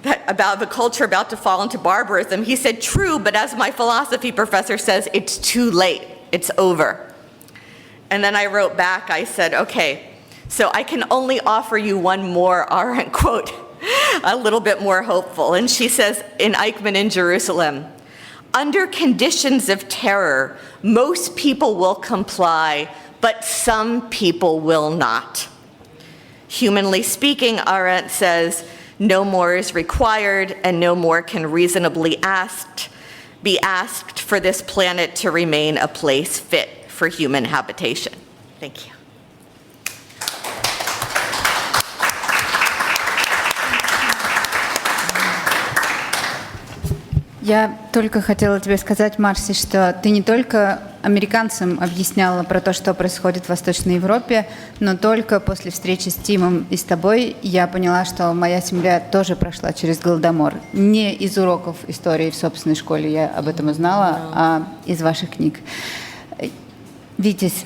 that about the culture about to fall into barbarism. He said, "True, but as my philosophy professor says, it's too late, it's over." And then I wrote back, I said, okay, so I can only offer you one more Arendt quote, a little bit more hopeful. And she says, in Eichmann in Jerusalem, "Under conditions of terror, most people will comply, but some people will not. Humanly speaking," Arendt says, "no more is required and no more can reasonably be asked for this planet to remain a place fit for human habitation." Thank you. Я только хотела тебе сказать, Марси, что ты не только американцам объясняла про то, что происходит в Восточной Европе, но только после встречи с Тимом и с тобой я поняла, что моя семья тоже прошла через Голодомор. Не из уроков истории в собственной школе я об этом узнала, а из ваших книг. Витис,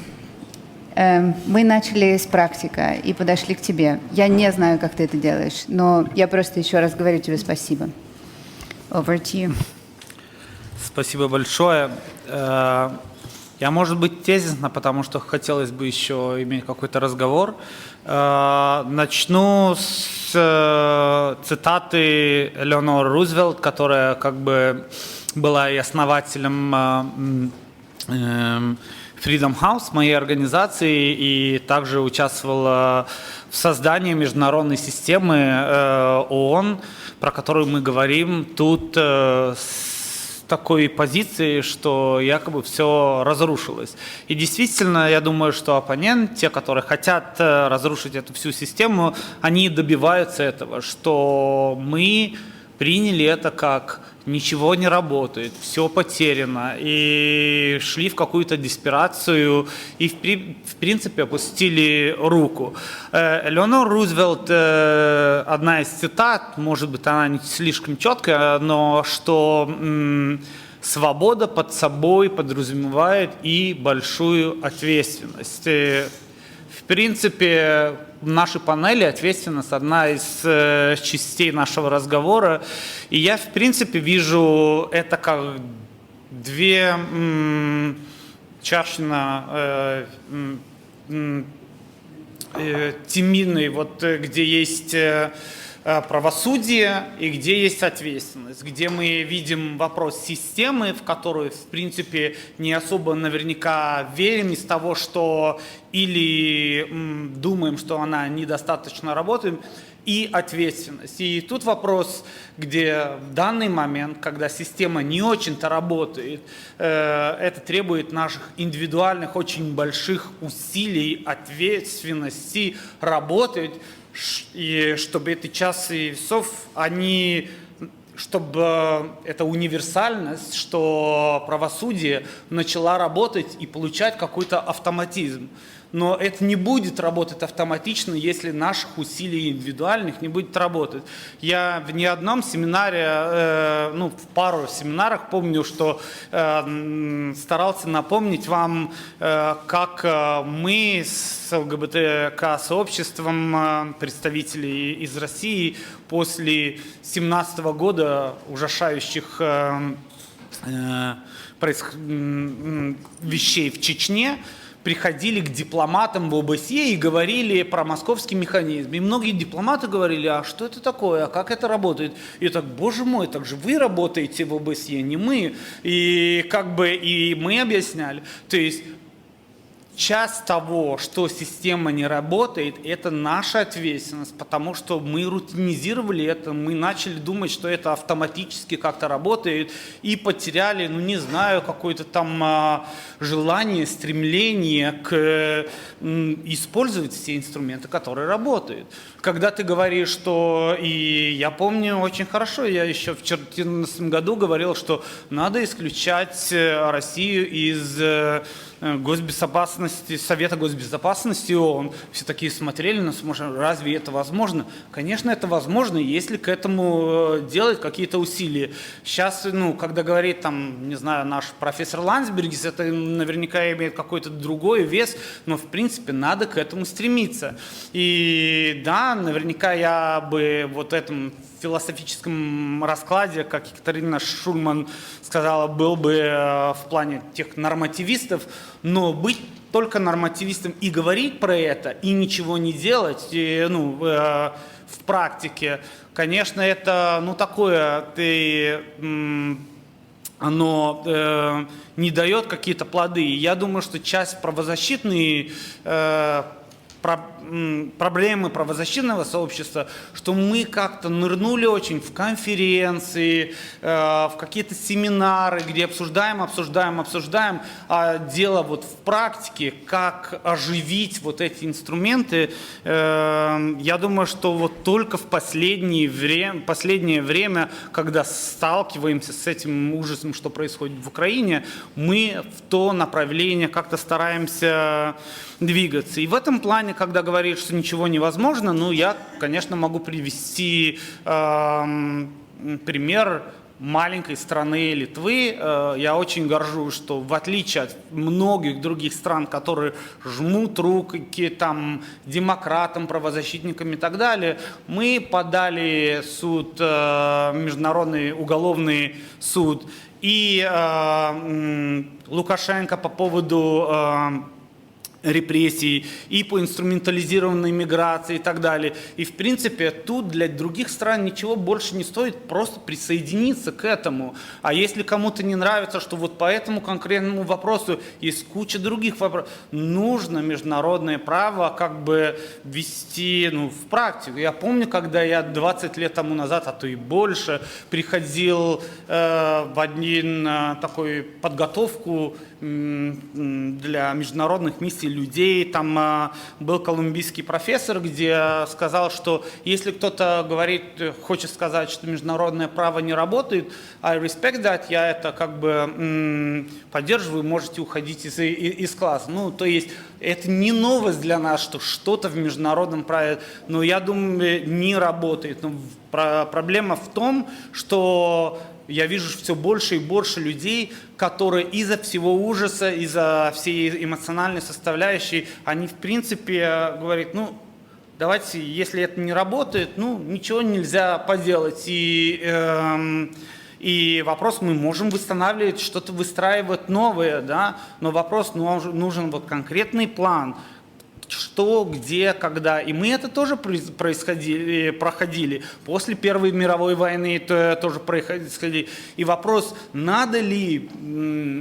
мы начали с практика и подошли к тебе. Я не знаю, как ты это делаешь, но я просто еще раз говорю тебе спасибо. Over to you. Спасибо большое. Я, может быть, тезисно, потому что хотелось бы еще иметь какой-то разговор. Начну с цитаты Элеонор Рузвельт, которая как бы была и основателем Freedom House, моей организации, и также участвовала в создании международной системы ООН, про которую мы говорим тут с такой позиции, что якобы все разрушилось. И действительно, я думаю, что оппоненты, те, которые хотят разрушить эту всю систему, они добиваются этого, что мы приняли это как ничего не работает, все потеряно, и шли в какую-то деспирацию, и в принципе опустили руку. Элеонор Рузвельт, одна из цитат, может быть, она не слишком четкая, но что свобода под собой подразумевает и большую ответственность. В принципе, в нашей панели ответственность одна из частей нашего разговора. И я, в принципе, вижу это как две чаши темины, вот где есть правосудие и где есть ответственность, где мы видим вопрос системы, в которую, в принципе, не особо наверняка верим из того, что или думаем, что она недостаточно работает, и ответственность. И тут вопрос, где в данный момент, когда система не очень-то работает, это требует наших индивидуальных, очень больших усилий, ответственности работать, и чтобы эти часы весов, чтобы эта универсальность, что правосудие начала работать и получать какой-то автоматизм. но это не будет работать автоматично, если наших усилий индивидуальных не будет работать. Я в не одном семинаре, в пару семинарах помню, что старался напомнить вам, как мы с ЛГБТК-сообществом, представителей из России, после 2017 года ужасающих вещей в Чечне, приходили к дипломатам в ОБСЕ и говорили про московский механизм. И многие дипломаты говорили, а что это такое, а как это работает? И так, боже мой, так же вы работаете в ОБСЕ, не мы. И и мы объясняли. То есть часть того, что система не работает, это наша ответственность, потому что мы рутинизировали это, мы начали думать, что это автоматически как-то работает, и потеряли, какое-то там желание, стремление использовать все инструменты, которые работают. Когда ты говоришь, что, и я помню очень хорошо, я еще в 2014 году говорил, что надо исключать Россию из госбезопасности, Совета госбезопасности ООН. Все такие смотрели на нас, разве это возможно? Конечно, это возможно, если к этому делать какие-то усилия. Сейчас, когда говорит наш профессор Ландсбергис, это наверняка имеет какой-то другой вес, но в принципе надо к этому стремиться. И да, наверняка я бы в этом философическом раскладе, как Ekaterina Schulmann сказала, был бы в плане тех нормативистов, но быть только нормативистом и говорить про это, и ничего не делать в практике, конечно, это такое, оно не дает какие-то плоды. Я думаю, что часть правозащитной проблемы правозащитного сообщества, что мы как-то нырнули очень в конференции, в какие-то семинары, где обсуждаем, а дело в практике, как оживить эти инструменты, я думаю, что только в последнее время, когда сталкиваемся с этим ужасом, что происходит в Украине, мы в то направление как-то стараемся двигаться. И в этом плане, когда говорит, что ничего невозможно, я, конечно, могу привести пример маленькой страны Литвы. Я очень горжусь, что в отличие от многих других стран, которые жмут руки демократам, правозащитникам и так далее, мы подали суд, Международный уголовный суд, и Лукашенко по поводу репрессий, и по инструментализированной миграции и так далее. И, в принципе, тут для других стран ничего больше не стоит, просто присоединиться к этому. А если кому-то не нравится, что по этому конкретному вопросу есть куча других вопросов, нужно международное право ввести в практику. Я помню, когда я 20 лет тому назад, а то и больше, приходил в один такой подготовку для международных миссий людей. Там был колумбийский профессор, где сказал, что если кто-то хочет сказать, что международное право не работает, I respect that, я это поддерживаю, можете уходить из класса. То есть это не новость для нас, что что-то в международном праве, но я думаю, не работает. Но проблема в том, что я вижу все больше и больше людей, которые из-за всего ужаса, из-за всей эмоциональной составляющей, они в принципе говорят, давайте, если это не работает, ничего нельзя поделать. И вопрос, мы можем восстанавливать, что-то выстраивать новое, да, но вопрос, нужен конкретный план, что, где, когда. И мы это тоже проходили. После Первой мировой войны это тоже происходили. И вопрос, надо ли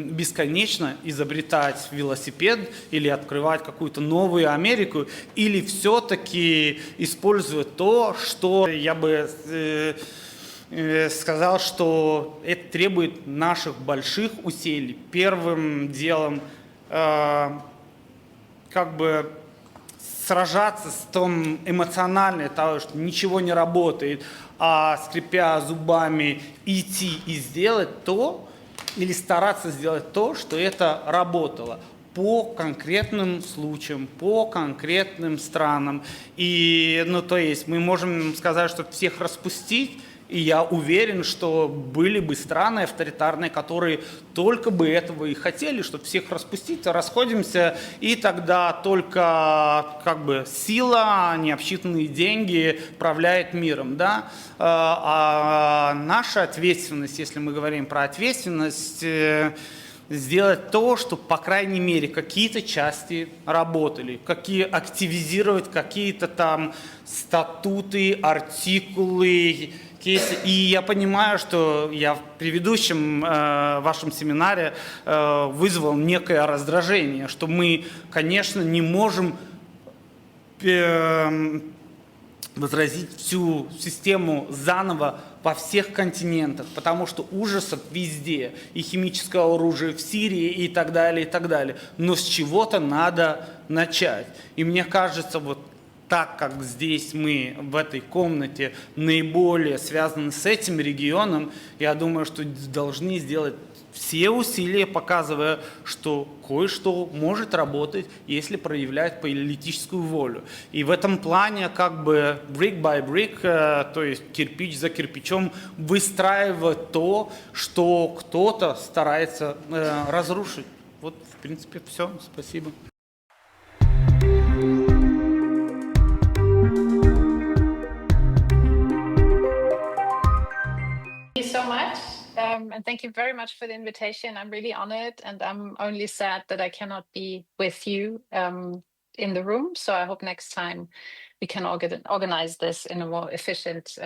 бесконечно изобретать велосипед или открывать какую-то новую Америку, или все-таки использовать то, что я бы сказал, что это требует наших больших усилий. Первым делом сражаться с том эмоциональной того, что ничего не работает, а скрипя зубами идти и сделать то, или стараться сделать то, что это работало. по конкретным случаям, по конкретным странам. И, ну, то есть мы можем сказать, что всех распустить, и я уверен, что были бы страны авторитарные, которые только бы этого и хотели, чтобы всех распустить, расходимся, и тогда только как бы сила, необсчитанные деньги правляет миром, да? А наша ответственность, если мы говорим про ответственность, сделать то, чтобы, по крайней мере, какие-то части работали, активизировать какие-то там статуты, артикулы, кейсы. И я понимаю, что я в предыдущем вашем семинаре вызвал некое раздражение, что мы, конечно, не можем возразить всю систему заново во всех континентах, потому что ужасов везде, и химическое оружие в Сирии, и так далее, и так далее. Но с чего-то надо начать. И мне кажется, вот так как здесь мы в этой комнате наиболее связаны с этим регионом, я думаю, что должны сделать все усилия, показывая, что кое-что может работать, если проявлять политическую волю. И в этом плане как бы brick by brick, то есть кирпич за кирпичом, выстраивать то, что кто-то старается разрушить. Вот, в принципе, все. Спасибо. Thank you so much. And thank you very much for the invitation. I'm really honored, and I'm only sad that I cannot be with you in the room. So I hope next time we can organize this in a more efficient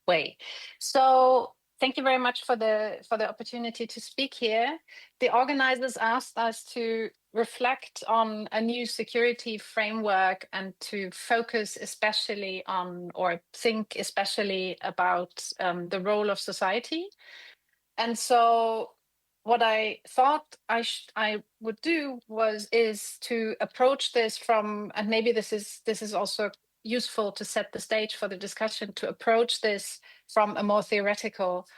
way. So thank you very much for the opportunity to speak here. The organizers asked us to reflect on a new security framework and to focus especially on, or think especially about the role of society. And so what I thought I would do is to approach this from, and maybe this is also useful to set the stage for the discussion, to approach this from a more theoretical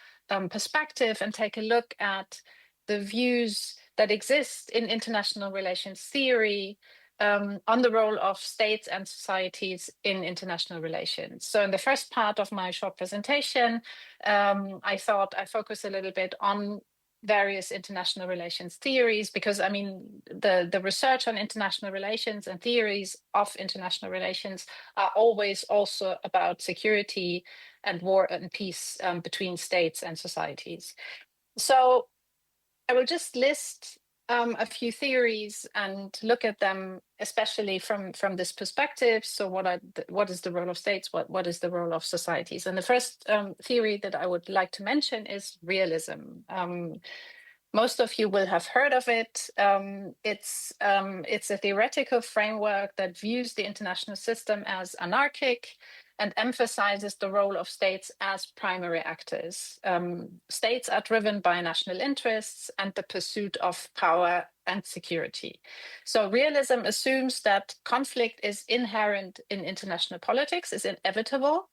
perspective and take a look at the views that exist in international relations theory on the role of states and societies in international relations. So in the first part of my short presentation, I thought I focus a little bit on various international relations theories, because I mean, the research on international relations and theories of international relations are always also about security and war and peace between states and societies. So I will just list a few theories and look at them, especially from this perspective. So what is the role of states? What is the role of societies? And the first theory that I would like to mention is realism. Most of you will have heard of it. It's a theoretical framework that views the international system as anarchic and emphasizes the role of states as primary actors. States are driven by national interests and the pursuit of power and security. So realism assumes that conflict is inherent in international politics, is inevitable,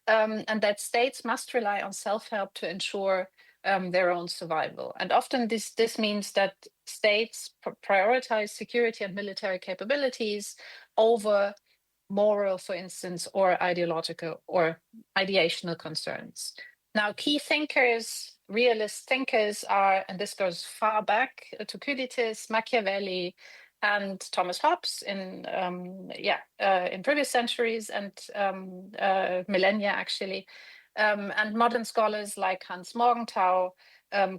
and that states must rely on self-help to ensure their own survival. And often this means that states prioritize security and military capabilities over moral, for instance, or ideological or ideational concerns. Now, key thinkers, realist thinkers are, and this goes far back to Thucydides, Machiavelli, and Thomas Hobbes in previous centuries and millennia, actually, and modern scholars like Hans Morgenthau,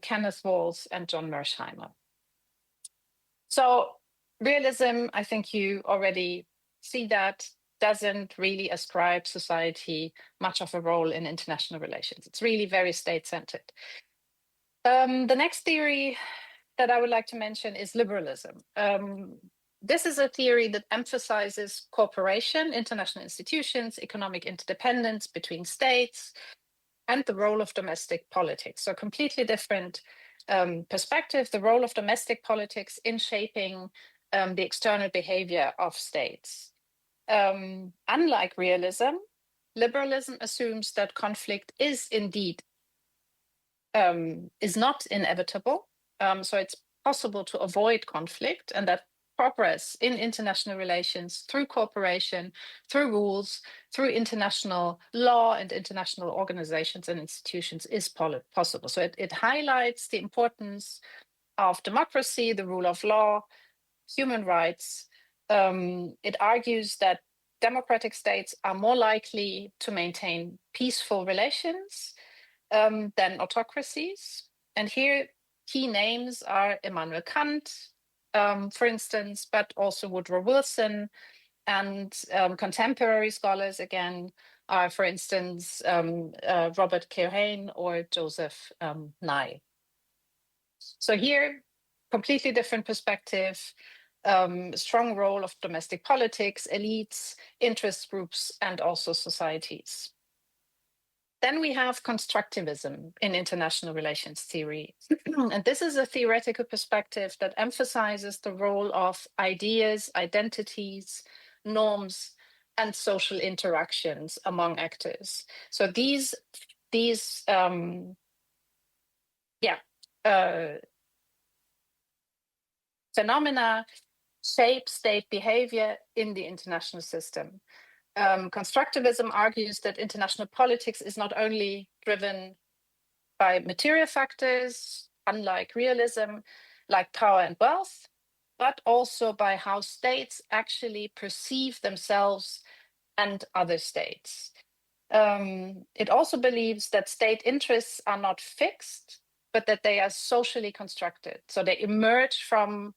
Kenneth Walls, and John Mearsheimer. So realism, I think you already see that, doesn't really ascribe society much of a role in international relations. It's really very state-centered. The next theory that I would like to mention is liberalism. This is a theory that emphasizes cooperation, international institutions, economic interdependence between states, and the role of domestic politics. So a completely different perspective, the role of domestic politics in shaping the external behavior of states. Unlike realism, liberalism assumes that conflict is indeed is not inevitable. So it's possible to avoid conflict, and that progress in international relations through cooperation, through rules, through international law and international organizations and institutions is possible. So it highlights the importance of democracy, the rule of law, human rights. It argues that democratic states are more likely to maintain peaceful relations than autocracies. And here, key names are Immanuel Kant, for instance, but also Woodrow Wilson, and contemporary scholars, again, are, for instance, Robert Keohane or Joseph Nye. So here, completely different perspective, strong role of domestic politics, elites, interest groups, and also societies. Then we have constructivism in international relations theory. And this is a theoretical perspective that emphasizes the role of ideas, identities, norms, and social interactions among actors. So these phenomena shape state behavior in the international system. Constructivism argues that international politics is not only driven by material factors, unlike realism, like power and wealth, but also by how states actually perceive themselves and other states. It also believes that state interests are not fixed, but that they are socially constructed. So they emerge from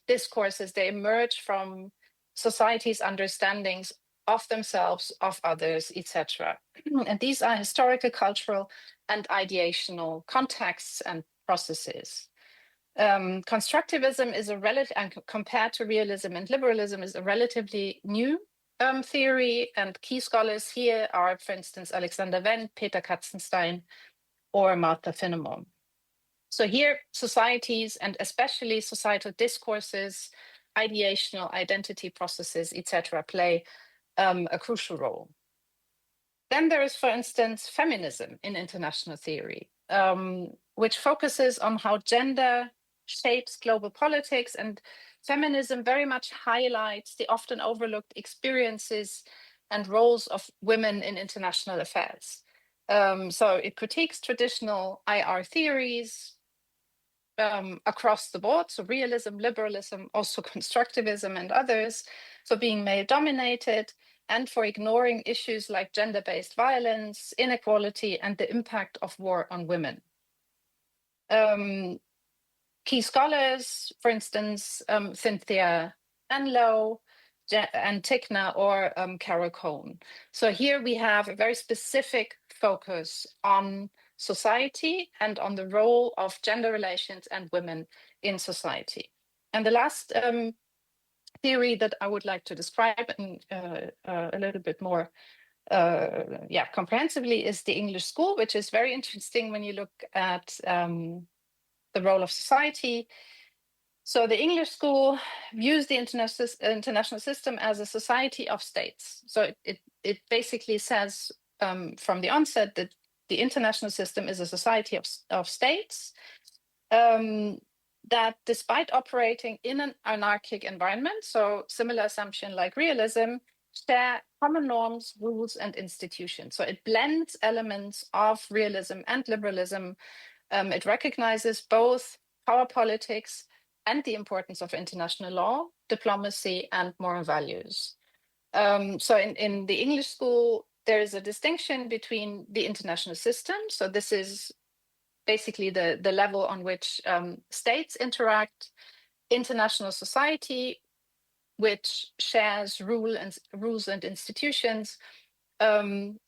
discourses, they emerge from society's understandings of themselves, of others, etc. And these are historical, cultural, and ideational contexts and processes. Constructivism is compared to realism and liberalism, is a relatively new theory, and key scholars here are, for instance, Alexander Wendt, Peter Katzenstein, or Martha Finemore. So here, societies, and especially societal discourses, ideational identity processes, etc., play a crucial role. Then there is, for instance, feminism in international theory, which focuses on how gender shapes global politics, and feminism very much highlights the often overlooked experiences and roles of women in international affairs. So it critiques traditional IR theories across the board, so realism, liberalism, also constructivism and others, for being male-dominated and for ignoring issues like gender-based violence, inequality, and the impact of war on women. Key scholars, for instance, Cynthia Enlow, and Tickner, or Carol Cohn. So here we have a very specific focus on society and on the role of gender relations and women in society. And the last theory that I would like to describe in, a little bit more comprehensively is the English school, which is very interesting when you look at the role of society. So the English school views the international system as a society of states. So it basically says from the onset that the international system is a society of states that, despite operating in an anarchic environment, so similar assumption like realism, share common norms, rules, and institutions. So it blends elements of realism and liberalism. It recognizes both power politics and the importance of international law, diplomacy, and moral values. So in the English school, there is a distinction between the international system. So this is basically the level on which states interact, international society, which shares rules and institutions, and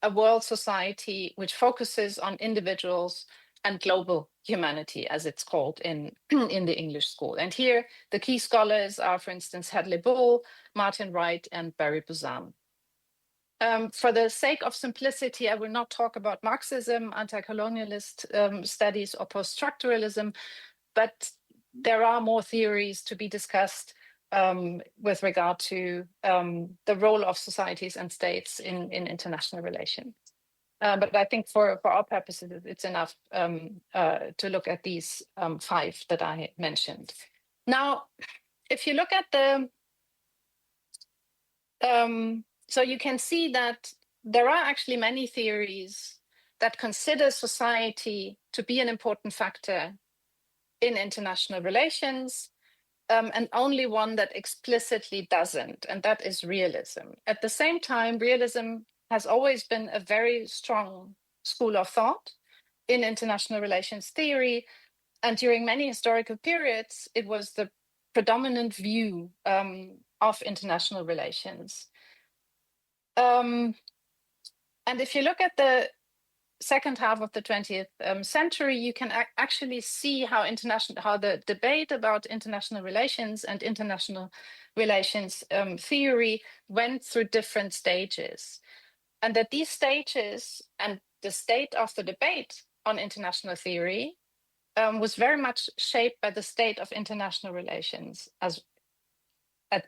a world society which focuses on individuals and global humanity, as it's called in the English school. And here, the key scholars are, for instance, Hadley Bull, Martin Wright, and Barry Buzan. For the sake of simplicity, I will not talk about Marxism, anti-colonialist studies, or post-structuralism, but there are more theories to be discussed with regard to the role of societies and states in international relations. But I think for our purposes, it's enough to look at these 5 that I mentioned. Now, if you look at the, so you can see that there are actually many theories that consider society to be an important factor in international relations, and only one that explicitly doesn't, and that is realism. At the same time, realism has always been a very strong school of thought in international relations theory, and during many historical periods, it was the predominant view of international relations. And if you look at the second half of the 20th century, you can actually see how the debate about international relations and international relations theory went through different stages, and that these stages and the state of the debate on international theory was very much shaped by the state of international relations as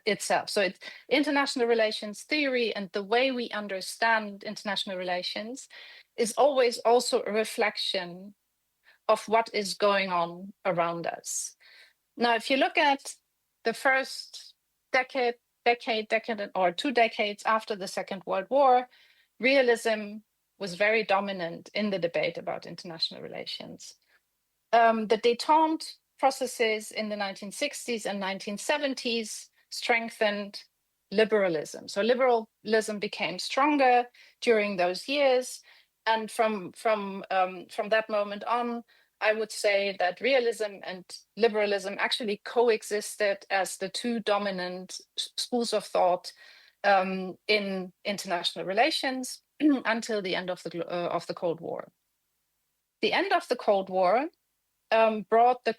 itself. So it's international relations theory and the way we understand international relations is always also a reflection of what is going on around us. Now, if you look at the first decade or 2 decades after the Second World War, realism was very dominant in the debate about international relations. The détente processes in the 1960s and 1970s strengthened liberalism. So liberalism became stronger during those years. And from that moment on, I would say that realism and liberalism actually coexisted as the 2 dominant schools of thought in international relations until the end of the Cold War. The end of the Cold War brought the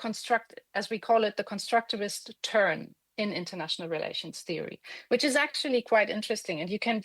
as we call it, the constructivist turn in international relations theory, which is actually quite interesting. And you can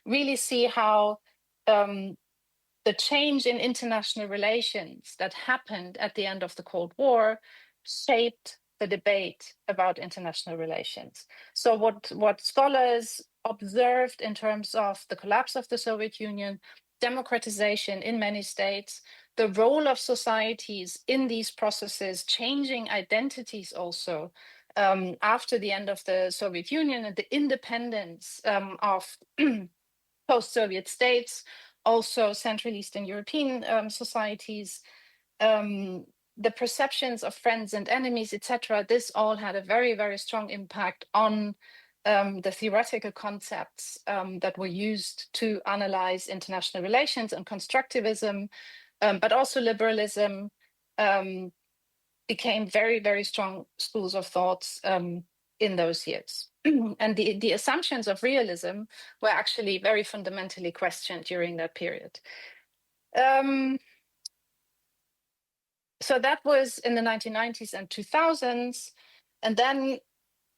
really see how the change in international relations that happened at the end of the Cold War shaped the debate about international relations. So what scholars observed in terms of the collapse of the Soviet Union, democratization in many states, the role of societies in these processes, changing identities also after the end of the Soviet Union and the independence of post-Soviet states, also Central Eastern European societies, the perceptions of friends and enemies, etc. This all had a very, very strong impact on the theoretical concepts that were used to analyze international relations, and constructivism, but also liberalism became very, very strong schools of thoughts in those years. And the assumptions of realism were actually very fundamentally questioned during that period. So that was in the 1990s and 2000s. And then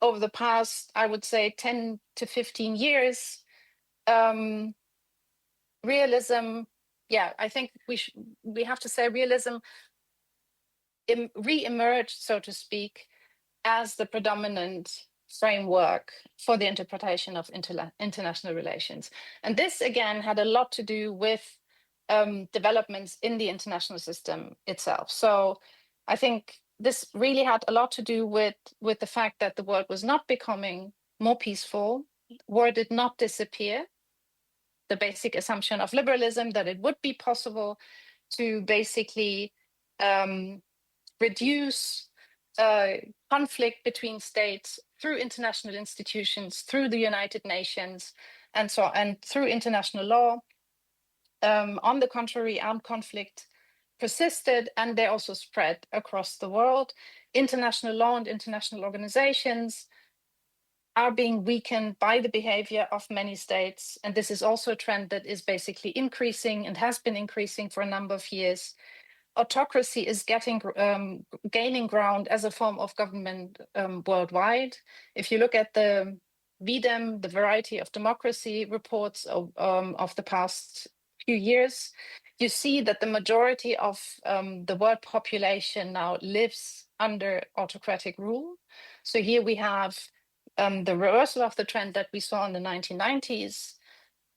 over the past, I would say 10 to 15 years, realism, I think we have to say realism re-emerged, so to speak, as the predominant framework for the interpretation of international relations. And this, again, had a lot to do with developments in the international system itself. So I think this really had a lot to do with the fact that the world was not becoming more peaceful. War did not disappear. The basic assumption of liberalism that it would be possible to basically reduce conflict between states through international institutions, through the United Nations, and so and through international law. On the contrary, armed conflict persisted, and they also spread across the world. International law and international organizations are being weakened by the behavior of many states, and this is also a trend that is basically increasing and has been increasing for a number of years. Autocracy is gaining ground as a form of government worldwide. If you look at the VDEM, the Variety of Democracy reports of the past few years, you see that the majority of the world population now lives under autocratic rule. So here we have the reversal of the trend that we saw in the 1990s.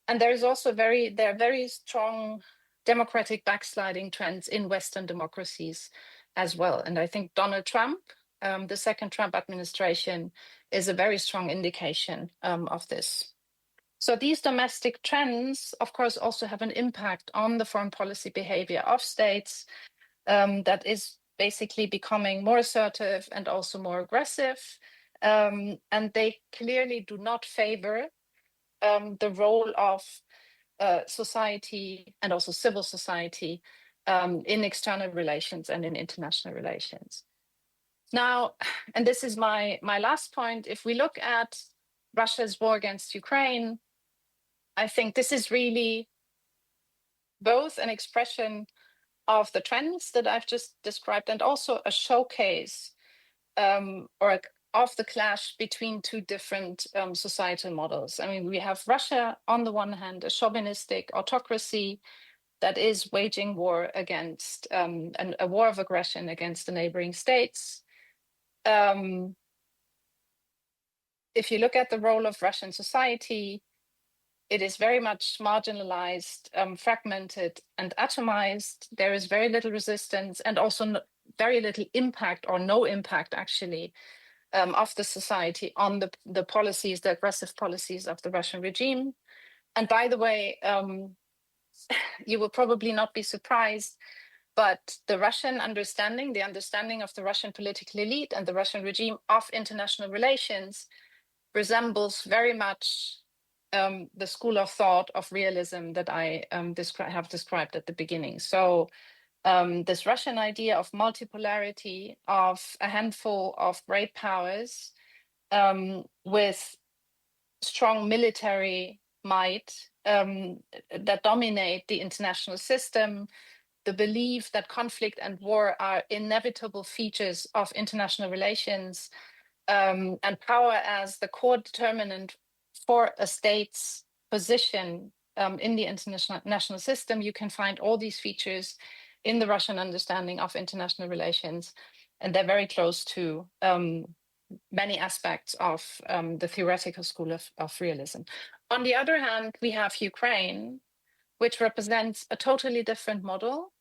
And there is also there are very strong democratic backsliding trends in Western democracies as well. And I think Donald Trump the second Trump administration is a very strong indication of this. So these domestic trends, of course, also have an impact on the foreign policy behavior of states that is basically becoming more assertive and also more aggressive. And they clearly do not favor the role of society and also civil society in external relations and in international relations. Now, and this is my last point, if we look at Russia's war against Ukraine, I think this is really both an expression of the trends that I've just described and also a showcase of the clash between two different societal models. I mean, we have Russia on the one hand, a chauvinistic autocracy that is waging war against a war of aggression against the neighboring states. If you look at the role of Russian society, it is very much marginalized, fragmented, and atomized. There is very little resistance and also very little impact or no impact, actually, of the society on the policies, the aggressive policies of the Russian regime. And by the way, you will probably not be surprised, but the Russian understanding, the understanding of the Russian political elite and the Russian regime of international relations resembles very much the school of thought of realism that I have described at the beginning. So this Russian idea of multipolarity, of a handful of great powers with strong military might that dominate the international system, the belief that conflict and war are inevitable features of international relations, and power as the core determinant for a state's position in the international system. You can find all these features in the Russian understanding of international relations, and they're very close to many aspects of the theoretical school of realism. On the other hand, we have Ukraine, which represents a totally different model.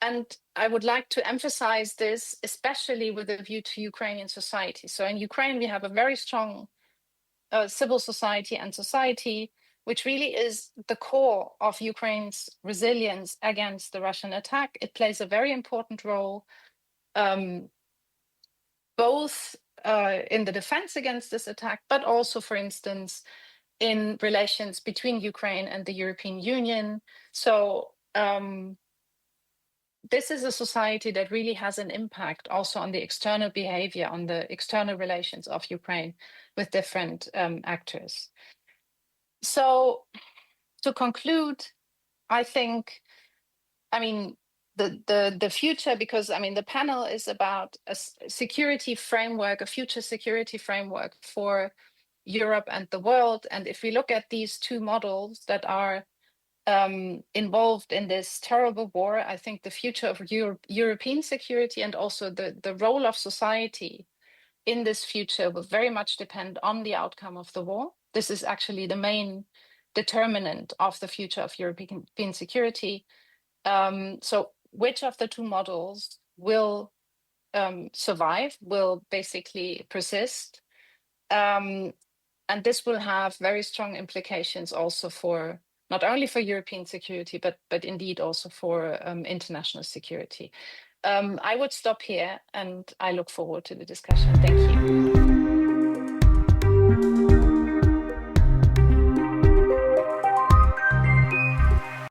And I would like to emphasize this, especially with a view to Ukrainian society. So in Ukraine, we have a very strong civil society and society, which really is the core of Ukraine's resilience against the Russian attack. It plays a very important role, both in the defense against this attack, but also, for instance, in relations between Ukraine and the European Union. So this is a society that really has an impact also on the external behavior, on the external relations of Ukraine with different actors. So to conclude, I think, I mean, the future, because I mean, the panel is about a security framework, a future security framework for Europe and the world. And if we look at these two models that are involved in this terrible war, I think the future of European security and also the role of society in this future will very much depend on the outcome of the war. This is actually the main determinant of the future of European security. So which of the two models will survive, will basically persist. And this will have very strong implications also for not only for European security, but indeed also for international security. I would stop here and I look forward to the discussion. Thank you.